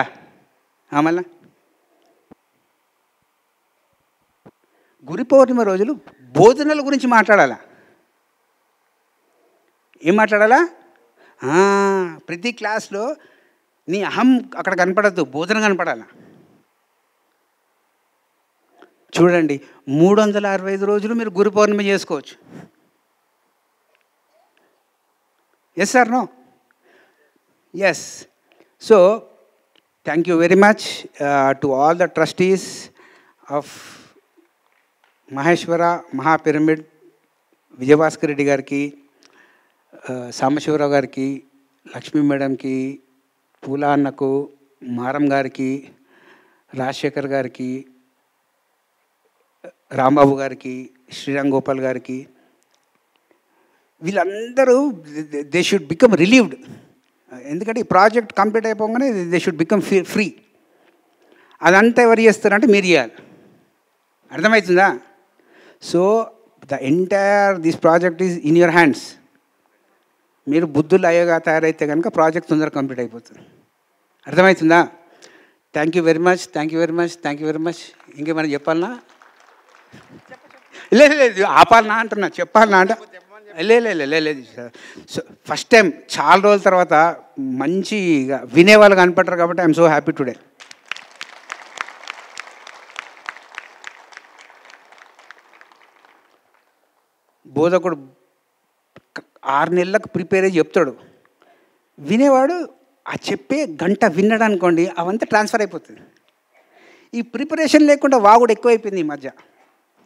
మళ్ళా గురు పౌర్ణిమ రోజులు బోధనల గురించి మాట్లాడాలా. ఏం మాట్లాడాలా? ప్రతి క్లాస్లో నీ అహం అక్కడ కనపడద్దు, బోధన కనపడాలా. చూడండి, 365 రోజులు మీరు గురు పౌర్ణిమ చేసుకోవచ్చు. Yes sir no? Yes. So thank you very much to all the trustees of Maheshwara Mahapyramid, Vijayabhaskar Reddy గారికి, సాంబశివరావు గారికి, లక్ష్మీ మేడంకి, పూలా అన్నకు, మారం గారికి, రాజశేఖర్ గారికి, రాంబాబు గారికి, శ్రీరామ్ గోపాల్ గారికి, వీళ్ళందరూ దే షుడ్ బికమ్ రిలీవ్డ్. ఎందుకంటే ఈ ప్రాజెక్ట్ కంప్లీట్ అయిపోగానే దే షుడ్ బికమ్ ఫ్రీ. అదంతా ఎవరు చేస్తారంటే మీరు చేయాలి. అర్థమవుతుందా? So the entire this project is in your hands. మీరు బుద్ధులు అయ్యగా తయారైతే కనుక ప్రాజెక్ట్ తొందరగా కంప్లీట్ అయిపోతుంది. అర్థమవుతుందా? Thank you very much, thank you very much, thank you very much. ఇంకేమైనా చెప్పాలనా? లేదు ఆపాలనా అంటున్నా, చెప్పాలనా అంటే లేదు. సో ఫస్ట్ టైం చాలా రోజుల తర్వాత మంచిగా వినేవాళ్ళు కనపడ్డారు కాబట్టి ఐఎమ్ సో హ్యాపీ టుడే. బోధకుడు 6 నెలలకు ప్రిపేర్ అయ్యి చెప్తాడు, వినేవాడు ఆ చెప్పే గంట విన్నాడు అనుకోండి, అవంతా ట్రాన్స్ఫర్ అయిపోతుంది. ఈ ప్రిపరేషన్ లేకుండా వాగుడు ఎక్కువైపోయింది ఈ మధ్య.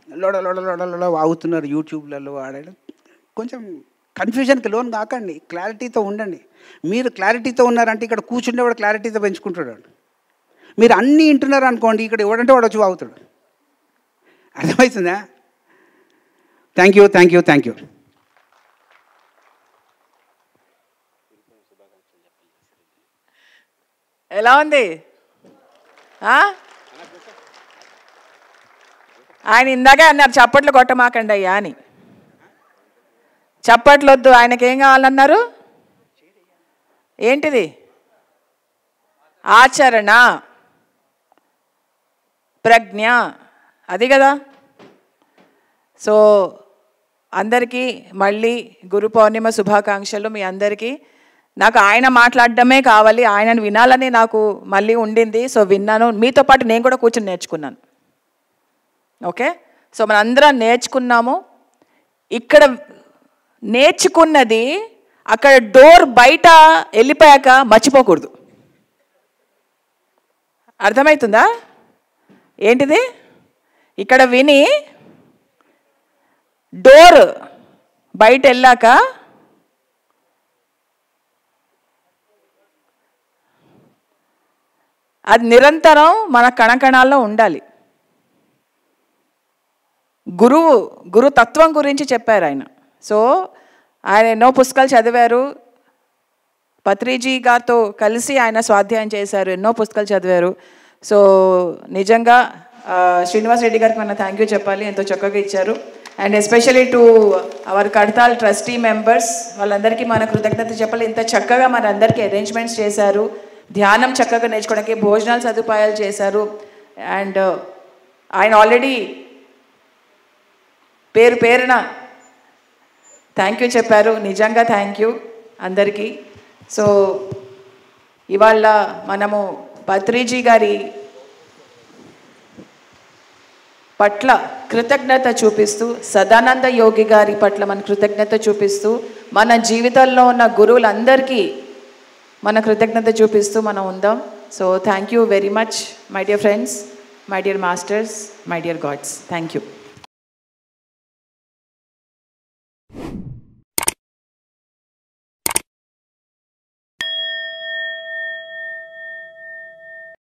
లోడ వాగుతున్నారు యూట్యూబ్లలో ఆడాడు. కొంచెం కన్ఫ్యూజన్కి లోన్ కాకండి, క్లారిటీతో ఉండండి. మీరు క్లారిటీతో ఉన్నారంటే ఇక్కడ కూర్చుండేవాడు క్లారిటీతో పెంచుకుంటాడు. మీరు అన్నీ వింటున్నారు అనుకోండి, ఇక్కడ ఎవడంటే వాడు వచ్చి వాగుతాడు. అర్థమవుతుందా? Thank you, thank you, thank you. ఎలా ఉంది? ఆయన ఇందాకే అన్నారు చప్పట్లు కొట్టమాకండి అయ్యా అని. చప్పట్లు వద్దు, ఆయనకి ఏం కావాలన్నారు? ఏంటిది? ఆచరణ, ప్రజ్ఞ, అది కదా. సో అందరికీ మళ్ళీ గురు పౌర్ణిమ శుభాకాంక్షలు. మీ అందరికీ నాకు ఆయన మాట్లాడడమే కావాలి, ఆయనను వినాలని నాకు మళ్ళీ ఉండింది. సో విన్నాను, మీతో పాటు నేను కూడా కూర్చొని నేర్చుకున్నాను. ఓకే, సో మనందరం నేర్చుకున్నాము. ఇక్కడ నేర్చుకున్నది అక్కడ డోర్ బయట వెళ్ళిపోయాక మర్చిపోకూడదు. అర్థమవుతుందా? ఏంటిది? ఇక్కడ విని డోర్ బయట వెళ్ళాక అది నిరంతరం మన కణకణాల్లో ఉండాలి. గురు తత్వం గురించి చెప్పారు ఆయన. సో ఆయన ఎన్నో పుస్తకాలు చదివారు, పత్రిజీ గారితో కలిసి ఆయన స్వాధ్యాయం చేశారు, ఎన్నో పుస్తకాలు చదివారు. సో నిజంగా శ్రీనివాస్ రెడ్డి గారికి మనం థ్యాంక్ యూ చెప్పాలి, ఎంతో చక్కగా ఇచ్చారు. And especially to our Kadthal trustee members, వాళ్ళందరికీ మన కృతజ్ఞత చెప్పాలి. ఇంత చక్కగా మన అందరికీ అరేంజ్మెంట్స్ చేశారు, ధ్యానం చక్కగా నేర్చుకోవడానికి భోజనాలు సదుపాయాలు చేశారు. అండ్ ఆయన ఆల్రెడీ పేరున థ్యాంక్ యూ చెప్పారు. నిజంగా థ్యాంక్ యూ అందరికీ. సో ఇవాళ మనము పత్రిజీ గారి పట్ల కృతజ్ఞత చూపిస్తూ, సదానంద యోగి గారి పట్ల మన కృతజ్ఞత చూపిస్తూ, మన జీవితంలో ఉన్న గురువులందరికీ మన కృతజ్ఞత చూపిస్తూ మనం ఉందాం. So thank you very much my dear friends, my dear masters, my dear God's. Thank you.